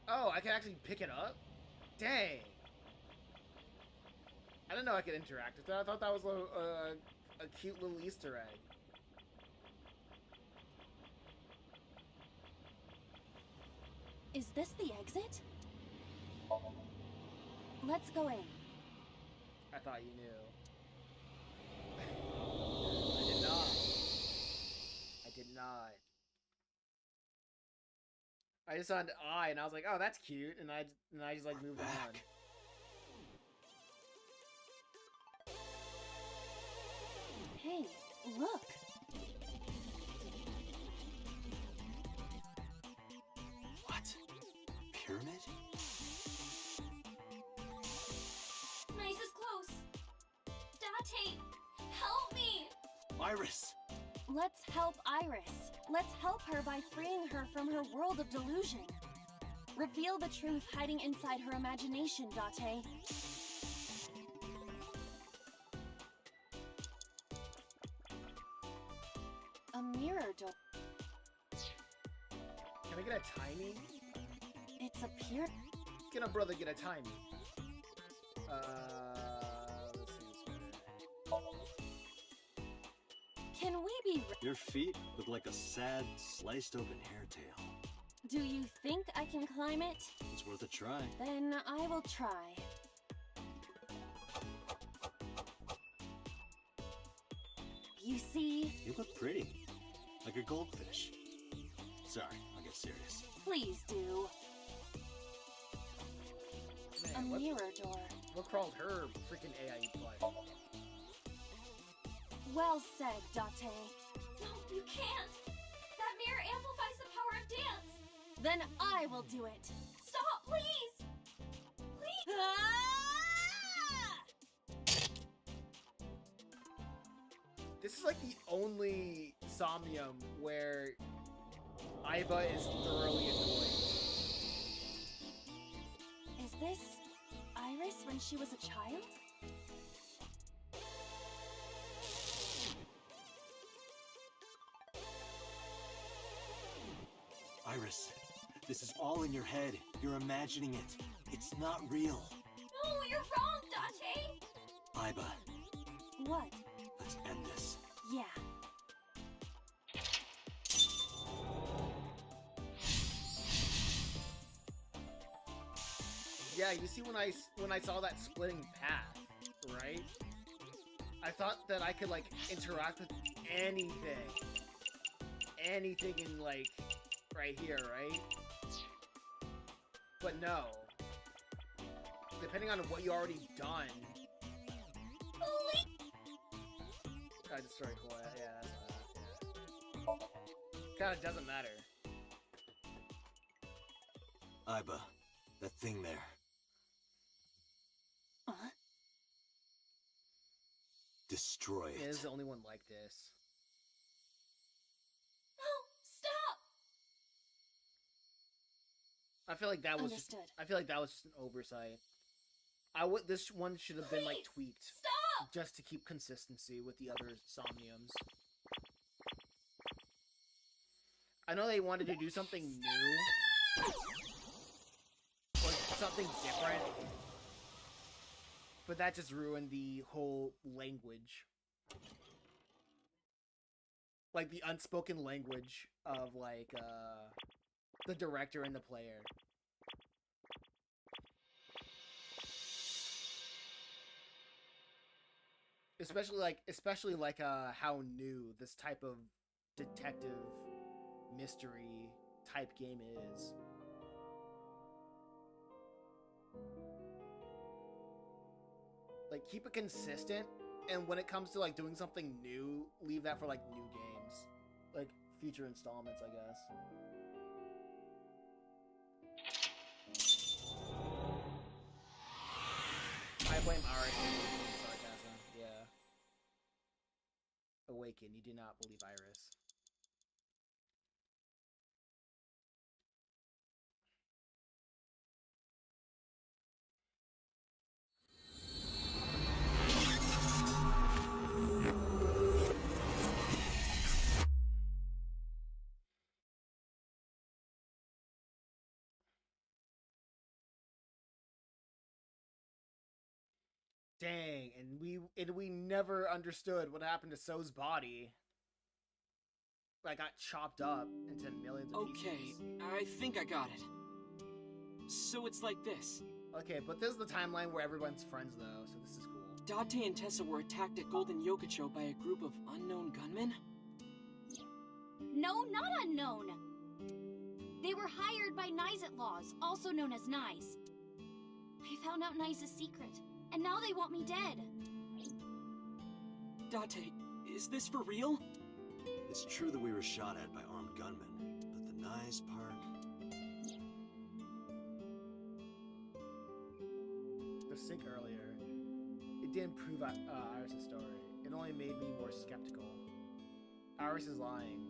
Oh, I can actually pick it up? Dang. I didn't know I could interact with that. I thought that was a cute little Easter egg. Is this the exit? Let's go in. I thought you knew. I did not. I did not. I just saw an eye and I was like, oh, that's cute, and I just like moved on. Hey, look. What? Pyramid? Nice is close. Date, help me! Iris! Let's help Iris. Let's help her by freeing her from her world of delusion. Reveal the truth hiding inside her imagination, Date. A mirror door. Can I get a timing? It's a pure... Can a brother get a timing? Let's see this better. Can we be... Your feet look like a sad, sliced open hairtail. Do you think I can climb it? It's worth a try. Then I will try. You see... You look pretty. Like a goldfish. Sorry, I'll get serious. Please do. A mirror door. What crawled her freaking AI butt? Well said, Date. No, you can't. That mirror amplifies the power of dance. Then I will do it. Stop, please. Please. This is like the only Somnium where Aiba is thoroughly annoying. Is this Iris when she was a child? Iris, this is all in your head. You're imagining it. It's not real. No, you're wrong, Date. Aiba, What? let's end this. Yeah. Yeah, you see, when I saw that splitting path, right? I thought that I could like interact with anything in like right here, right? But no. Depending on what you already done. I destroyed Koya. Yeah, that's yeah. Kinda doesn't matter. Aiba, that thing there. Destroy it. Yeah, this is the only one like this. No, stop. I feel like that was Understood. I feel like that was just an oversight. This one should have been like tweaked. Stop. Just to keep consistency with the other Somniums. I know they wanted to do something new. Or something different. But that just ruined the whole language. Like the unspoken language of like the director and the player. Especially like how new this type of detective mystery type game is. Like, keep it consistent, and when it comes to like doing something new, leave that for like new games, like future installments, I guess. I blame Iris for sarcasm. Yeah. Awaken. You do not believe Iris. Dang, and we never understood what happened to So's body. Like, got chopped up into millions of pieces. Okay, I think I got it. So it's like this. Okay, but this is the timeline where everyone's friends, though, so this is cool. Date and Tessa were attacked at Golden Yokocho by a group of unknown gunmen? No, not unknown. They were hired by Nizet-Laws, also known as Nize. I found out Nize's secret, and now they want me dead. Date, is this for real? It's true that we were shot at by armed gunmen, but the nice part... The sync earlier, it didn't prove Iris' story. It only made me more skeptical. Iris is lying,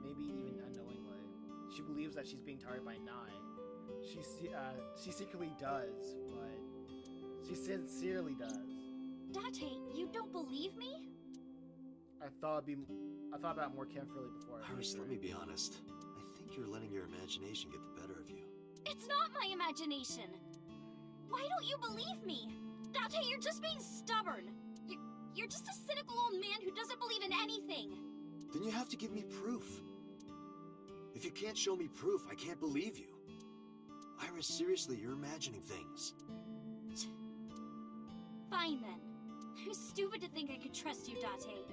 maybe even unknowingly. She believes that she's being targeted by Nai. She secretly does, but she sincerely does. Date, you don't believe me? I thought about it more carefully before. Iris, let me be honest. I think you're letting your imagination get the better of you. It's not my imagination. Why don't you believe me? Date, you're just being stubborn. You're just a cynical old man who doesn't believe in anything. Then you have to give me proof. If you can't show me proof, I can't believe you. Iris, seriously, you're imagining things. Fine then. I'm stupid to think I could trust you, Date.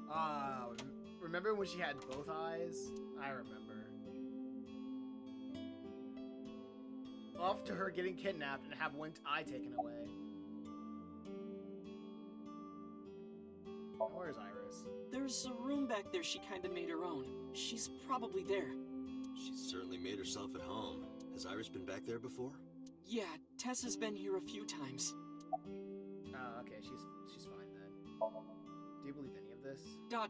Bye. Remember when she had both eyes? I remember. off to her getting kidnapped and have Wink's eye taken away. Where's Iris? There's a room back there she kinda made her own. She's probably there. She's certainly made herself at home. Has Iris been back there before? Yeah, Tessa's been here a few times. Oh, okay, she's fine then. Do you believe any of this?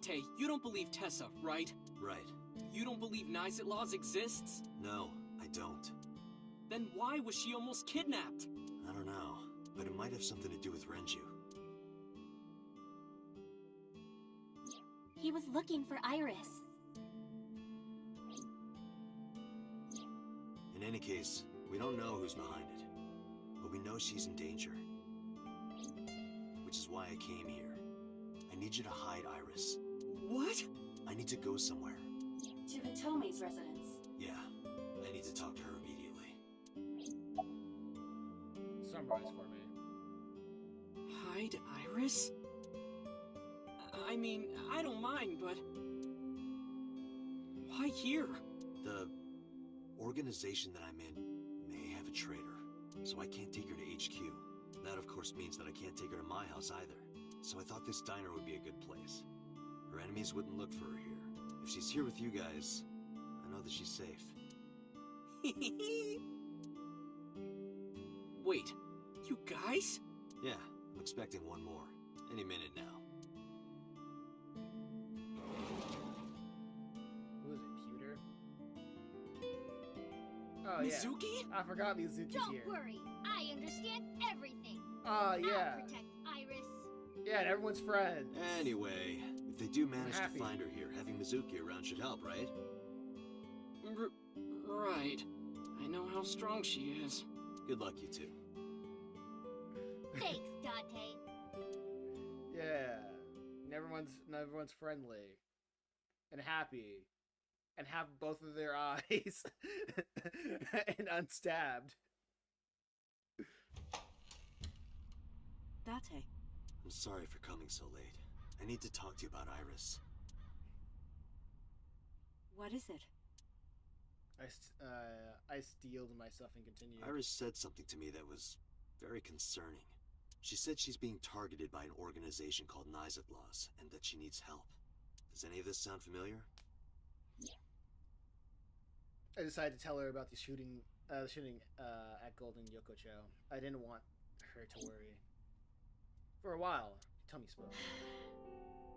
Date, you don't believe Tessa, right? Right. You don't believe Nizet Laws exists? No, I don't. Then why was she almost kidnapped? I don't know, but it might have something to do with Renju. He was looking for Iris. In any case, we don't know who's behind it, but we know she's in danger. Which is why I came here. I need you to hide Iris. What? I need to go somewhere. To Hitomi's residence. Yeah, I need to talk to her immediately. Summarize for me. Hide Iris? I mean, I don't mind, but... why here? The organization that I'm in may have a traitor, so I can't take her to HQ. That, of course, means that I can't take her to my house either. So I thought this diner would be a good place. Her enemies wouldn't look for her here. If she's here with you guys, I know that she's safe. Wait, you guys? Yeah, I'm expecting one more. Any minute now. Who is it, Pewter? Oh, Mizuki? yeah. I forgot Mizuki's Don't here. worry, I understand everything. Oh, yeah. I'll protect Iris. Yeah, and everyone's friend. Anyway, if they do manage to happy. find her here, having Mizuki around should help, right? Right. I know how strong she is. Good luck, you two. Thanks, Date. Yeah. And everyone's friendly. And happy. And have both of their eyes. And unstabbed. Date. I'm sorry for coming so late. I need to talk to you about Iris. What is it? I steeled myself and continued. Iris said something to me that was very concerning. She said she's being targeted by an organization called Nizet Laws, and that she needs help. Does any of this sound familiar? I decided to tell her about the shooting at Golden Yokocho. I didn't want her to worry. For a while, Tommy spoke.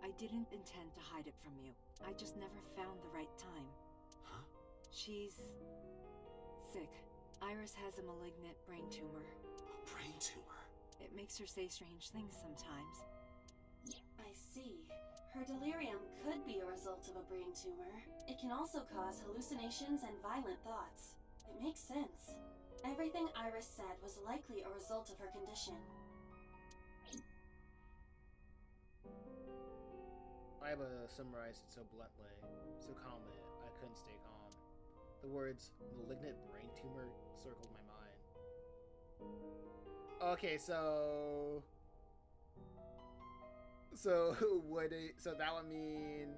I didn't intend to hide it from you. I just never found the right time. Huh? She's sick. Iris has a malignant brain tumor. A brain tumor? It makes her say strange things sometimes. I see. Her delirium could be a result of a brain tumor. It can also cause hallucinations and violent thoughts. It makes sense. Everything Iris said was likely a result of her condition. I summarized it so bluntly, so calmly, I couldn't stay calm. The words malignant brain tumor circled my mind. Okay, so that would mean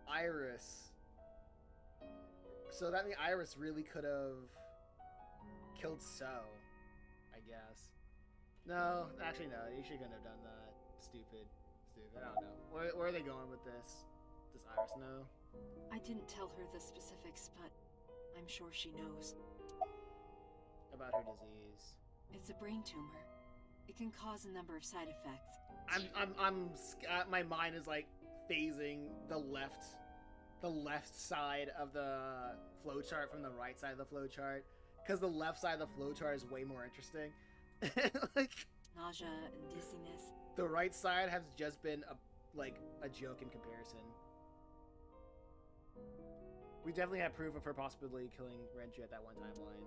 Iris. So that means Iris really could have killed So, I guess. No, actually no. You shouldn't have done that. Stupid. I don't know. Where are they going with this? Does Iris know? I didn't tell her the specifics, but I'm sure she knows. About her disease. It's a brain tumor. It can cause a number of side effects. My mind is like phasing the left side of the flowchart from the right side of the flowchart, because the left side of the flowchart is way more interesting. Like, nausea and dizziness. The right side has just been a joke in comparison. We definitely have proof of her possibly killing Renju at that one timeline.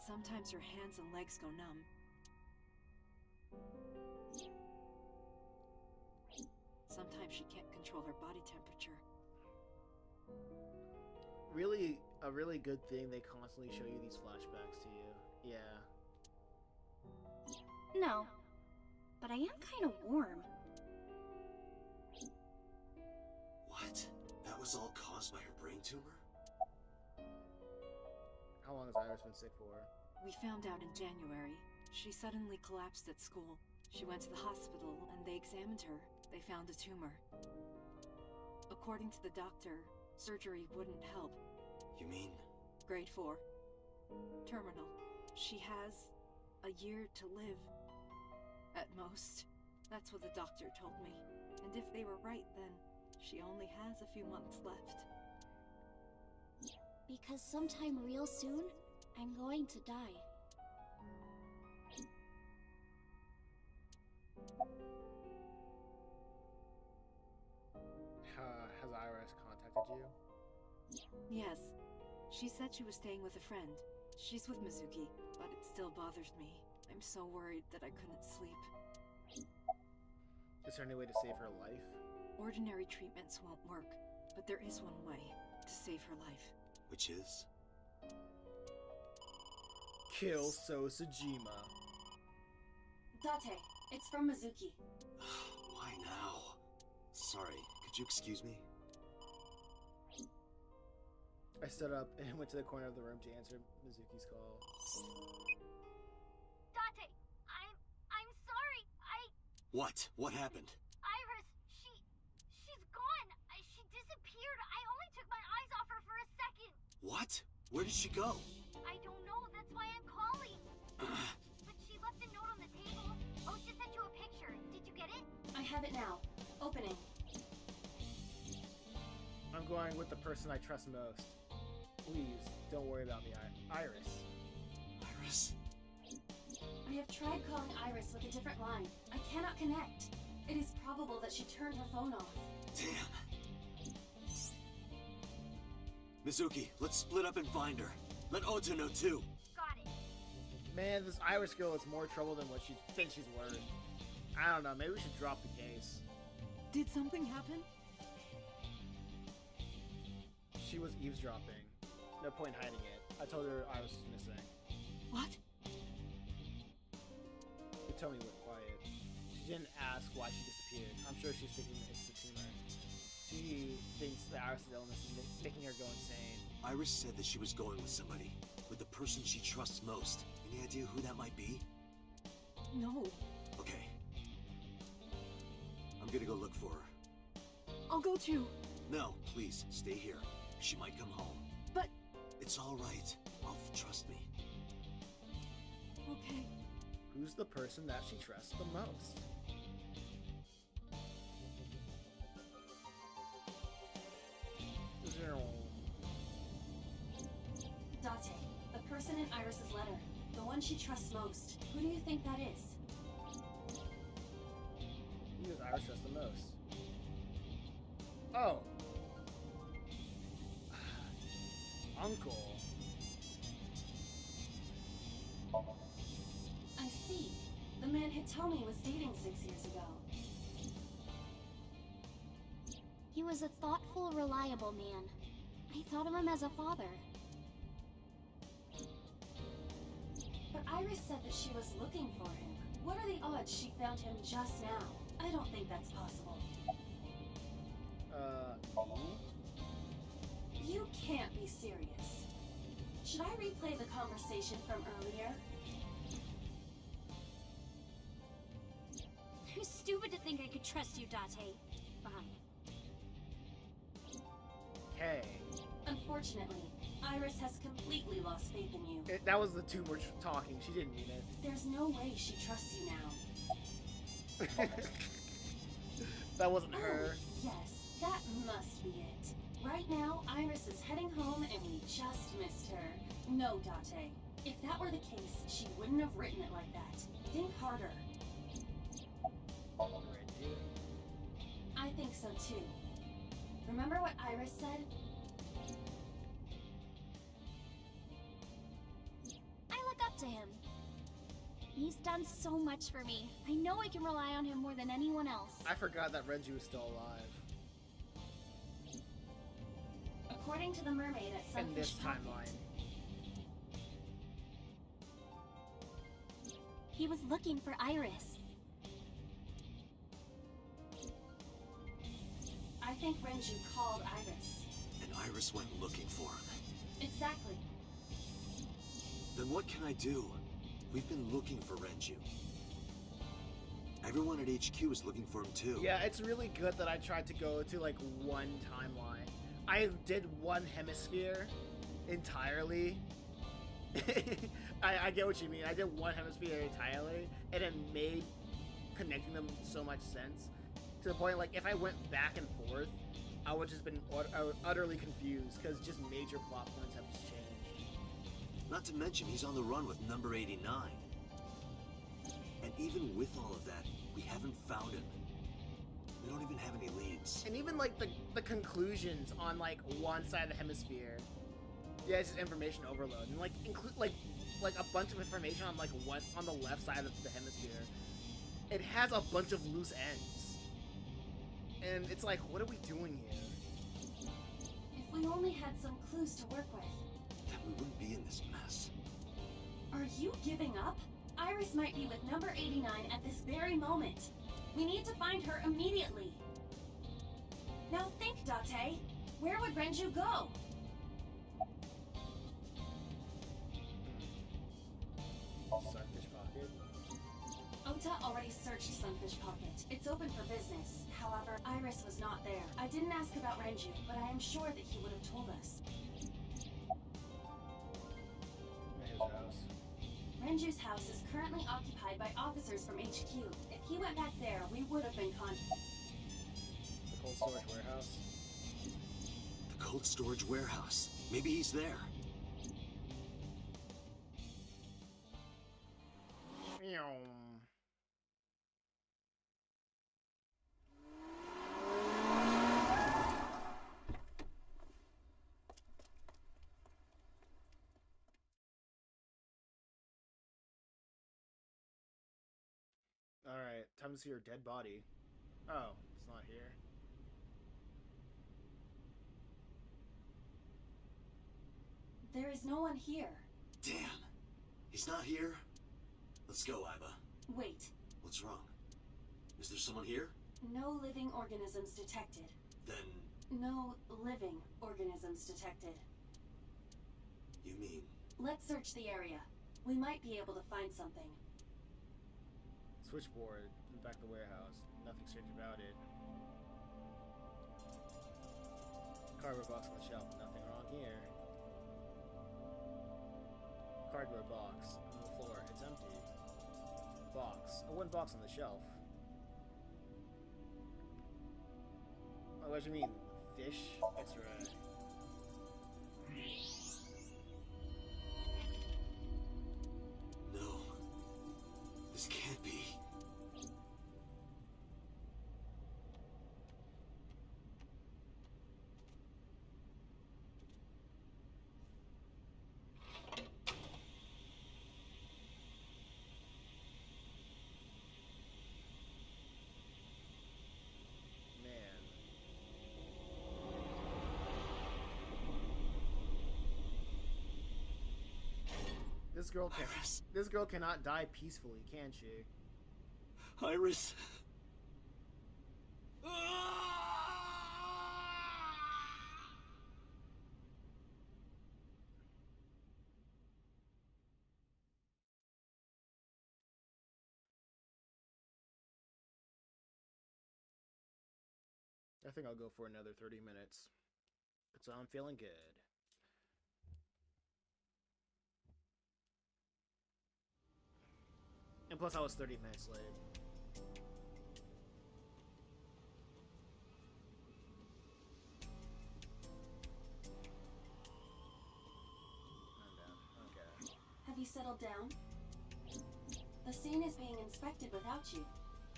Sometimes her hands and legs go numb. Sometimes she can't control her body temperature. a really good thing they constantly show you these flashbacks to you. Yeah. No. But I am kind of warm. What? That was all caused by her brain tumor? How long has Iris been sick for? We found out in January. She suddenly collapsed at school. She went to the hospital and they examined her. They found a tumor. According to the doctor, surgery wouldn't help. You mean? Grade 4. Terminal. She has a year to live. At most. That's what the doctor told me. And if they were right, then she only has a few months left. Because sometime real soon, I'm going to die. Has Iris contacted you? Yes. She said she was staying with a friend. She's with Mizuki, but it still bothers me. I'm so worried that I couldn't sleep. Is there any way to save her life? Ordinary treatments won't work, but there is one way to save her life. Which is? Kill Sosajima. Date, it's from Mizuki. Why now? Sorry, could you excuse me? I stood up and went to the corner of the room to answer Mizuki's call. Date, I'm sorry. What? What happened? Iris, she's gone. She disappeared. I only took my eyes off her for a second. What? Where did she go? I don't know. That's why I'm calling. But she left a note on the table. Oh, she sent you a picture. Did you get it? I have it now. Opening. I'm going with the person I trust most. Please, don't worry about me, Iris. Iris? I have tried calling Iris with a different line. I cannot connect. It is probable that she turned her phone off. Damn. Mizuki, let's split up and find her. Let Ota know too. Got it. Man, this Iris girl is more trouble than what she thinks she's worth. I don't know, maybe we should drop the case. Did something happen? She was eavesdropping. No point hiding it. I told her Iris was missing. What? You told me to look quiet. She didn't ask why she disappeared. I'm sure she's thinking it's the tumor. She thinks that Iris' illness is making her go insane. Iris said that she was going with somebody. With the person she trusts most. Any idea who that might be? No. Okay. I'm gonna go look for her. I'll go too. No, please, stay here. She might come home. But... It's all right. Trust me. Okay. Who's the person that she trusts the most? Date, the person in Iris's letter. The one she trusts most. Who do you think that is? Who does Iris trust the most? Oh. Uncle. I see. The man Hitomi was dating 6 years ago. He was a thoughtful, reliable man. I thought of him as a father. But Iris said that she was looking for him. What are the odds she found him just now? I don't think that's possible. You can't be serious. Should I replay the conversation from earlier? You're stupid to think I could trust you, Date. Fine. Hey. Unfortunately, Iris has completely lost faith in you. That was the tumor talking. She didn't mean it. There's no way she trusts you now. That wasn't Oh, her. yes, that must be it. Right now, Iris is heading home and we just missed her. No, Date. If that were the case, she wouldn't have written it like that. Think harder. I think so too. Remember what Iris said? I look up to him. He's done so much for me. I know I can rely on him more than anyone else. I forgot that Renji was still alive. According According to the mermaid at in Sunfish this Pocket, timeline. He was looking for Iris. I think Renju called Iris. And Iris went looking for him. Exactly. Then what can I do? We've been looking for Renju. Everyone at HQ is looking for him too. Yeah, it's really good that I tried to go to like one timeline. I did one hemisphere entirely. I get what you mean. I did one hemisphere entirely, and it made connecting them so much sense. To the point, like, if I went back and forth, I would just been utterly confused, because just major plot points have just changed. Not to mention, he's on the run with number 89. And even with all of that, we haven't found him. We don't even have any leads. And even, like, the conclusions on, like, one side of the hemisphere. Yeah, it's just information overload. And, like, include, like a bunch of information on, like, one on the left side of the hemisphere. It has a bunch of loose ends. And it's like, what are we doing here? If we only had some clues to work with. Then we wouldn't be in this mess. Are you giving up? Iris might be with number 89 at this very moment. We need to find her immediately. Now think, Date. Where would Renju go? Sunfish Pocket. Ota already searched Sunfish Pocket. It's open for business. However, Iris was not there. I didn't ask about Renju, but I am sure that he would have told us. Renju's house. Renju's house is currently occupied by officers from HQ. If he went back there, we would have been contacted. The cold storage warehouse. The cold storage warehouse. Maybe he's there. Alright, time to see her dead body. Oh, it's not here. There is no one here. Damn. He's not here? Let's go, Iba. Wait. What's wrong? Is there someone here? No living organisms detected. Then... No living organisms detected. You mean... Let's search the area. We might be able to find something. Switchboard in the back of the warehouse. Nothing strange about it. Cardboard box on the shelf. Nothing wrong here. Cardboard box on the floor. It's empty. Box. A wooden box on the shelf. Oh, what do you mean? Fish? That's right. No. This can't be. This girl cannot die peacefully, can she? Iris. I think I'll go for another 30 minutes. So I'm feeling good. And plus I was 30 minutes late. I'm down. Okay. Have you settled down? The scene is being inspected without you.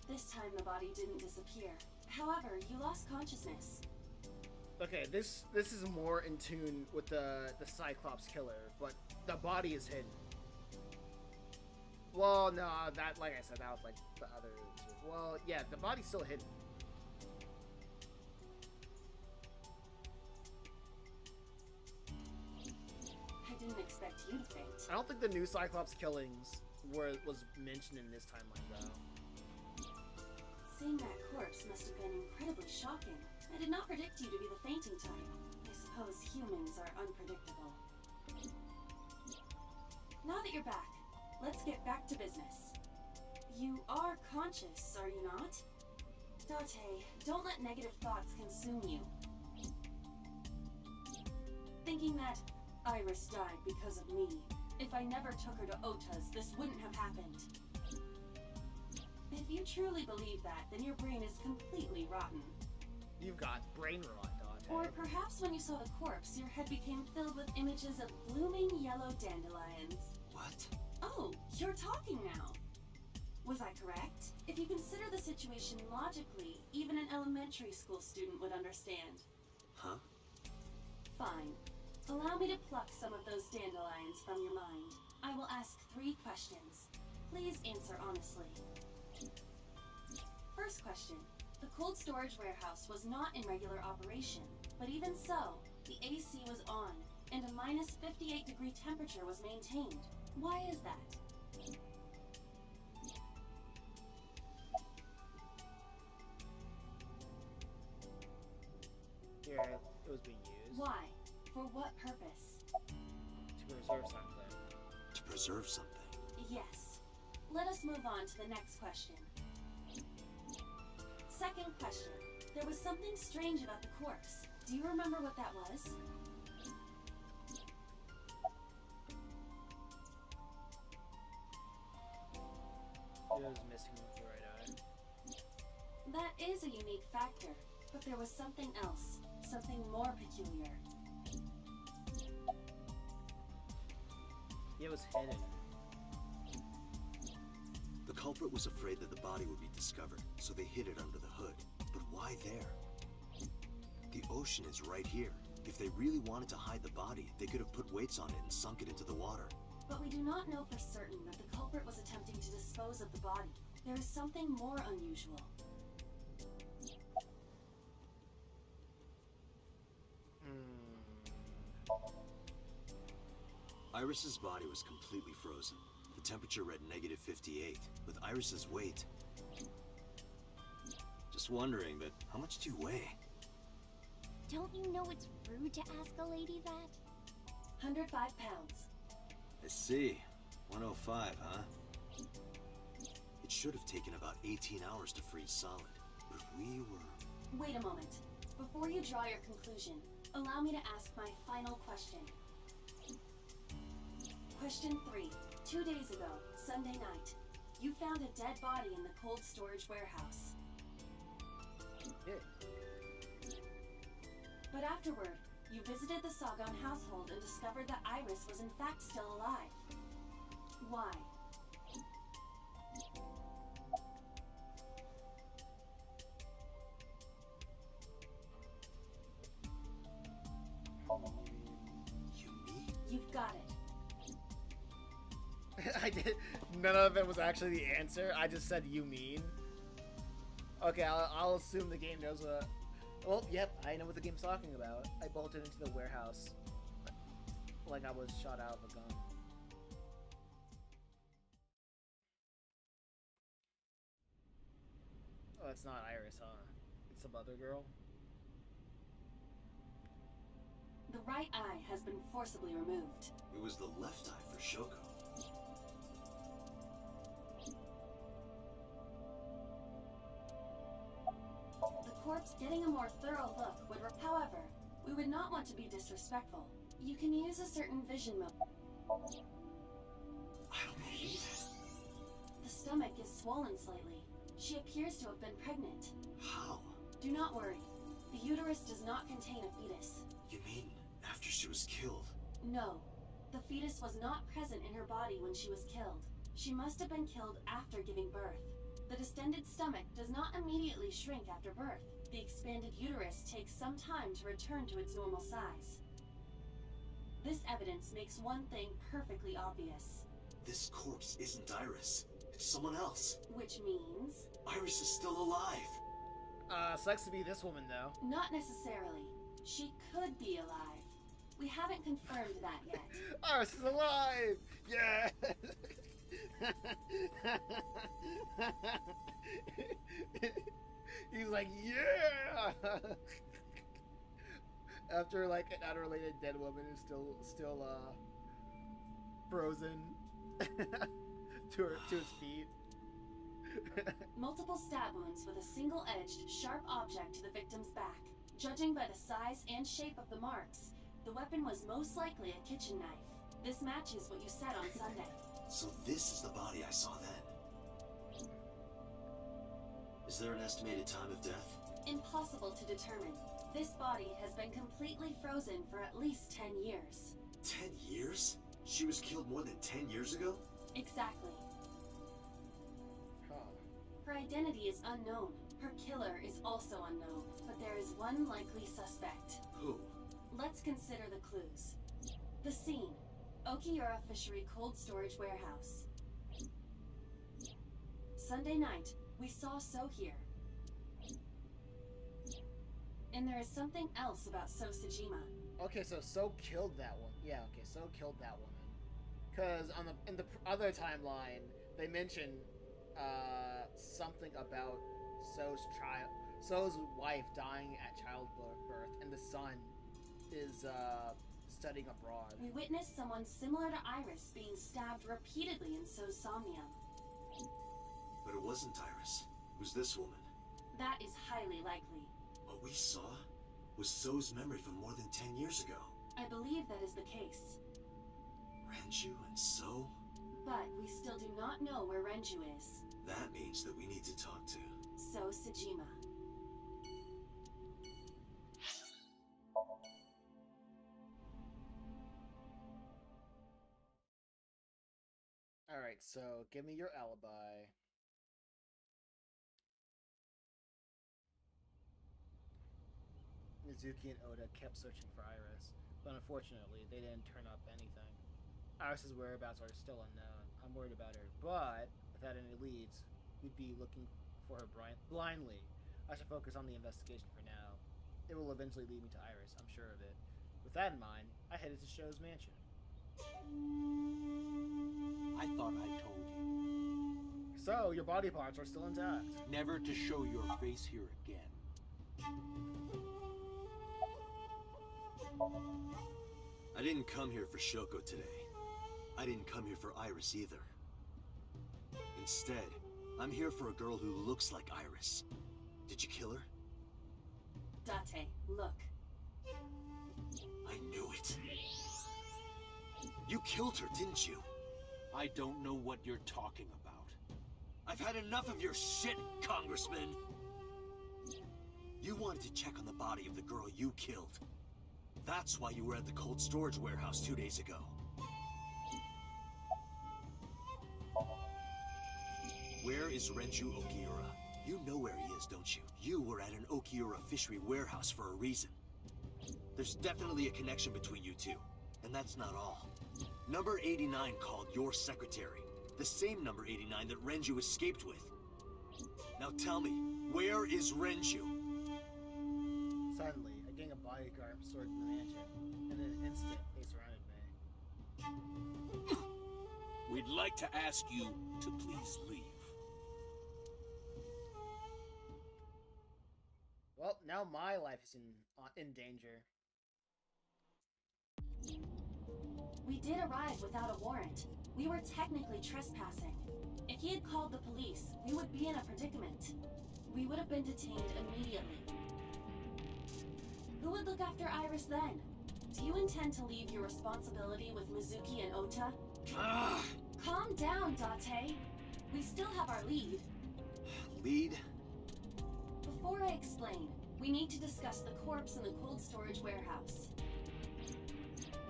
This time the body didn't disappear. However, you lost consciousness. Okay, this is more in tune with the Cyclops killer, but the body is hidden. Well, no, that, like I said, that was like the other two. Well, yeah, the body's still hidden. didn't expect you to faint. I don't think the new Cyclops killings was mentioned in this timeline, though. Seeing that corpse must have been incredibly shocking. I did not predict you to be the fainting type. I suppose humans are unpredictable. Now that you're back, let's get back to business. You are conscious, are you not? Date, don't let negative thoughts consume you. Thinking that Iris died because of me. If I never took her to Ota's, this wouldn't have happened. If you truly believe that, then your brain is completely rotten. You've got brain rot, Dante. Or perhaps when you saw the corpse, your head became filled with images of blooming yellow dandelions. What? Oh, you're talking now. Was I correct? If you consider the situation logically, even an elementary school student would understand. Huh? Fine. Allow me to pluck some of those dandelions from your mind. I will ask 3 questions. Please answer honestly. First question. The cold storage warehouse was not in regular operation, but even so, the AC was on, and a minus 58-degree temperature was maintained. Why is that? Here, it was being used. Why? For what purpose? To preserve something. To preserve something? Yes. Let us move on to the next question. Second question. There was something strange about the corpse. Do you remember what that was? It was missing the right eye. That is a unique factor, but there was something else. Something more peculiar. It was hidden. The culprit was afraid that the body would be discovered, so they hid it under the hood. But why there? The ocean is right here. If they really wanted to hide the body, they could have put weights on it and sunk it into the water. But we do not know for certain that the culprit was attempting to dispose of the body. There is something more unusual. Iris's body was completely frozen. The temperature read negative 58. With Iris's weight... Just wondering, but how much do you weigh? Don't you know it's rude to ask a lady that? 105 pounds. I see. 105, huh? It should have taken about 18 hours to freeze solid, but we were... Wait a moment. Before you draw your conclusion, allow me to ask my final question. Question 3. 2 days ago, Sunday night, you found a dead body in the cold storage warehouse. Yeah. But afterward, you visited the Sagan household and discovered that Iris was in fact still alive. Why? You've got it. I did. None of it was actually the answer. I just said you mean. Okay, I'll assume the game knows what. Well, yep, I know what the game's talking about. I bolted into the warehouse like I was shot out of a gun. Oh, it's not Iris, huh? It's some other girl. The right eye has been forcibly removed. It was the left eye for Shoko. The corpse getting a more thorough look would... However, we would not want to be disrespectful. You can use a certain vision mode. I don't believe it. The stomach is swollen slightly. She appears to have been pregnant. How? Do not worry. The uterus does not contain a fetus. You mean after she was killed? No. The fetus was not present in her body when she was killed. She must have been killed after giving birth. The distended stomach does not immediately shrink after birth. The expanded uterus takes some time to return to its normal size. This evidence makes one thing perfectly obvious. This corpse isn't Iris. It's someone else. Which means... Iris is still alive. Sucks to be this woman, though. Not necessarily. She could be alive. We haven't confirmed that yet. Iris is alive! Yeah! He's like, yeah! After like an unrelated dead woman is still frozen to his feet. Multiple stab wounds with a single-edged, sharp object to the victim's back. Judging by the size and shape of the marks, the weapon was most likely a kitchen knife. This matches what you said on Sunday. So this is the body I saw then. Is there an estimated time of death? Impossible to determine. This body has been completely frozen for at least 10 years. 10 years? She was killed more than 10 years ago? Exactly. Her identity is unknown. Her killer is also unknown, but there is one likely suspect. Who? Let's consider the clues. The scene. Okiura Fishery Cold Storage Warehouse. Sunday night, we saw So here. And there is something else about So Sajima. Okay, so killed that one. Yeah, okay, So killed that woman. Because in the other timeline, they mentioned something about So's wife dying at childbirth, and the son is studying abroad. We witnessed someone similar to Iris being stabbed repeatedly in So's Somnium. But it wasn't Iris. It was this woman. That is highly likely. What we saw was So's memory from more than 10 years ago. I believe that is the case. Renju and So? But we still do not know where Renju is. That means that we need to talk to So Sajima. Alright, so give me your alibi. Mizuki and Oda kept searching for Iris, but unfortunately, they didn't turn up anything. Iris's whereabouts are still unknown. I'm worried about her, but without any leads, we'd be looking for her blindly. I should focus on the investigation for now. It will eventually lead me to Iris, I'm sure of it. With that in mind, I headed to Sho's mansion. I thought I told you. So, your body parts are still intact. Never to show your face here again. I didn't come here for Shoko today. I didn't come here for Iris either. Instead, I'm here for a girl who looks like Iris. Did you kill her? Date, look. I knew it. You killed her, didn't you? I don't know what you're talking about. I've had enough of your shit, Congressman! You wanted to check on the body of the girl you killed. That's why you were at the cold storage warehouse 2 days ago. Where is Renju Okiura? You know where he is, don't you? You were at an Okiura fishery warehouse for a reason. There's definitely a connection between you two. And that's not all. Number 89 called your secretary. The same number 89 that Renju escaped with. Now tell me, where is Renju? Suddenly, a gang of bodyguards stormed the mansion. In an instant, they surrounded me. We'd like to ask you to please leave. Well, now my life is in danger. We did arrive without a warrant. We were technically trespassing. If he had called the police, we would be in a predicament. We would have been detained immediately. Who would look after Iris then? Do you intend to leave your responsibility with Mizuki and Ota? Calm down, Date. We still have our lead. Lead? Before I explain, we need to discuss the corpse in the cold storage warehouse.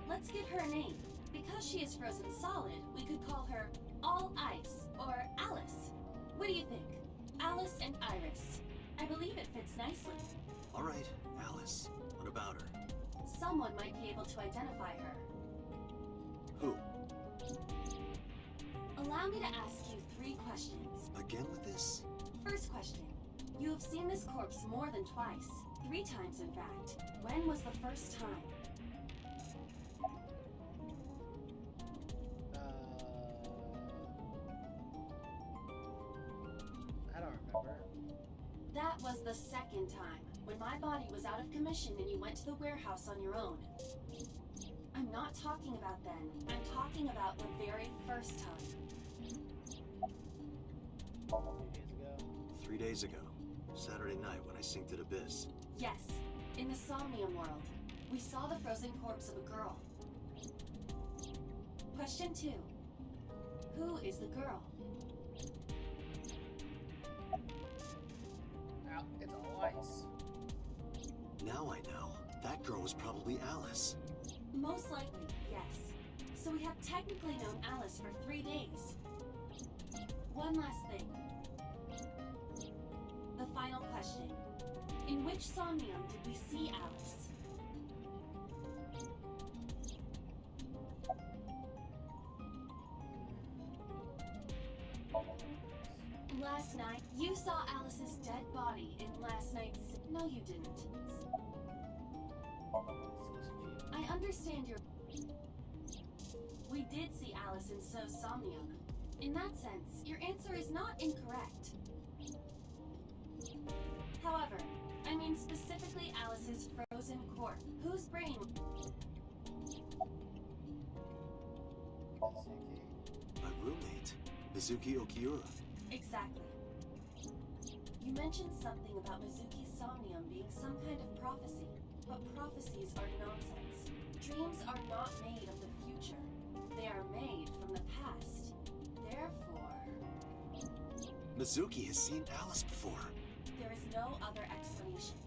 Let's give her a name. Because she is frozen solid, we could call her All Ice or Alice. What do you think? Alice and Iris. I believe it fits nicely. All right, Alice. What about her? Someone might be able to identify her. Who? Allow me to ask you 3 questions. Again with this? First question. You have seen this corpse more than twice. 3 times, in fact. When was the first time? That was the second time, when my body was out of commission and you went to the warehouse on your own. I'm not talking about then. I'm talking about the very first time. 3 days ago. Saturday night when I synced at Abyss. Yes, in the Somnium world. We saw the frozen corpse of a girl. Question 2. Who is the girl? It's all ice. Now I know. That girl was probably Alice. Most likely, yes. So we have technically known Alice for 3 days. One last thing. The final question. In which Somnium did we see Alice? Last night, you saw Alice's dead body in last night's... No, you didn't. I understand your... We did see Alice in So's Somnium. In that sense, your answer is not incorrect. However, I mean specifically Alice's frozen corpse. Whose brain... My roommate, Mizuki Okiura. Exactly. You mentioned something about Mizuki's Somnium being some kind of prophecy, but prophecies are nonsense. Dreams are not made of the future. They are made from the past. Therefore... Mizuki has seen Alice before. There is no other explanation.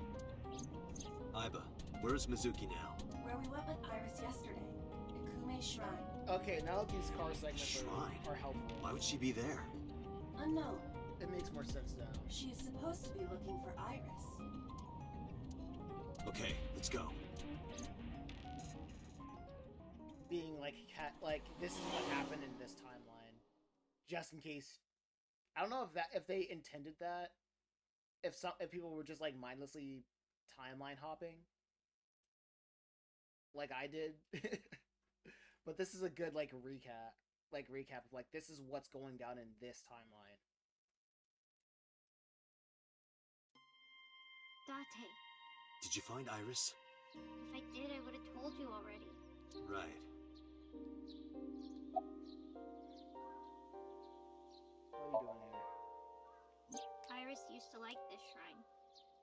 Aiba, where's Mizuki now? Where we went with Iris yesterday, Ikume Shrine. Okay, now that these car segments Shrine? are helpful. Why would she be there? Unknown. It makes more sense now. She is supposed to be looking for Iris. Okay, let's go. Being like this is what happened in this timeline, just in case. I don't know if they intended that. If people were just like mindlessly timeline hopping, like I did. But this is a good recap of this is what's going down in this timeline. Date. Did you find Iris? If I did, I would have told you already. Right. What are you doing here? Iris used to like this shrine.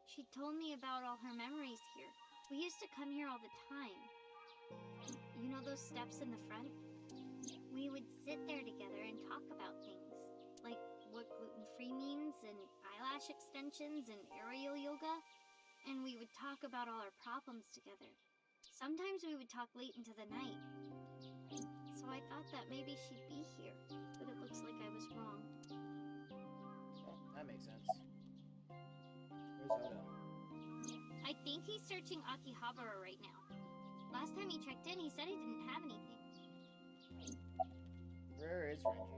She told me about all her memories here. We used to come here all the time. You know those steps in the front? We would sit there together and talk about things. Like what gluten-free means, and eyelash extensions, and aerial yoga. And we would talk about all our problems together. Sometimes we would talk late into the night. So I thought that maybe she'd be here, but it looks like I was wrong. Oh, that makes sense. Where's Oda? I think he's searching Akihabara right now. Last time he checked in, he said he didn't have anything. Where is Renju?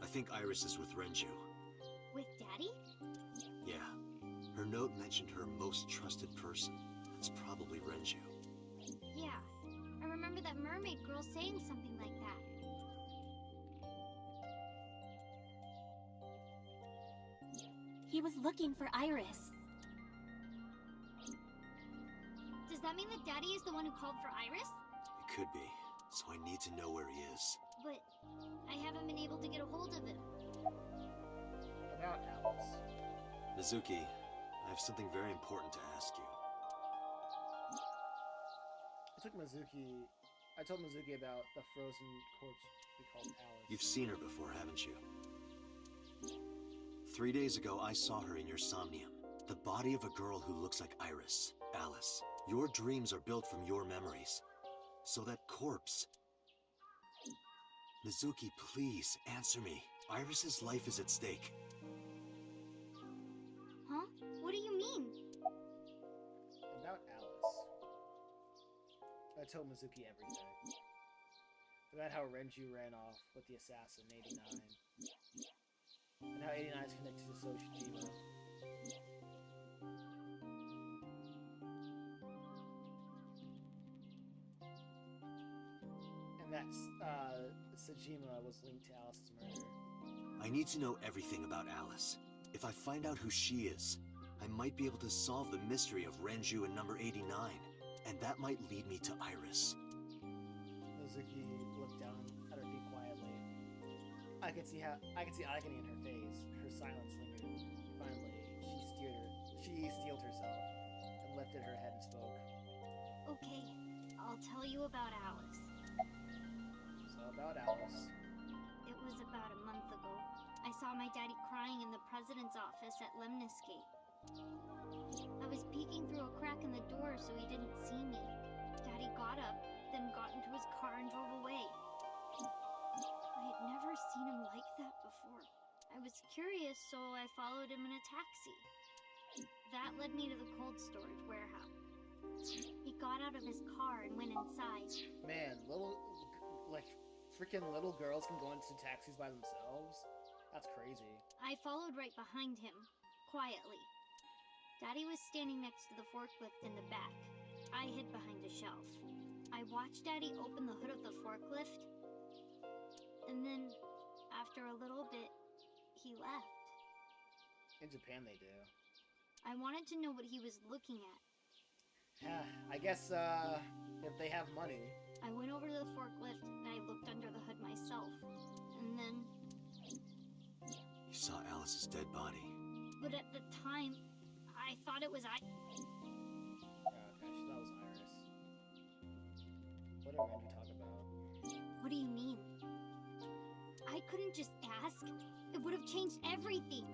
I think Iris is with Renju. With Daddy? Yeah. Her note mentioned her most trusted person. That's probably Renju. Yeah. I remember that mermaid girl saying something like that. He was looking for Iris. Does that mean that Daddy is the one who called for Iris? It could be. So I need to know where he is. But I haven't been able to get a hold of him. About Alice. Mizuki, I have something very important to ask you. I told Mizuki about the frozen corpse we called Alice. You've seen her before, haven't you? 3 days ago, I saw her in your Somnium. The body of a girl who looks like Iris, Alice. Your dreams are built from your memories. So that corpse... Mizuki, please, answer me. Iris's life is at stake. Huh? What do you mean? About Alice. I told Mizuki everything. About how Renju ran off with the assassin, 89. And how 89 is connected to Soshijima. And that Sajima was linked to Alice's murder. I need to know everything about Alice. If I find out who she is, I might be able to solve the mystery of Renju and number 89, and that might lead me to Iris. Mizuki looked down at her feet quietly. I could see agony in her face. Her silence lingered. Finally, she steeled herself and lifted her head and spoke. Okay, I'll tell you about Alice. So about Alice. It was about a month ago. I saw my daddy crying in the president's office at Lemniscate. I was peeking through a crack in the door so he didn't see me. Daddy got up, then got into his car and drove away. I had never seen him like that before. I was curious, so I followed him in a taxi. That led me to the cold storage warehouse. He got out of his car and went inside. Man, freaking little girls can go into taxis by themselves? That's crazy. I followed right behind him, quietly. Daddy was standing next to the forklift in the back. I hid behind a shelf. I watched Daddy open the hood of the forklift, and then, after a little bit, he left. In Japan they do. I wanted to know what he was looking at. I guess, if they have money. I went over to the forklift and I looked under the hood myself. And then... You saw Alice's dead body. But at the time, I thought it was Oh gosh, that was Iris. What are we going to talk about? What do you mean? I couldn't just ask. It would have changed everything.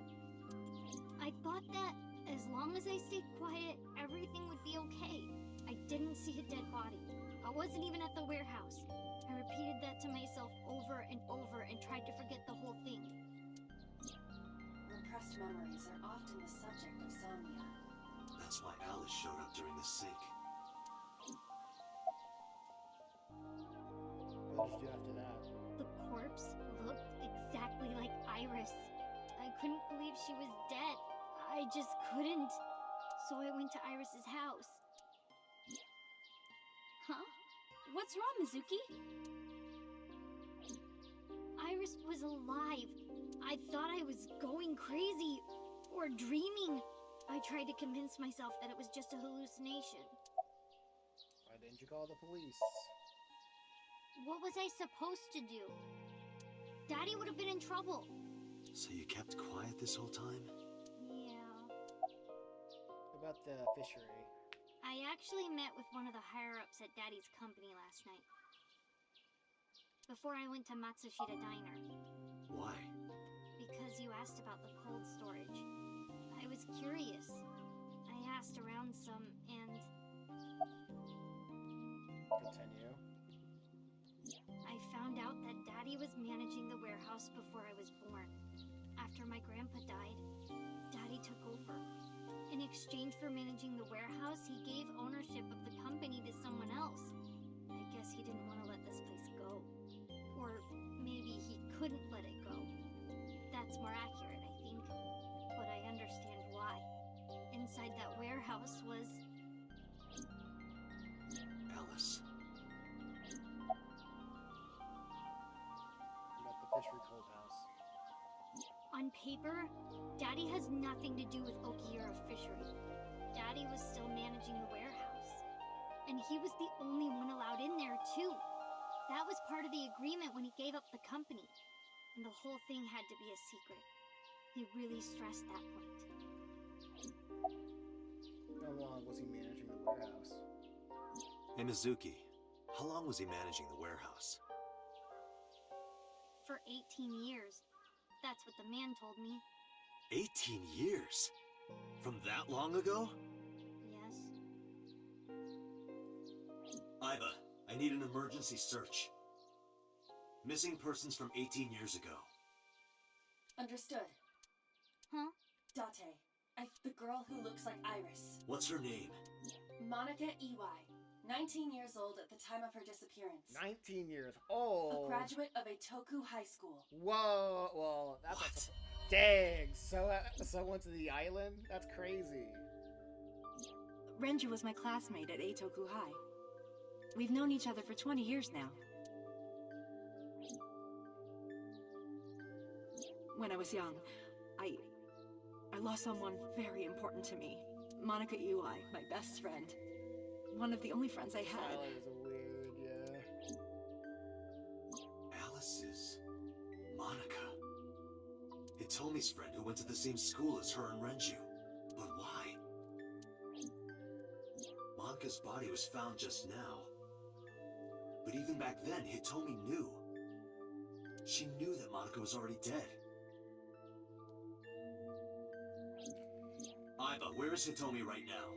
I thought that as long as I stayed quiet, everything would be okay. I didn't see a dead body. I wasn't even at the warehouse. I repeated that to myself over and over and tried to forget the whole thing. Repressed memories are often the subject of somnia. That's why Alice showed up during the sync. What did you do after that? The corpse looked exactly like Iris. I couldn't believe she was dead. I just couldn't. So I went to Iris's house. Huh? What's wrong, Mizuki? Iris was alive. I thought I was going crazy or dreaming. I tried to convince myself that it was just a hallucination. Why didn't you call the police? What was I supposed to do? Daddy would have been in trouble. So you kept quiet this whole time? Yeah. About the fishery. I actually met with one of the higher-ups at Daddy's company last night. Before I went to Matsushita Diner. Why? Because you asked about the cold storage. I was curious. I asked around some, and... Continue. I found out that Daddy was managing the warehouse before I was born. After my grandpa died, Daddy took over. In exchange for managing the warehouse, he gave ownership of the company to someone else. I guess he didn't want to let this place go. Or maybe he couldn't let it go. That's more accurate, I think. But I understand why. Inside that warehouse was... Alice. About the fishery cold house. On paper, Daddy has nothing to do with Okiura Fishery. Daddy was still managing the warehouse. And he was the only one allowed in there, too. That was part of the agreement when he gave up the company. And the whole thing had to be a secret. He really stressed that point. How long was he managing the warehouse? Hey, Mizuki, how long was he managing the warehouse? For 18 years. That's what the man told me. 18 years? From that long ago? Yes. Iba, I need an emergency search. Missing persons from 18 years ago. Understood. Huh? Date. The girl who looks like Iris. What's her name? Monica Iwai. 19 years old at the time of her disappearance. 19 years old. A graduate of Eitoku High School. Whoa, well, that's dang. So went to the island? That's crazy. Renju was my classmate at Eitoku High. We've known each other for 20 years now. When I was young, I lost someone very important to me. Monica Iwai, my best friend. One of the only friends I had. That is weird, yeah. Alice's Monica. Hitomi's friend who went to the same school as her and Renju. But why? Monica's body was found just now. But even back then, Hitomi knew. She knew that Monica was already dead. Aiba, where is Hitomi right now?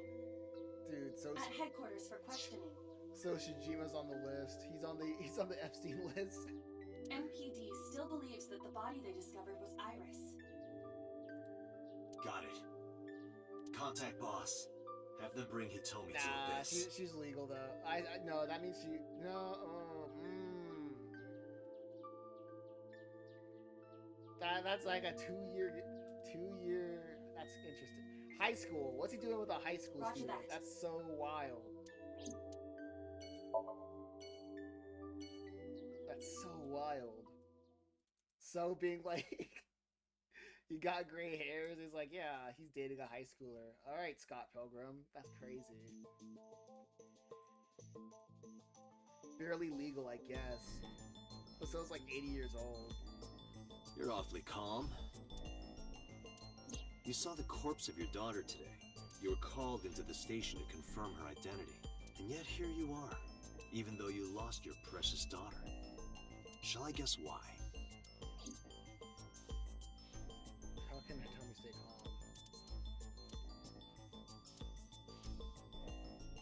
Dude, so At headquarters for questioning. So Shijima's on the list. He's on the Epstein list. MPD still believes that the body they discovered was Iris. Got it. Contact boss. Have them bring Hitomi to Nah, Abyss. she's legal though. No, that means she no. That's like a 2-year. That's interesting. High school. What's he doing with a high school Roger student? that. That's so wild. That's so wild. So being like, he got gray hairs. He's like, yeah, he's dating a high schooler. All right, Scott Pilgrim. That's crazy. Barely legal, I guess. But so it's like 80 years old. You're awfully calm. You saw the corpse of your daughter today. You were called into the station to confirm her identity. And yet here you are, even though you lost your precious daughter. Shall I guess why? How can Hitomi stay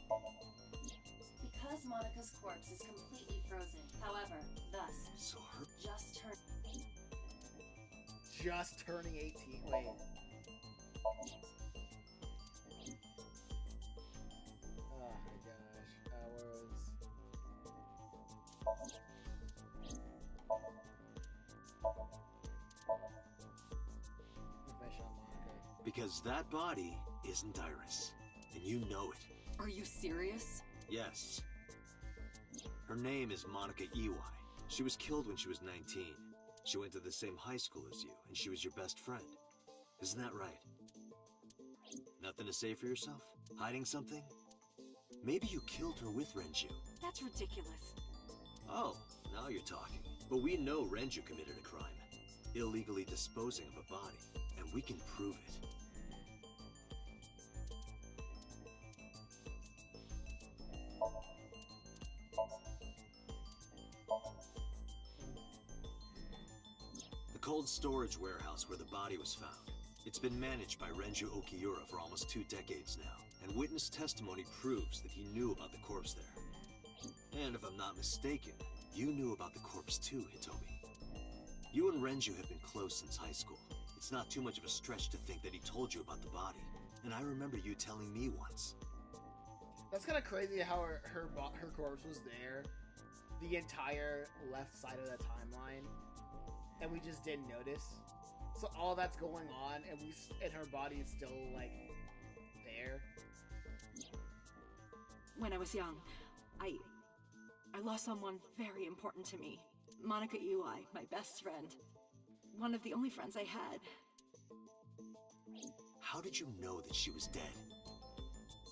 calm? Because Monica's corpse is completely frozen. However, thus, So her... Just turning 18. Wait. Oh my gosh. Information on Monica. Because that body isn't Iris. And you know it. Are you serious? Yes. Her name is Monica Iwai. She was killed when she was 19. She went to the same high school as you, and she was your best friend. Isn't that right? Nothing to say for yourself? Hiding something? Maybe you killed her with Renju. That's ridiculous. Oh, now you're talking. But we know Renju committed a crime. Illegally disposing of a body. And we can prove it. The cold storage warehouse where the body was found. It's been managed by Renju Okiura for almost 2 decades now, and witness testimony proves that he knew about the corpse there. And if I'm not mistaken, you knew about the corpse too, Hitomi. You and Renju have been close since high school. It's not too much of a stretch to think that he told you about the body. And I remember you telling me once. That's kind of crazy how her corpse was there the entire left side of the timeline, and we just didn't notice. So all that's going on, and her body is still like there. When I was young, I lost someone very important to me. Monica Iwai, my best friend. One of the only friends I had. How did you know that she was dead?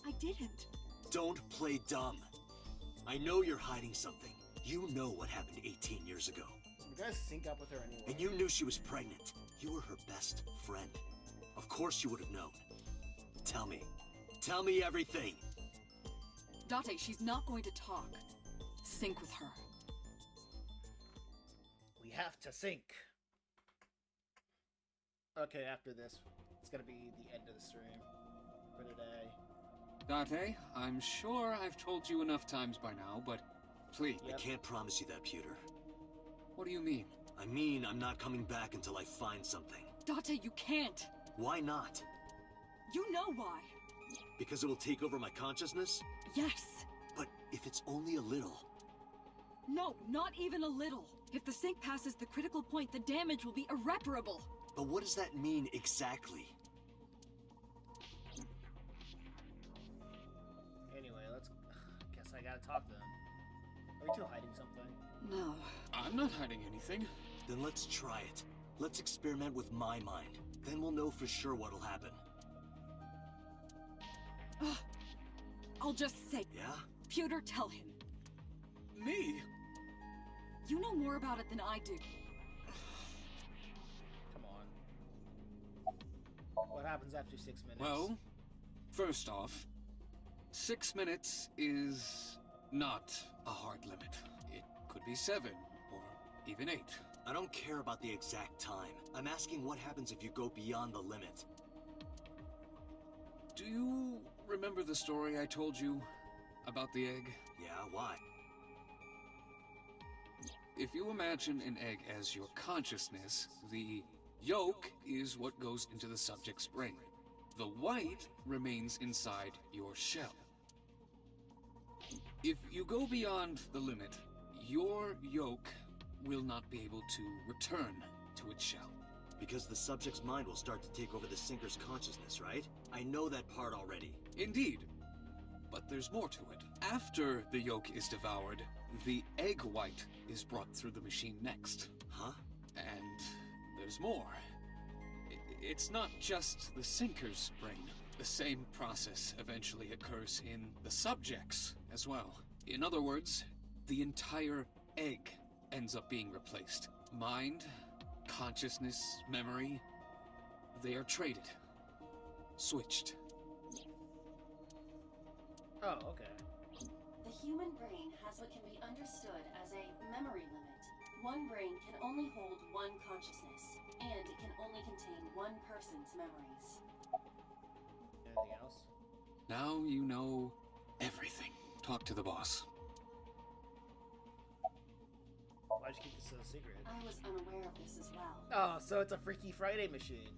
I didn't. Don't play dumb. I know you're hiding something. You know what happened 18 years ago. We're gonna sync up with her anyway. And you knew she was pregnant. You were her best friend. Of course you would have known. Tell me. Tell me everything. Date, she's not going to talk. Sync with her. We have to sync. Okay, after this, it's gonna be the end of the stream for today. Date, I'm sure I've told you enough times by now, but please. I can't promise you that, Pewter. What do you mean? I mean, I'm not coming back until I find something. Date, you can't. Why not? You know why. Because it will take over my consciousness? Yes. But if it's only a little... No, not even a little. If the sync passes the critical point, the damage will be irreparable. But what does that mean exactly? Anyway, guess I gotta talk to them. Are we two hiding something? No. I'm not hiding anything. Then let's try it. Let's experiment with my mind. Then we'll know for sure what'll happen. I'll just say... Yeah? Pewter, tell him. Me? You know more about it than I do. Come on. What happens after 6 minutes? Well, first off, 6 minutes is not a hard limit. It could be 7, or even 8. I don't care about the exact time. I'm asking what happens if you go beyond the limit. Do you remember the story I told you about the egg? Yeah, why? If you imagine an egg as your consciousness, the yolk is what goes into the subject's brain. The white remains inside your shell. If you go beyond the limit, your yolk will not be able to return to its shell. Because the subject's mind will start to take over the sinker's consciousness, right? I know that part already. Indeed. But there's more to it. After the yolk is devoured, the egg white is brought through the machine next. Huh? And there's more. It's not just the sinker's brain. The same process eventually occurs in the subject's as well. In other words, the entire egg ends up being replaced. Mind, consciousness, memory, they are traded. Switched. Oh, okay. The human brain has what can be understood as a memory limit. One brain can only hold one consciousness, and it can only contain one person's memories. Anything else? Now you know everything. Talk to the boss. Why'd you keep this a secret? I was unaware of this as well. Oh, so it's a Freaky Friday machine.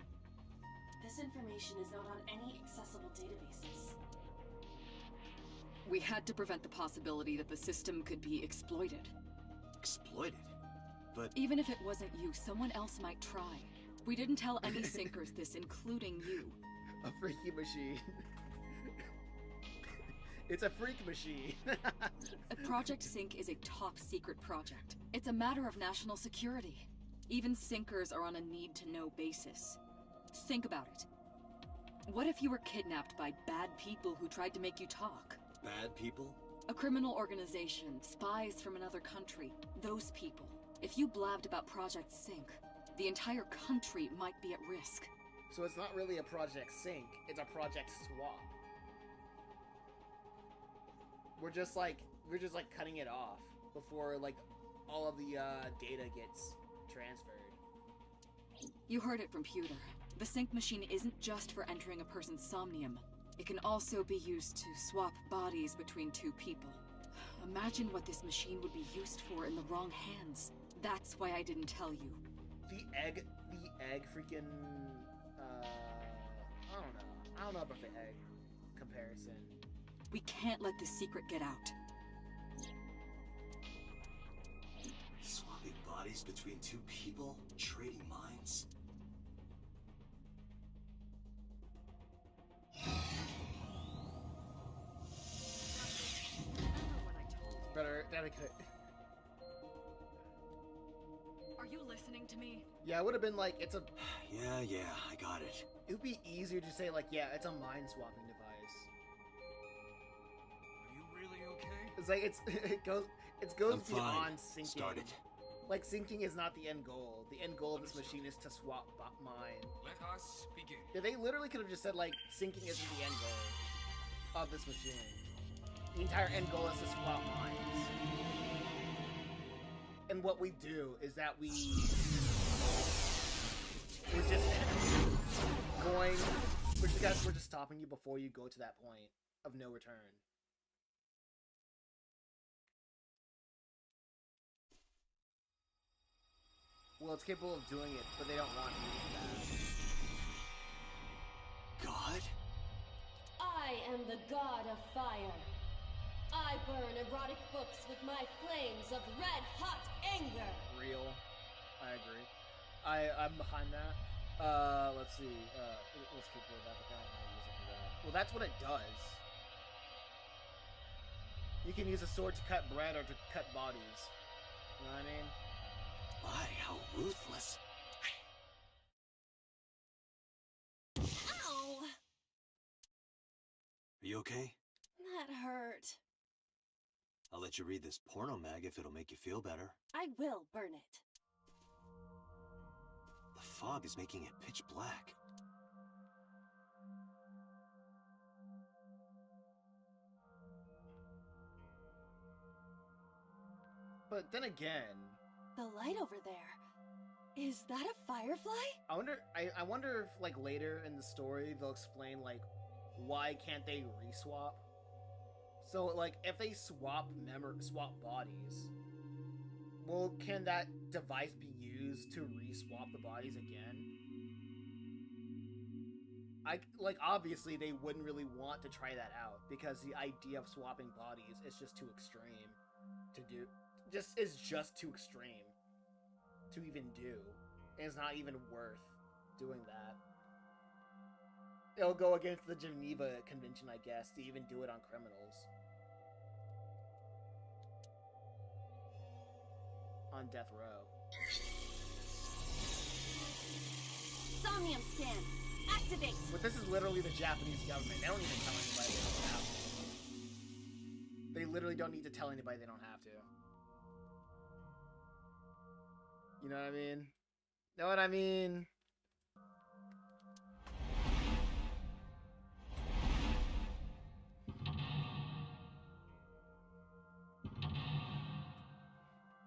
This information is not on any accessible databases. We had to prevent the possibility that the system could be exploited. Exploited? But... Even if it wasn't you, someone else might try. We didn't tell any sinkers this, including you. A freaky machine. It's a freak machine. Project Sync is a top-secret project. It's a matter of national security. Even sinkers are on a need-to-know basis. Think about it. What if you were kidnapped by bad people who tried to make you talk? Bad people? A criminal organization, spies from another country, those people. If you blabbed about Project Sync, the entire country might be at risk. So it's not really a Project Sync, it's a Project Swap. We're just like cutting it off before like all of the data gets transferred. You heard it from Pewter. The sync machine isn't just for entering a person's somnium. It can also be used to swap bodies between two people. Imagine what this machine would be used for in the wrong hands. That's why I didn't tell you. The egg freaking, I don't know about the egg comparison. We can't let this secret get out. Swapping bodies between two people? Trading minds? Better, dedicate. Are you listening to me? Yeah, it would have been like, it's a... Yeah, I got it. It would be easier to say like, yeah, it's a mind-swapping device. Are you really okay? It's like, it goes I'm beyond fine. syncing. Started. Like, syncing is not the end goal. The end goal of this machine is to swap mind. Let us begin. Yeah, they literally could have just said, like, syncing isn't the end goal of this machine. The entire end goal is to swap minds. And what we do is that we're just stopping you before you go to that point of no return. Well, it's capable of doing it, but they don't want to use that. God? I am the god of fire. I burn erotic books with my flames of red-hot anger. Real. I agree. I'm behind that. Let's see. Let's keep with that. I don't know how to use it for that. Well, that's what it does. You can use a sword to cut bread or to cut bodies. You know what I mean? My, how ruthless. okay? That hurt. I'll let you read this porno mag if it'll make you feel better. I will burn it. The fog is making it pitch black. But then again, the light over there. Is that a firefly? I wonder if like later in the story they'll explain like why can't they re-swap? So like if they swap bodies, well, can that device be used to re-swap the bodies again? Obviously they wouldn't really want to try that out because the idea of swapping bodies is just too extreme to do. Is just too extreme to even do. And it's not even worth doing that. It'll go against the Geneva Convention, I guess, to even do it on criminals. On death row. Somnium scan. Activate. But this is literally the Japanese government. They don't even tell anybody they don't have to. They literally don't need to tell anybody they don't have to. You know what I mean? Know what I mean?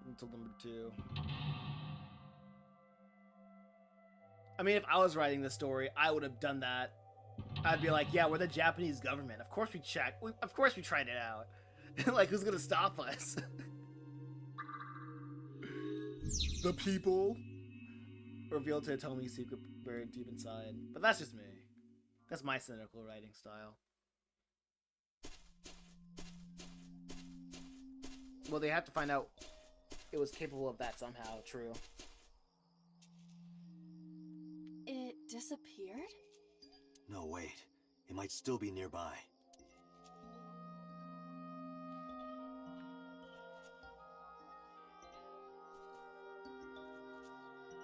Until number 2. I mean, if I was writing this story, I would have done that. I'd be like, yeah, we're the Japanese government. Of course we checked. Of course we tried it out. Like, who's gonna stop us? The people revealed to Tomi's secret buried deep inside. But that's just me. That's my cynical writing style. Well, they have to find out it was capable of that somehow. True. It disappeared? No, wait. It might still be nearby.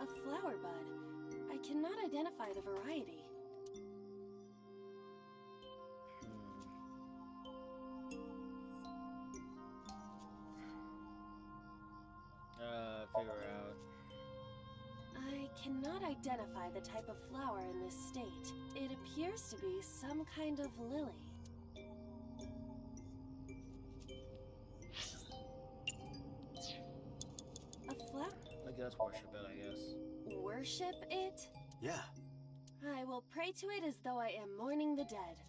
A flower bud. I cannot identify the variety. Figure out. I cannot identify the type of flower in this state. It appears to be some kind of lily. A flower? I guess worship it, I guess. Worship it? Yeah. I will pray to it as though I am mourning the dead.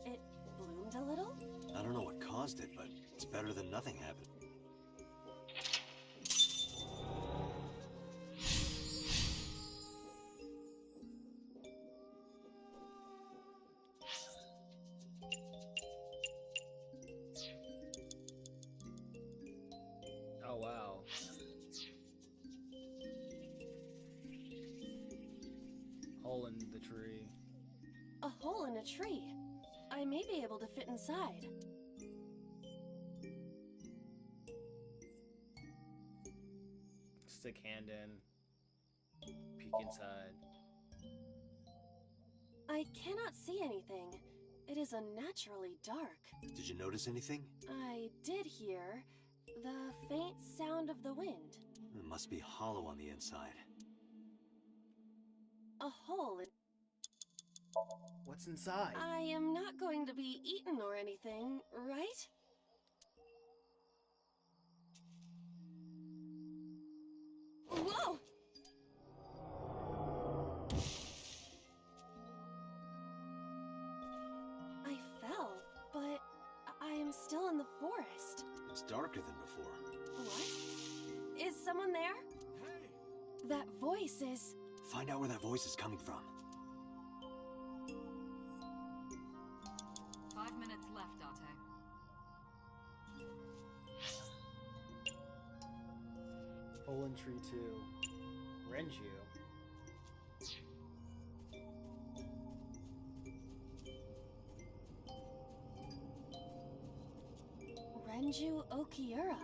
It bloomed a little? I don't know what caused it, but it's better than nothing happened. Oh, wow. Hole in the tree. A hole in a tree. I may be able to fit inside. Stick hand in. Peek inside. I cannot see anything. It is unnaturally dark. Did you notice anything? I did hear the faint sound of the wind. It must be hollow on the inside. A hole in... What's inside? I am not going to be eaten or anything, right? Whoa! I fell, but I am still in the forest. It's darker than before. What? Is someone there? Hey! That voice is... Find out where that voice is coming from. 5 minutes left, Date. Hole in tree 2. Renju. Renju Okiura.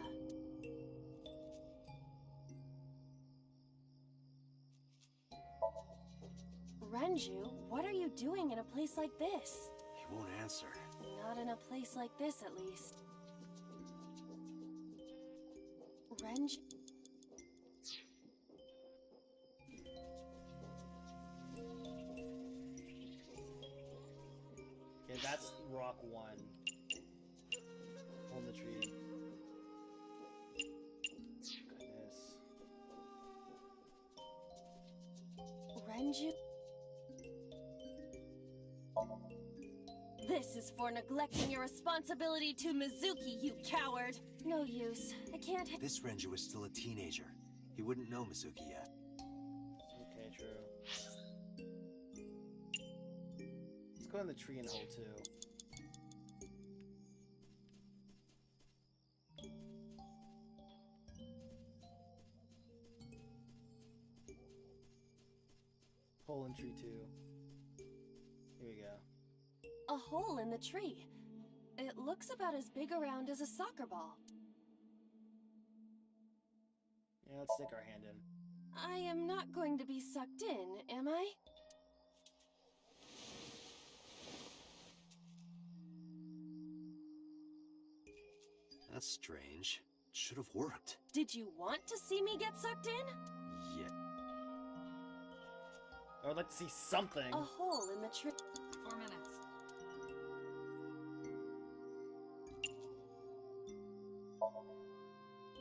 Renju, what are you doing in a place like this? He won't answer. Not in a place like this, at least. Renju... Okay, that's rock 1. On the tree. Goodness. Renju... This is for neglecting your responsibility to Mizuki, you coward! No use. I can't... This Renju is still a teenager. He wouldn't know Mizuki yet. Okay, true. Let's go in the tree and hold 2. Hole in tree 2. Here we go. A hole in the tree. It looks about as big around as a soccer ball. Yeah, let's stick our hand in. I am not going to be sucked in, am I? That's strange. It should have worked. Did you want to see me get sucked in? Yeah. I would like to see something. A hole in the tree. 4 minutes.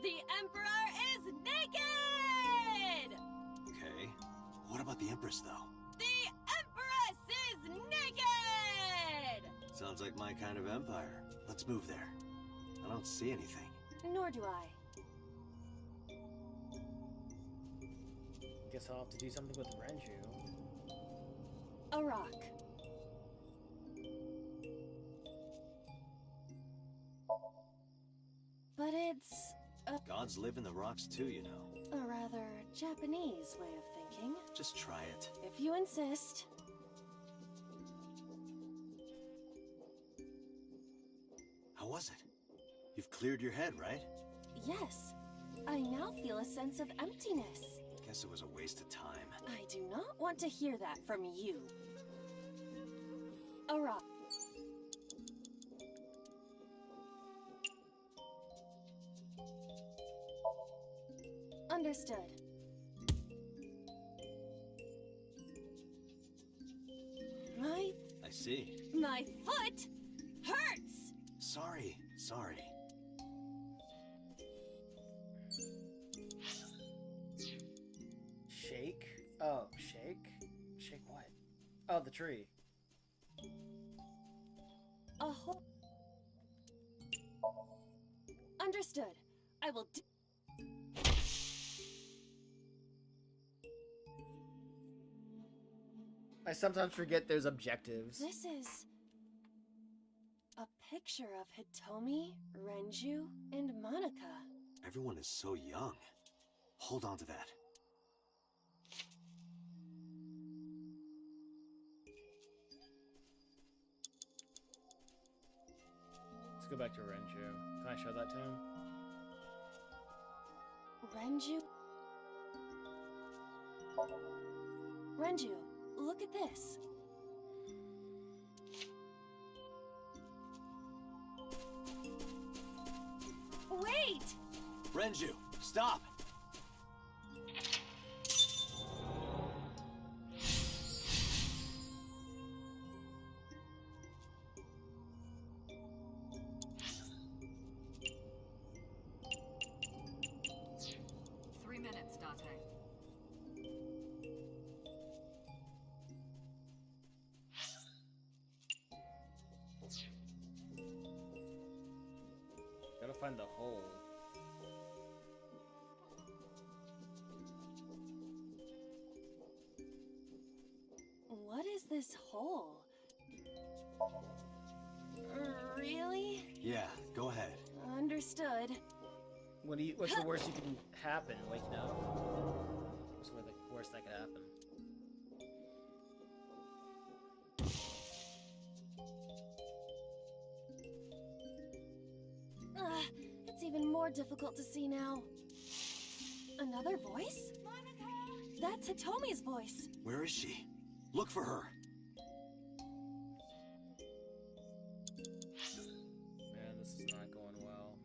The Emperor is naked! Okay. What about the Empress, though? The Empress is naked! Sounds like my kind of empire. Let's move there. I don't see anything. Nor do I. Guess I'll have to do something with Renju. A rock. But it's Gods live in the rocks too, you know. a rather Japanese way of thinking. Just try it. If you insist. How was it? You've cleared your head, right? Yes. I now feel a sense of emptiness. Guess it was a waste of time. I do not want to hear that from you. A rock. Understood. I see. My foot hurts! Sorry. Shake? Oh, shake? Shake what? Oh, the tree. A hole. Understood. I will do. I sometimes forget there's objectives. This is a picture of Hitomi, Renju, and Monica. Everyone is so young. Hold on to that. Let's go back to Renju. Can I show that to him? Renju, look at this. Wait! Renju, stop! Gotta find the hole. What is this hole? Really? Yeah, go ahead. Understood. What's the worst that can happen? Waking up? What's the worst that could happen? even more difficult to see now. Another voice? That's Hitomi's voice. Where is she? Look for her. Man, this is not going well.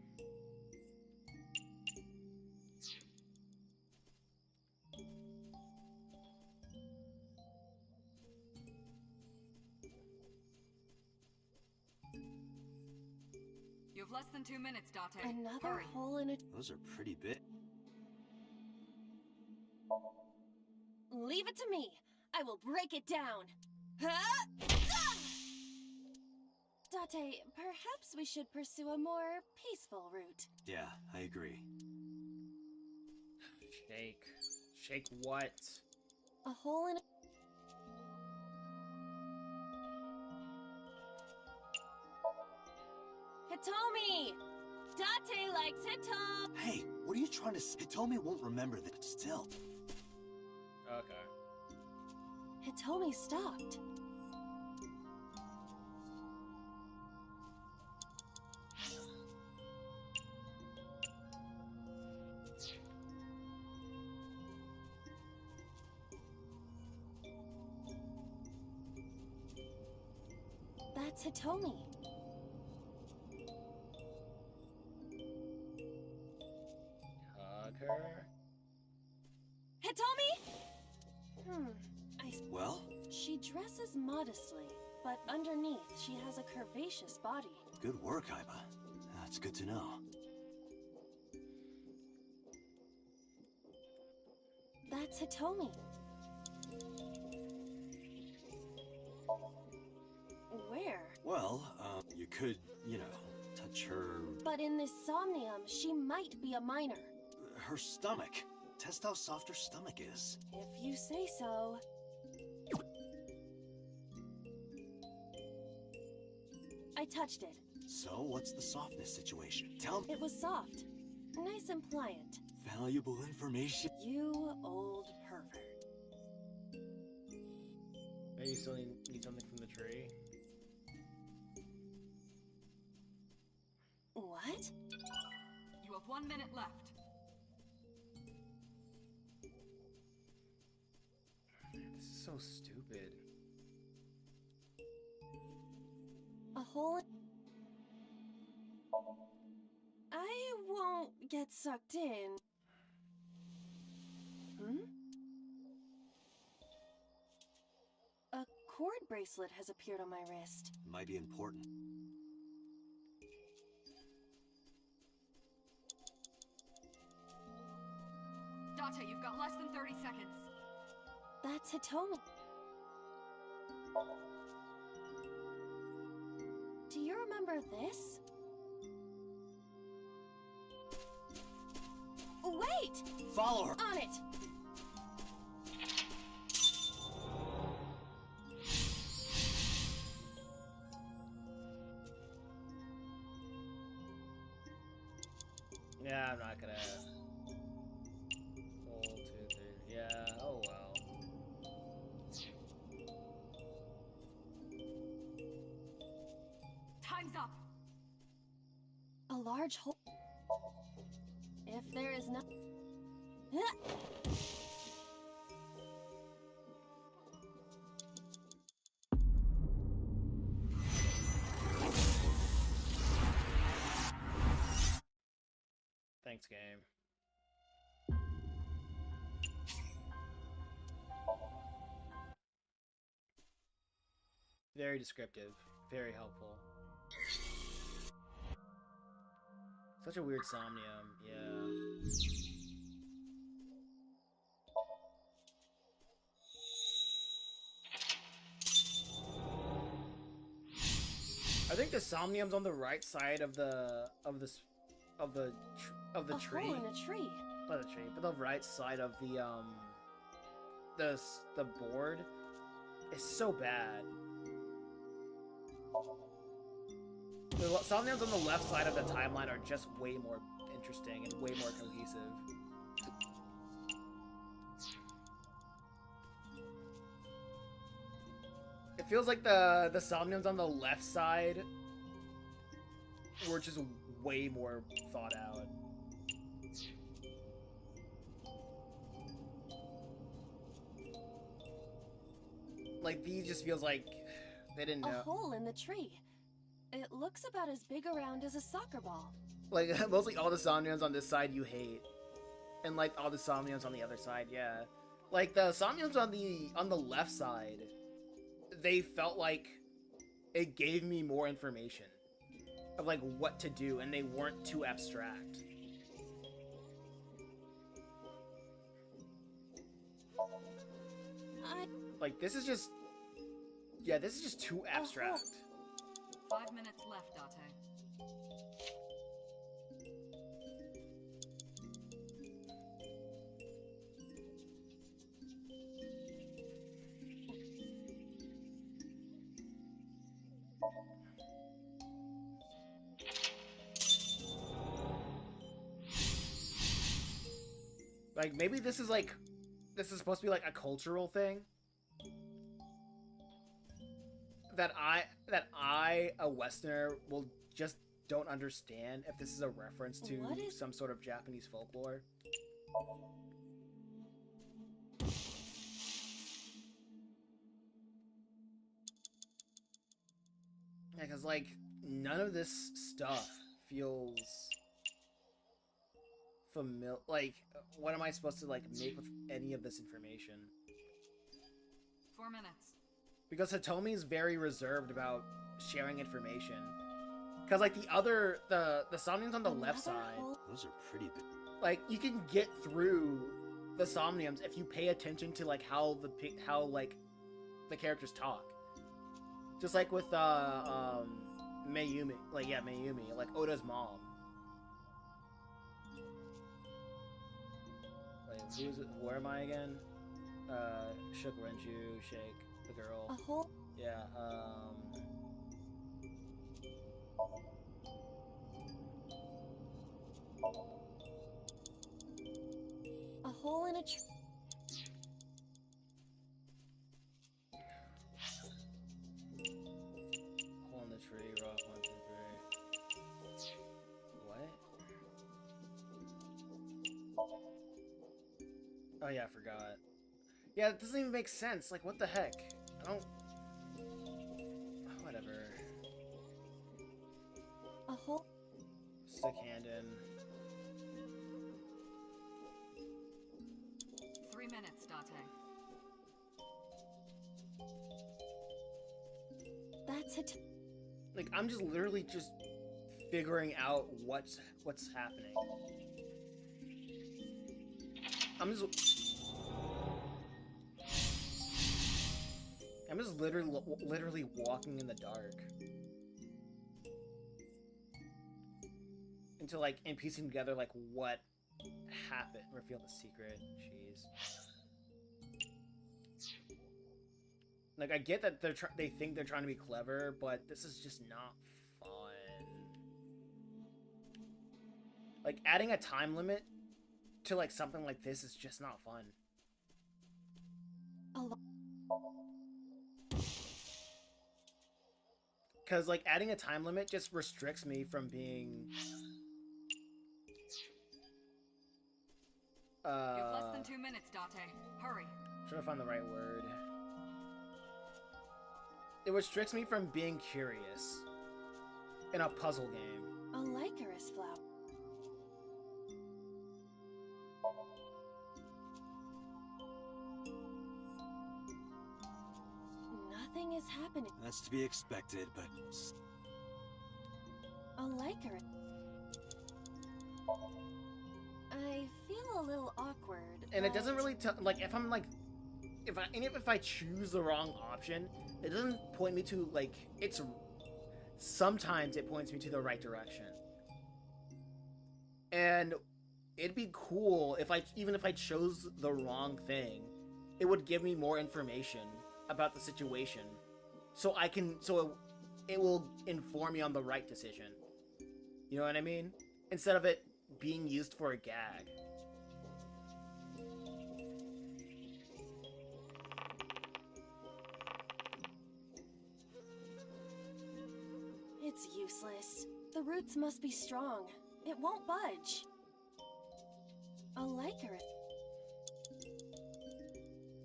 You have less than 2 minutes, Date. Another Hurry. hole in a... Those are pretty big. Leave it to me. I will break it down. Huh? Ah! Date, perhaps we should pursue a more peaceful route. Yeah, I agree. Shake. Shake what? A hole in a... Hitomi! Date likes Hitomi! Hey, what are you trying to say? Hitomi won't remember that, still. Okay. Hitomi stopped. That's Hitomi. Hug her. Hitomi? Well? She dresses modestly, but underneath she has a curvaceous body. Good work, Aiba. That's good to know. That's Hitomi. Where? Well, you could, you know, touch her... But in this Somnium, she might be a minor. her stomach. Test how soft her stomach is. If you say so. I touched it. So, what's the softness situation? Tell me. It was soft. Nice and pliant. Valuable information. You old pervert. Maybe you still need something from the tree. What? You have 1 minute left. This is so stupid. A hole in... I won't get sucked in. Hmm? A cord bracelet has appeared on my wrist. Might be important. Date, you've got less than 30 seconds. That's Hitomi. Do you remember this? Wait! Follow her! On it! Yeah, I'm not gonna... 1, 2, 3... Yeah, oh well. Time's up! A large hole... If there is no... Thanks, game. Very descriptive. Very helpful. Such a weird Somnium, yeah. I think the Somnium's on the right side of the tree. A hole in a tree. Not the tree, but the right side of the board is so bad. The Somniums on the left side of the timeline are just way more interesting and way more cohesive. It feels like the Somniums on the left side were just way more thought out. Like, these just feels like they didn't know. A hole in the tree. It looks about as big around as a soccer ball. Like, mostly all the Somniums on this side you hate. And, like, all the Somniums on the other side, yeah. Like, the Somniums on the left side, they felt like it gave me more information of, like, what to do, and they weren't too abstract. Like, this is just... Yeah, this is just too abstract. 5 minutes left, Date. Like, maybe this is, like... This is supposed to be, like, a cultural thing? That I, a Westerner, will just don't understand if this is a reference to some sort of Japanese folklore. Yeah, because, like, none of this stuff feels familiar. Like, what am I supposed to, like, make with any of this information? 4 minutes. Because Hitomi is very reserved about sharing information. Because, like, the Somniums on the left side... Those are pretty big. Like, you can get through the Somniums if you pay attention to, like, how the characters talk. Just like with, Mayumi. Like, yeah, Mayumi. Like, Oda's mom. Wait, where am I again? Shook Renju, Shake. The girl. A hole? Yeah, A hole in a tree. hole in the tree, rock 1, 2, 3. What? Oh yeah, I forgot. Yeah, it doesn't even make sense. Like, what the heck? I don't... Whatever. A hole... Stick hand in. 3 minutes, Date. That's it. Like, I'm just literally just figuring out what's happening. I'm just literally walking in the dark. And piecing together, like, what happened. Reveal the secret. Jeez. Like, I get that they think they're trying to be clever, but this is just not fun. Like, adding a time limit to, like, something like this is just not fun. Because, like, adding a time limit just restricts me from being... You have less than 2 minutes, Date. Hurry. Trying to find the right word. It restricts me from being curious in a puzzle game. A Lycaris flower. Nothing is happening. That's to be expected, but... A Lycaris. I feel a little awkward. And it doesn't really tell... Like, if I'm, like... If I choose the wrong option, it doesn't point me to, like... It's... Sometimes it points me to the right direction. And it'd be cool if even if I chose the wrong thing, it would give me more information about the situation. So it will inform me on the right decision. You know what I mean? Instead of it being used for a gag. It's useless. The roots must be strong. It won't budge. A Lycanroc.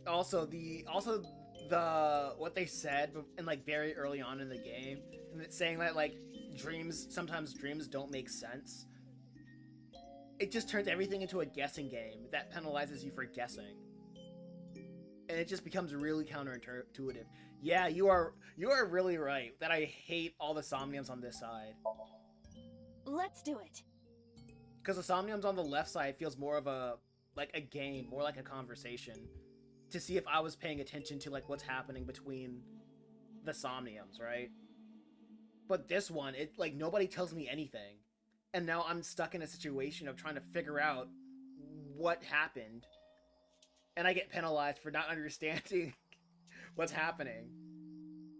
Also, the what they said in like very early on in the game, and it's saying that like sometimes dreams don't make sense. It just turns everything into a guessing game that penalizes you for guessing. And it just becomes really counterintuitive. Yeah, you are really right that I hate all the Somniums on this side. Let's do it. Because the Somniums on the left side feels more of a game, more like a conversation, to see if I was paying attention to like what's happening between the Somniums, right? But this one, it like nobody tells me anything. And now I'm stuck in a situation of trying to figure out what happened. And I get penalized for not understanding what's happening.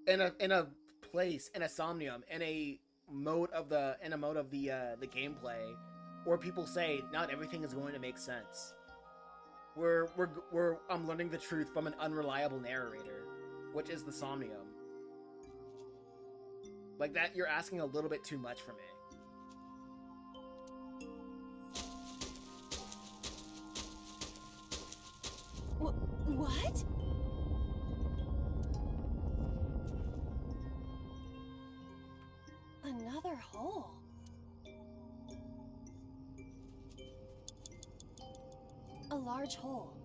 In a place, in a Somnium, in a mode of the gameplay, where people say not everything is going to make sense. I'm learning the truth from an unreliable narrator, which is the Somnium. Like that, you're asking a little bit too much for me. What? Another hole. A large hole.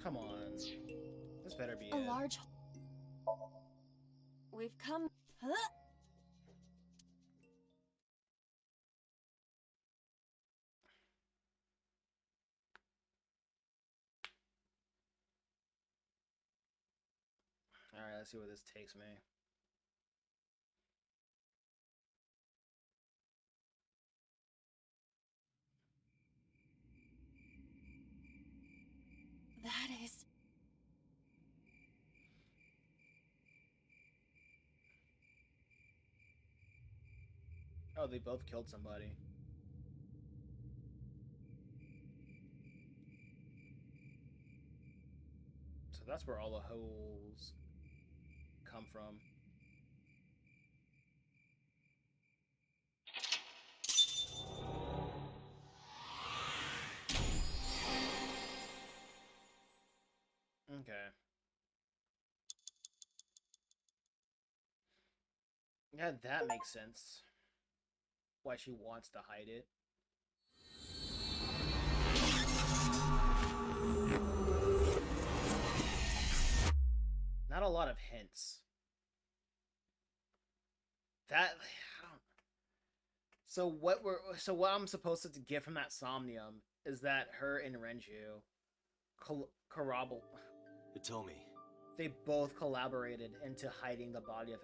Come on. This better be A it. large hole. We've come... Huh? Alright, let's see where this takes me. That is... Oh, they both killed somebody. So that's where all the holes come from. Okay. Yeah, that makes sense. Why she wants to hide it. Not a lot of hints. That I don't. So what I'm supposed to get from that Somnium is that her and Renju corroborate. Hitomi. They both collaborated into hiding the body of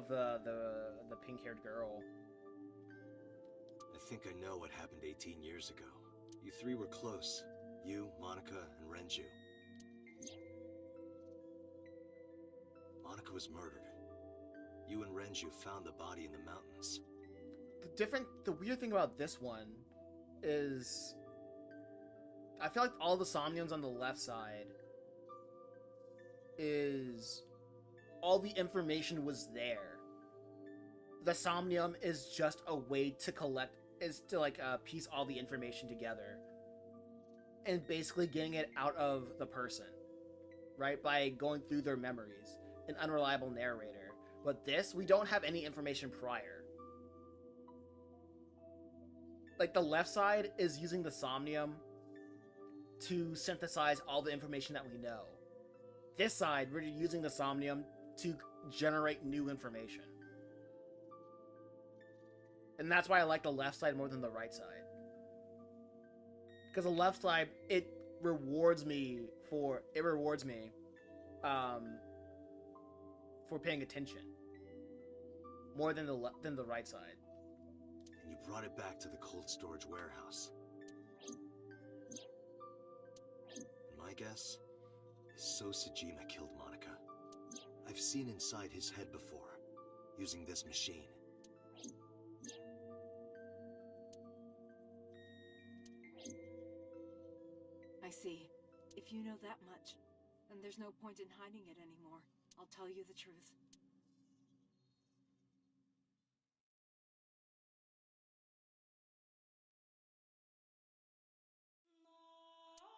the pink-haired girl. I think I know what happened 18 years ago. You three were close. You, Monica, and Renju. Monica was murdered. You and Renju found the body in the mountains. The weird thing about this one is I feel like all the Somniums on the left side is all the information was there. The Somnium is just a way to piece all the information together and basically getting it out of the person, right? By going through their memories, an unreliable narrator. But this, we don't have any information prior. Like the left side is using the Somnium to synthesize all the information that we know. This side, we're using the Somnium to generate new information. And that's why I like the left side more than the right side. Because the left side, it rewards me for paying attention more than the right side. And you brought it back to the cold storage warehouse. My guess is Sosajima killed Monica. I've seen inside his head before, using this machine. I see. If you know that much, then there's no point in hiding it anymore. I'll tell you the truth.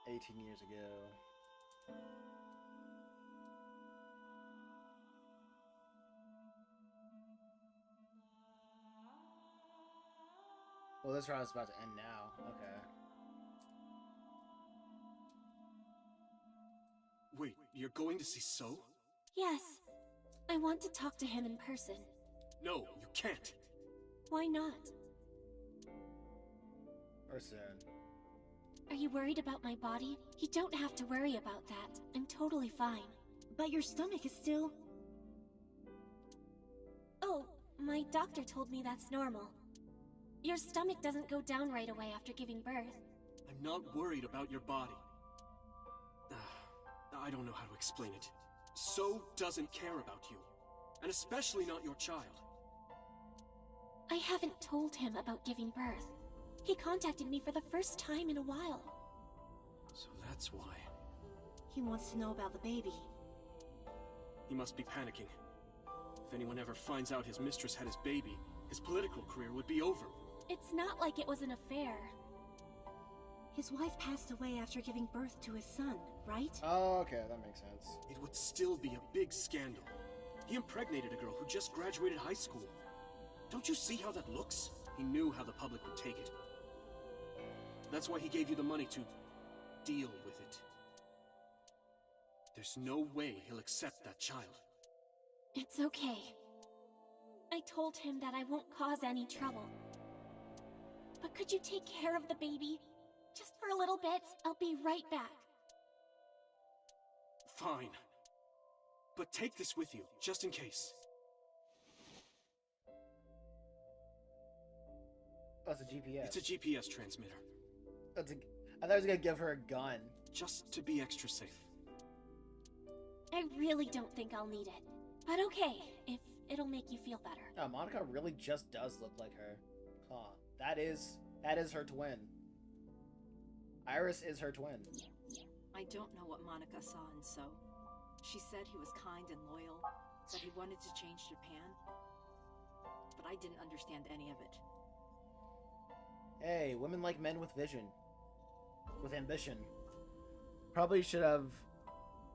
18 years ago. Well, this round is about to end now. Okay. Wait, you're going to see So? Yes. I want to talk to him in person. No, you can't. Why not? Or soon. Are you worried about my body? You don't have to worry about that. I'm totally fine. But your stomach is still... Oh, my doctor told me that's normal. Your stomach doesn't go down right away after giving birth. I'm not worried about your body. I don't know how to explain it. So doesn't care about you. And especially not your child. I haven't told him about giving birth. He contacted me for the first time in a while. So that's why. He wants to know about the baby. He must be panicking. If anyone ever finds out his mistress had his baby, his political career would be over. It's not like it was an affair. His wife passed away after giving birth to his son, right? Oh, okay, that makes sense. It would still be a big scandal. He impregnated a girl who just graduated high school. Don't you see how that looks? He knew how the public would take it. That's why he gave you the money to deal with it. There's no way he'll accept that child. It's okay. I told him that I won't cause any trouble. But could you take care of the baby? Just for a little bit. I'll be right back. Fine. But take this with you, just in case. Oh, it's a GPS. It's a GPS transmitter. I thought I was gonna give her a gun. Just to be extra safe. I really don't think I'll need it. But okay, if it'll make you feel better. Oh, Monica really just does look like her. Huh. That is her twin. Iris is her twin. I don't know what Monica saw in So. She said he was kind and loyal, that he wanted to change Japan. But I didn't understand any of it. Hey, women like men with vision. With ambition. Probably should have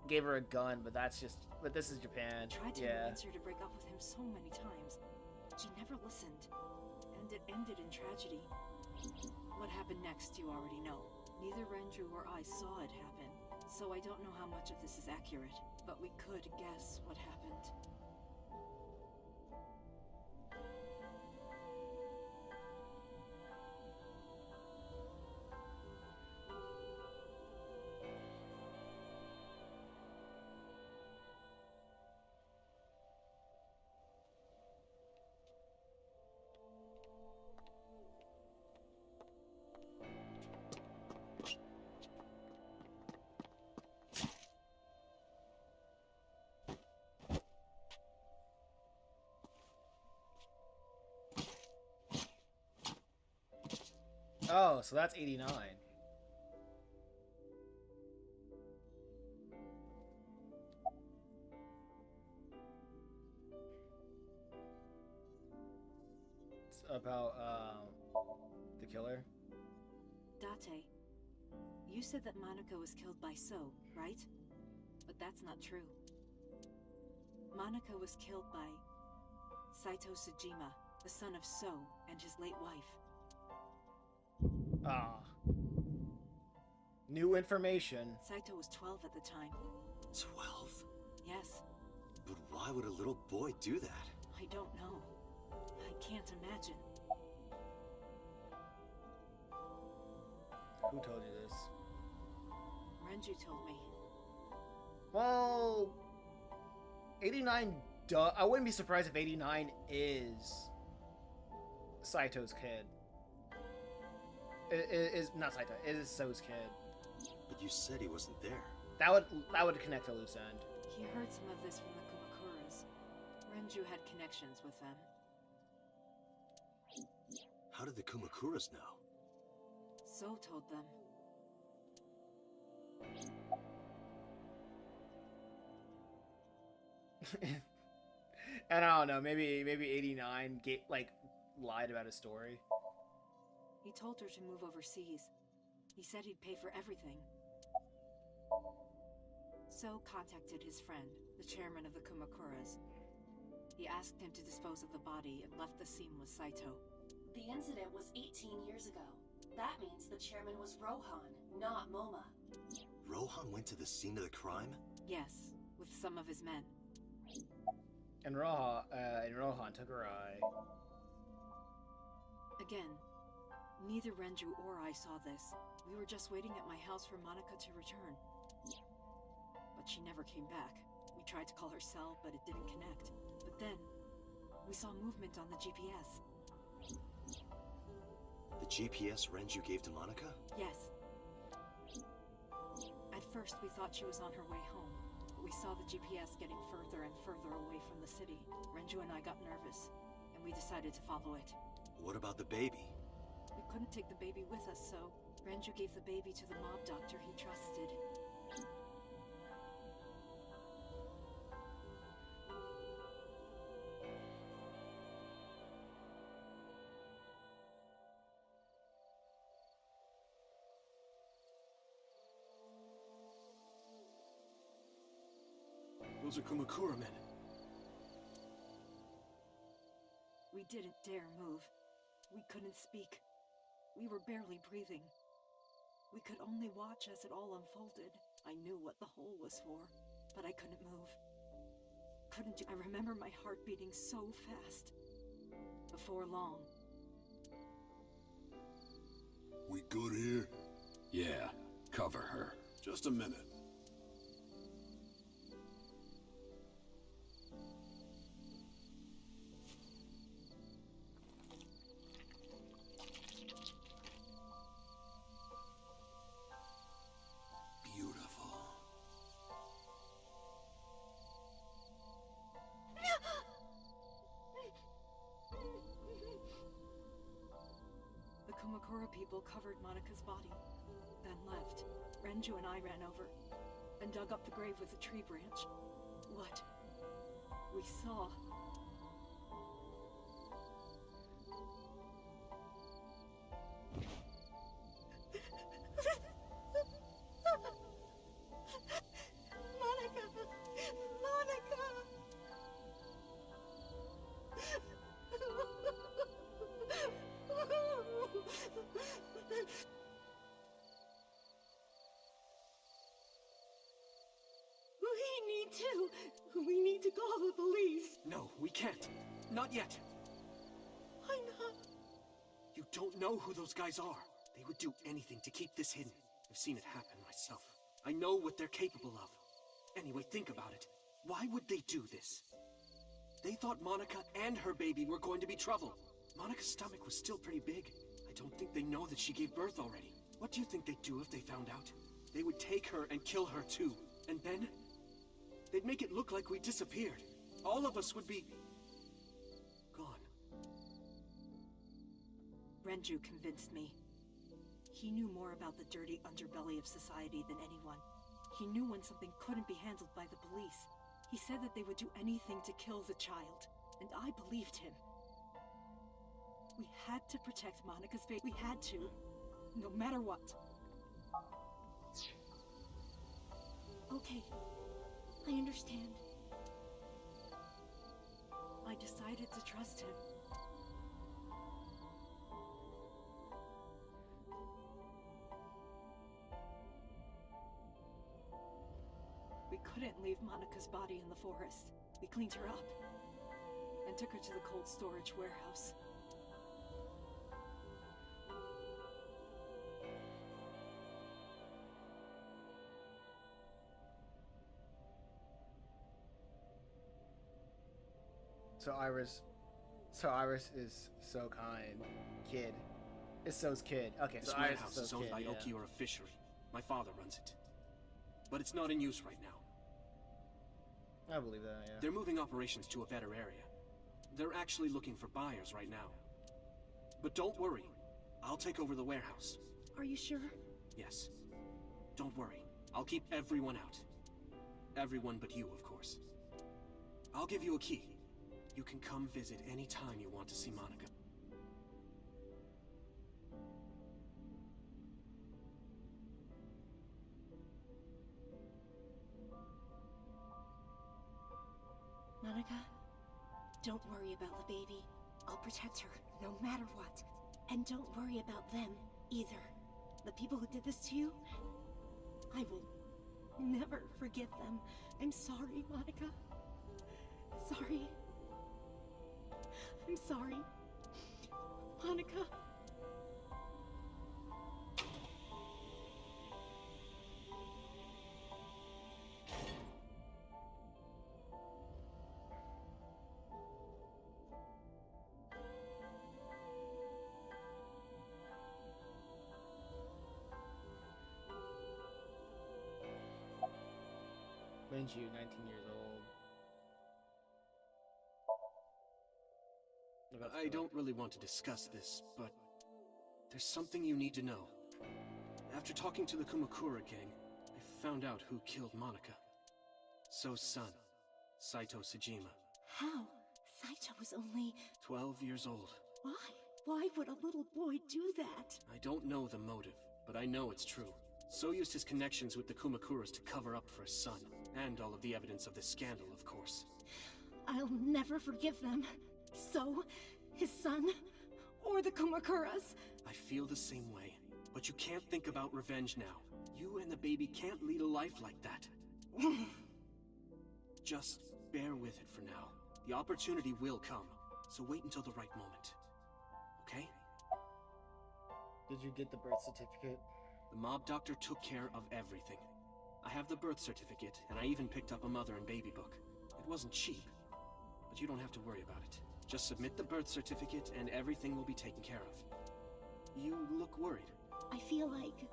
gave her a gun, but this is Japan. I tried to Yeah. convince her to break up with him so many times. She never listened. And it ended in tragedy. What happened next, you already know. Neither Renju or I saw it happen, so I don't know how much of this is accurate, but we could guess what happened. Oh, so that's 89. It's about the killer. Date, you said that Monica was killed by So, right? But that's not true. Monica was killed by Saito Sejima, the son of So and his late wife. Ah. New information. Saito was 12 at the time. 12? Yes. But why would a little boy do that? I don't know. I can't imagine. Who told you this? Renju told me. Well, 89 I wouldn't be surprised if 89 is Saito's kid. Is not Saito, it is So's kid. But you said he wasn't there. That would connect a loose end. He heard some of this from the Kumakuras. Renju had connections with them. How did the Kumakuras know? So told them. And I don't know, maybe 89 lied about his story. He told her to move overseas. He said he'd pay for everything. So contacted his friend, the chairman of the Kumakuras. He asked him to dispose of the body and left the scene with Saito. The incident was 18 years ago. That means the chairman was Rohan, not Moma. Rohan went to the scene of the crime? Yes, with some of his men. And Rohan took her eye. Again, neither Renju or I saw this. We were just waiting at my house for Monica to return. But she never came back. We tried to call her cell, but it didn't connect. But then, we saw movement on the GPS. The GPS Renju gave to Monica? Yes. At first, we thought she was on her way home. But we saw the GPS getting further and further away from the city. Renju and I got nervous, and we decided to follow it. What about the baby? We couldn't take the baby with us, so Renju gave the baby to the mob doctor he trusted. Those are Kumakura men. We didn't dare move. We couldn't speak. We were barely breathing. We could only watch as it all unfolded. I knew what the hole was for, but I couldn't move. I remember my heart beating so fast. Before long. We good here? Yeah, cover her. Just a minute. Kumakura people covered Monica's body, then left. Renju and I ran over and dug up the grave with a tree branch. What we saw. We need to call the police. No, we can't. Not yet. Why not? You don't know who those guys are. They would do anything to keep this hidden. I've seen it happen myself. I know what they're capable of. Anyway, think about it. Why would they do this? They thought Monica and her baby were going to be trouble. Monica's stomach was still pretty big. I don't think they know that she gave birth already. What do you think they'd do if they found out? They would take her and kill her too. And then they'd make it look like we disappeared. All of us would be gone. Renju convinced me. He knew more about the dirty underbelly of society than anyone. He knew when something couldn't be handled by the police. He said that they would do anything to kill the child, and I believed him. We had to protect Monica's baby. We had to, no matter what. Okay, I understand. I decided to trust him. We couldn't leave Monica's body in the forest. We cleaned her up and took her to the cold storage warehouse. So Iris is so kind. Kid. It's So's kid. Okay, this so Iris warehouse is is So's owned kid, by yeah. Okiura Fishery. My father runs it. But it's not in use right now. I believe that, yeah. They're moving operations to a better area. They're actually looking for buyers right now. But don't worry. I'll take over the warehouse. Are you sure? Yes. Don't worry. I'll keep everyone out. Everyone but you, of course. I'll give you a key. You can come visit any time you want to see Monica. Monica, don't worry about the baby. I'll protect her, no matter what. And don't worry about them, either. The people who did this to you, I will never forgive them. I'm sorry, Monica. Sorry. I'm sorry. Monica. Minju, 19 years old. I don't really want to discuss this, but there's something you need to know. After talking to the Kumakura gang, I found out who killed Monica. So's son, Saito Sejima. How? Saito was only 12 years old. Why? Why would a little boy do that? I don't know the motive, but I know it's true. So used his connections with the Kumakuras to cover up for his son, and all of the evidence of this scandal, of course. I'll never forgive them. So, his son, or the Kumakuras. I feel the same way, but you can't think about revenge now. You and the baby can't lead a life like that. Just bear with it for now. The opportunity will come, so wait until the right moment. Okay? Did you get the birth certificate? The mob doctor took care of everything. I have the birth certificate, and I even picked up a mother and baby book. It wasn't cheap, but you don't have to worry about it. Just submit the birth certificate, and everything will be taken care of. You look worried. I feel like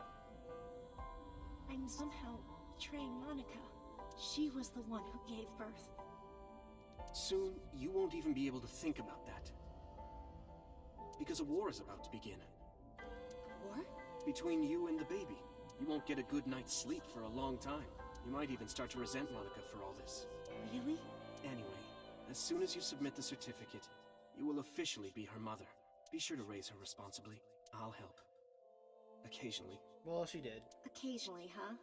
I'm somehow betraying Monica. She was the one who gave birth. Soon, you won't even be able to think about that. Because a war is about to begin. War? Between you and the baby. You won't get a good night's sleep for a long time. You might even start to resent Monica for all this. Really? Anyway, as soon as you submit the certificate, you will officially be her mother. Be sure to raise her responsibly. I'll help. Occasionally. Well, she did. Occasionally, huh?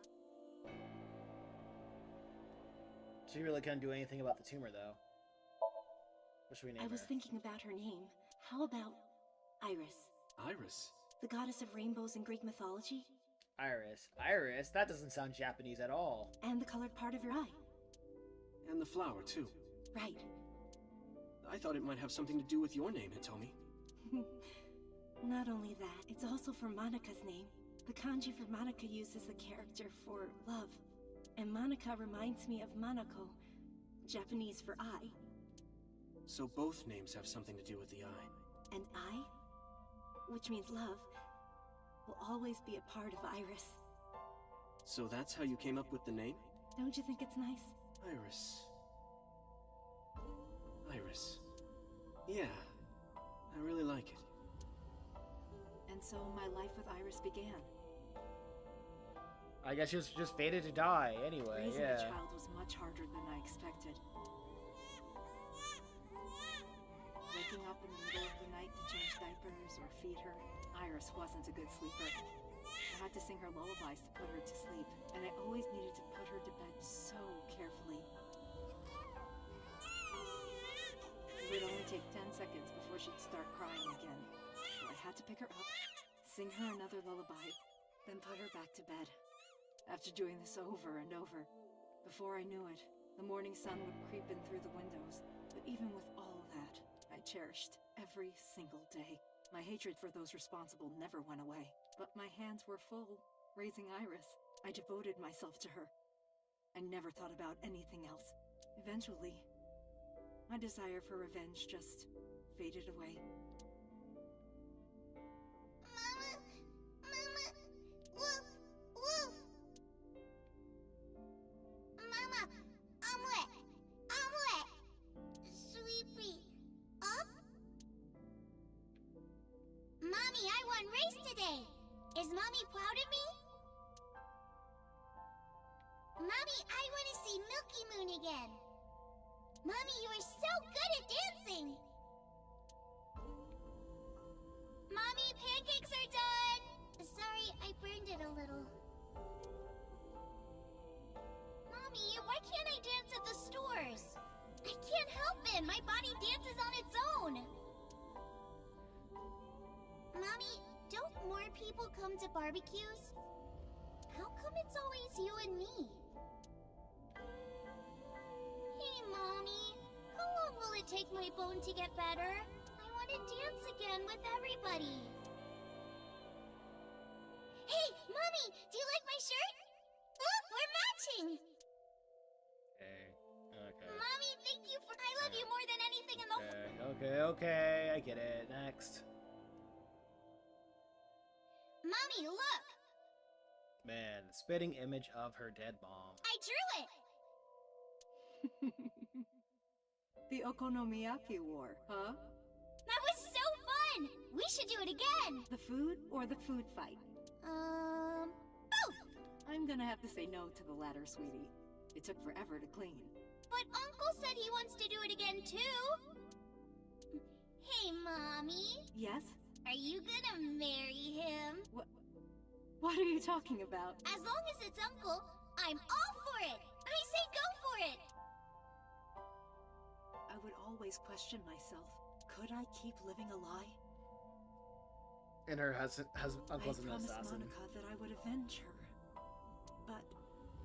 She really couldn't do anything about the tumor, though. What should we name her? I was thinking about her name. How about Iris? Iris? The goddess of rainbows in Greek mythology? Iris. Iris? That doesn't sound Japanese at all. And the colored part of your eye. And the flower, too. Right. I thought it might have something to do with your name, Hitomi. Not only that, it's also for Monica's name. The kanji for Monica uses the character for love. And Monica reminds me of Monoko, Japanese for eye. So both names have something to do with the eye. And eye, which means love, will always be a part of Iris. So that's how you came up with the name? Don't you think it's nice? Iris. Iris. Yeah, I really like it. And so my life with Iris began. I guess she was just fated to die anyway, Raising yeah. a child was much harder than I expected. Waking up in the middle of the night to change diapers or feed her, Iris wasn't a good sleeper. I had to sing her lullabies to put her to sleep, and I always needed to put her to bed so carefully. It would only take 10 seconds before she'd start crying again, so I had to pick her up, sing her another lullaby, then put her back to bed. After doing this over and over, before I knew it, the morning sun would creep in through the windows. But even with all that, I cherished every single day. My hatred for those responsible never went away. But my hands were full, raising Iris. I devoted myself to her. I never thought about anything else. Eventually, my desire for revenge just faded away. Mommy, I won race today. Is Mommy proud of me? Mommy, I want to see Milky Moon again. Mommy, you are so good at dancing. Mommy, pancakes are done. Sorry, I burned it a little. Mommy, why can't I dance at the stores? I can't help it. My body dances on its own. Mommy, don't more people come to barbecues? How come it's always you and me? Hey, Mommy. How long will it take my bone to get better? I want to dance again with everybody. Hey, Mommy, do you like my shirt? Look, we're matching. Okay. Mommy, thank you for... I love you more than anything in the... Okay, I get it. Next. Mommy, look! Man, the spitting image of her dead mom. I drew it! The Okonomiyaki War, huh? That was so fun! We should do it again! The food or the food fight? Both! I'm gonna have to say no to the latter, sweetie. It took forever to clean. But Uncle said he wants to do it again, too! Hey, Mommy. Yes? Are you gonna marry him? What are you talking about? As long as it's Uncle, I'm all for it! I say go for it! I would always question myself. Could I keep living a lie? And her uncle's an I promised assassin. Monica that I would avenge her. But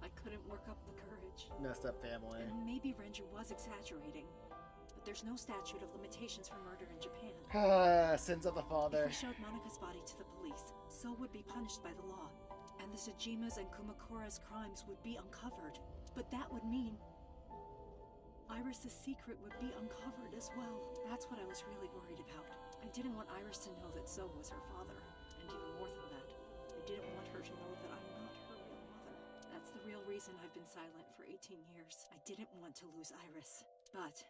I couldn't work up the courage. Messed up family. And maybe Renju was exaggerating. But there's no statute of limitations for murder in Japan. Sins of the father. If we showed Monica's body to the police, so would be punished by the law. And the Tsujima's and Kumakura's crimes would be uncovered. But that would mean Iris's secret would be uncovered as well. That's what I was really worried about. I didn't want Iris to know that So was her father. And even more than that, I didn't want her to know that I'm not her real mother. That's the real reason I've been silent for 18 years. I didn't want to lose Iris. But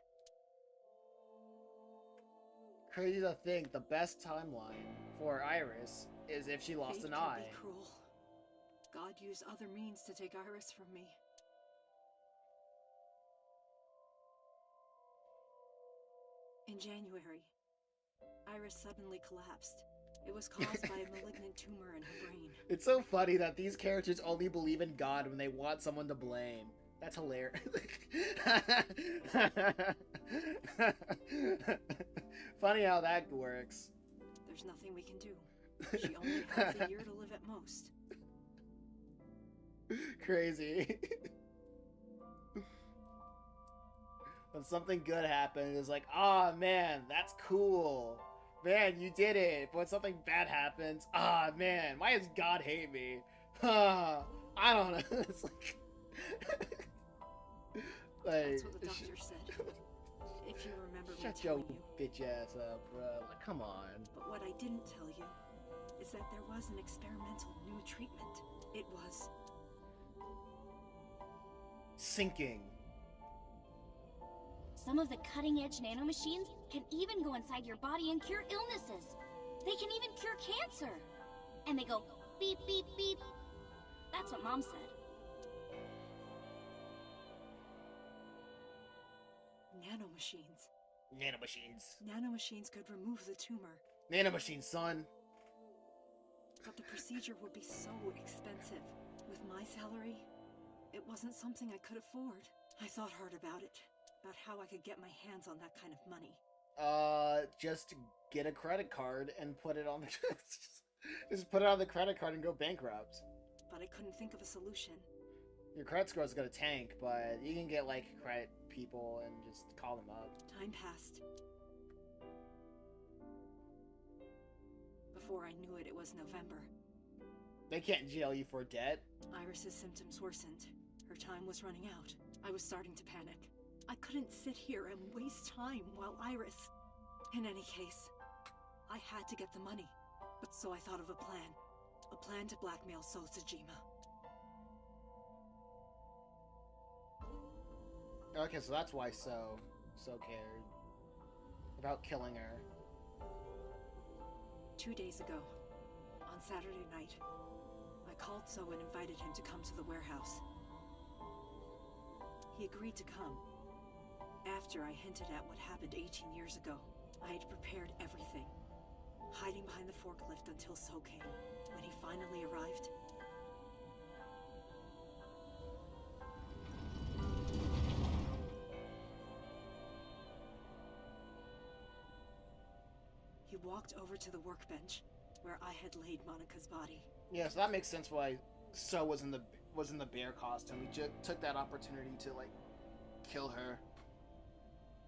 crazy to think the best timeline for Iris is if she lost fate an can eye. be cruel. God used other means to take Iris from me. In January, Iris suddenly collapsed. It was caused by a malignant tumor in her brain. It's so funny that these characters only believe in God when they want someone to blame. That's hilarious. Funny how that works. There's nothing we can do. She only has a year to live at most. Crazy. When something good happens, it's like, ah, man, that's cool. Man, you did it. But when something bad happens, ah, man, why does God hate me? I don't know. It's like... That's what the doctor said. If you remember me Shut your telling you. bitch ass up, bro. Like, come on. But what I didn't tell you is that there was an experimental new treatment. It was sinking. Some of the cutting-edge nanomachines can even go inside your body and cure illnesses. They can even cure cancer. And they go beep, beep, beep. That's what Mom said. nanomachines. Nanomachines. Nanomachines could remove the tumor. Nanomachines, son. But the procedure would be so expensive. With my salary, it wasn't something I could afford. I thought hard about it. About how I could get my hands on that kind of money. Just get a credit card and put it on the... just put it on the credit card and go bankrupt. But I couldn't think of a solution. Your credit score is gonna tank, but you can get, like, credit people and just call them up. Time passed. Before I knew it, it was November. They can't jail you for debt. Iris's symptoms worsened. Her time was running out. I was starting to panic. I couldn't sit here and waste time while Iris... In any case, I had to get the money. So I thought of a plan. A plan to blackmail Sosajima. Okay, so that's why So cared about killing her. 2 days ago, on Saturday night, I called So and invited him to come to the warehouse. He agreed to come. After I hinted at what happened 18 years ago, I had prepared everything, hiding behind the forklift until So came. When he finally arrived, walked over to the workbench, where I had laid Monica's body. Yeah, so that makes sense why So was in the bear costume. He just took that opportunity to, like, kill her.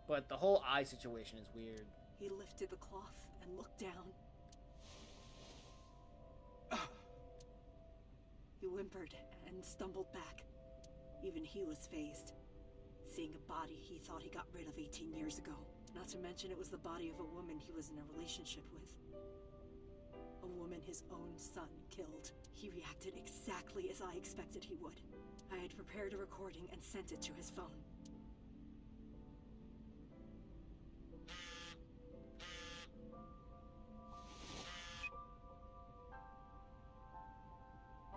But the whole eye situation is weird. He lifted the cloth and looked down. He whimpered and stumbled back. Even he was phased, seeing a body he thought he got rid of 18 years ago. Not to mention it was the body of a woman he was in a relationship with. A woman his own son killed. He reacted exactly as I expected he would. I had prepared a recording and sent it to his phone.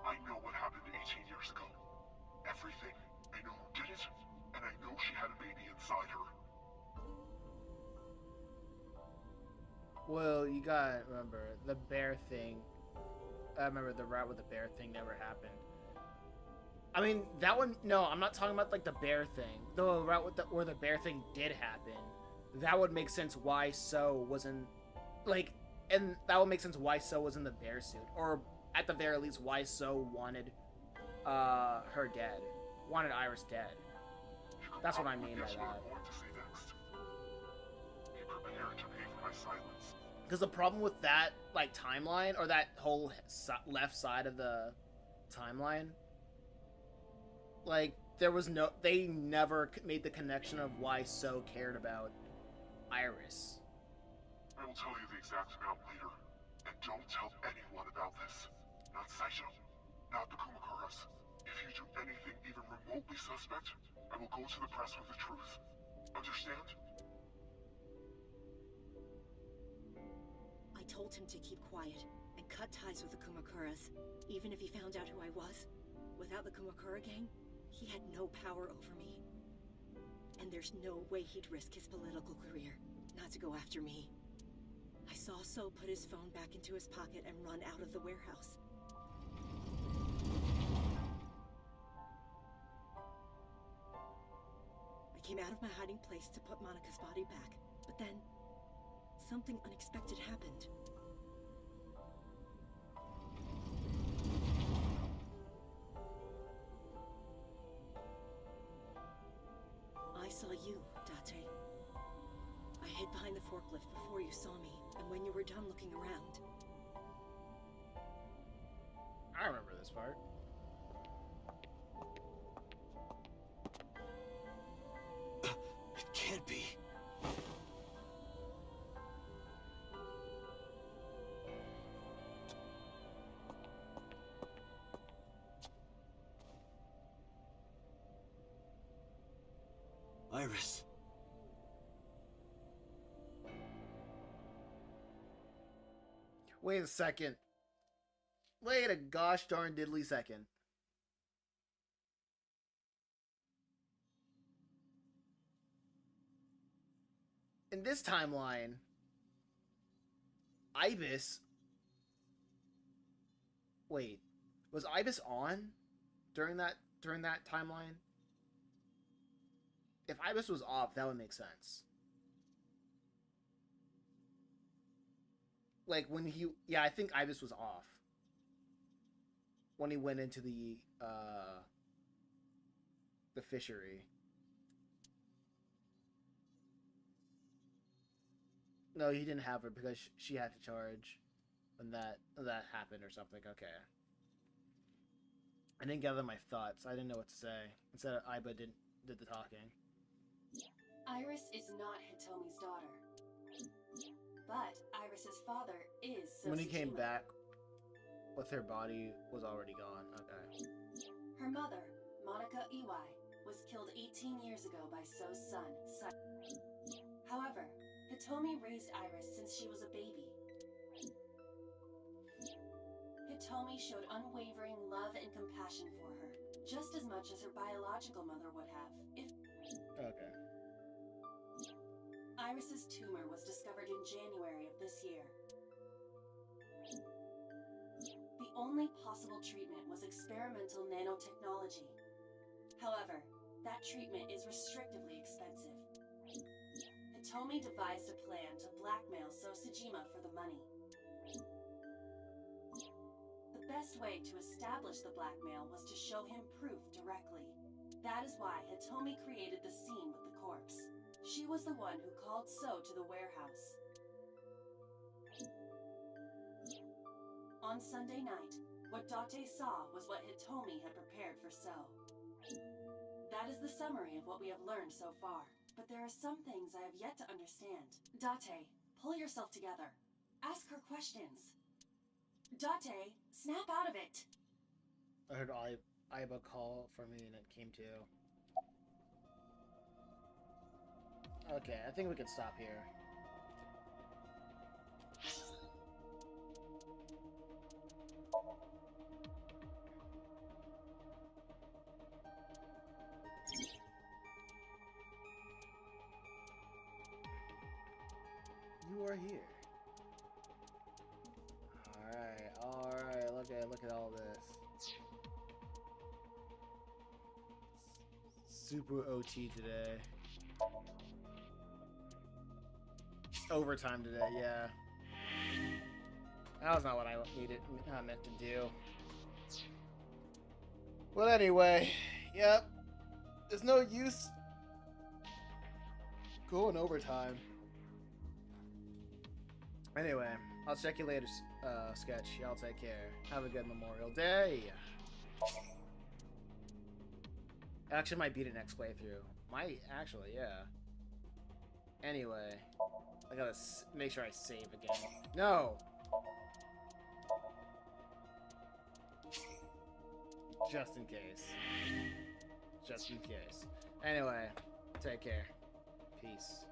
I know what happened 18 years ago. Everything. I know who did it, and I know she had a baby inside her. Well, you gotta remember, the bear thing. I remember the rat with the bear thing never happened. I mean, that one, no, I'm not talking about, like, the bear thing. The route with where the bear thing did happen. That would make sense why So wasn't, like, and that would make sense why So was in the bear suit. Or, at the very least, why So wanted, her dead. Wanted Iris dead. That's what I mean by that. Be prepared to pay for my silence. Because the problem with that, like, timeline, or that whole left side of the timeline, like, there was no, they never made the connection of why So cared about Iris. I will tell you the exact amount later, and don't tell anyone about this. Not Saito, not the Kumakuras. If you do anything even remotely suspect, I will go to the press with the truth. Understand? I told him to keep quiet and cut ties with the Kumakuras, even if he found out who I was. Without the Kumakura gang, he had no power over me. And there's no way he'd risk his political career, not to go after me. I saw So put his phone back into his pocket and run out of the warehouse. I came out of my hiding place to put Monica's body back, but then something unexpected happened. I saw you, Date. I hid behind the forklift before you saw me, and when you were done looking around. I remember this part. It can't be. Iris. Wait a second. Wait a gosh darn diddly second. In this timeline, Ibis... Wait, was Ibis on during that timeline? If Ibis was off, that would make sense. Like, when he... Yeah, I think Ibis was off. When he went into the fishery. No, he didn't have her because she had to charge when that happened or something. Okay. I didn't gather my thoughts. I didn't know what to say. Instead, Aiba did the talking. Iris is not Hitomi's daughter. But Iris's father is When he came Sosajima. back, with her body was already gone. Okay. Her mother, Monica Iwai, was killed 18 years ago by So's son, However, Hitomi raised Iris since she was a baby. Hitomi showed unwavering love and compassion for her, just as much as her biological mother would have, if... Okay. Iris's tumor was discovered in January of this year. The only possible treatment was experimental nanotechnology. However, that treatment is restrictively expensive. Hitomi devised a plan to blackmail Sosajima for the money. The best way to establish the blackmail was to show him proof directly. That is why Hitomi created the scene with the corpse. She was the one who called So to the warehouse. On Sunday night, what Date saw was what Hitomi had prepared for So. That is the summary of what we have learned so far. But there are some things I have yet to understand. Date, pull yourself together. Ask her questions. Date, snap out of it. I heard Aiba call for me and it came to. Okay, I think we can stop here. You are here. Alright, look at all this. Super OT today. Overtime today, yeah. That was not what I meant to do. But anyway, yep. There's no use going overtime. Anyway, I'll check you later, Sketch. Y'all take care. Have a good Memorial Day. Actually, might beat it next playthrough. Might, actually, yeah. Anyway, I gotta make sure I save again. No! Just in case. Just in case. Anyway, take care. Peace.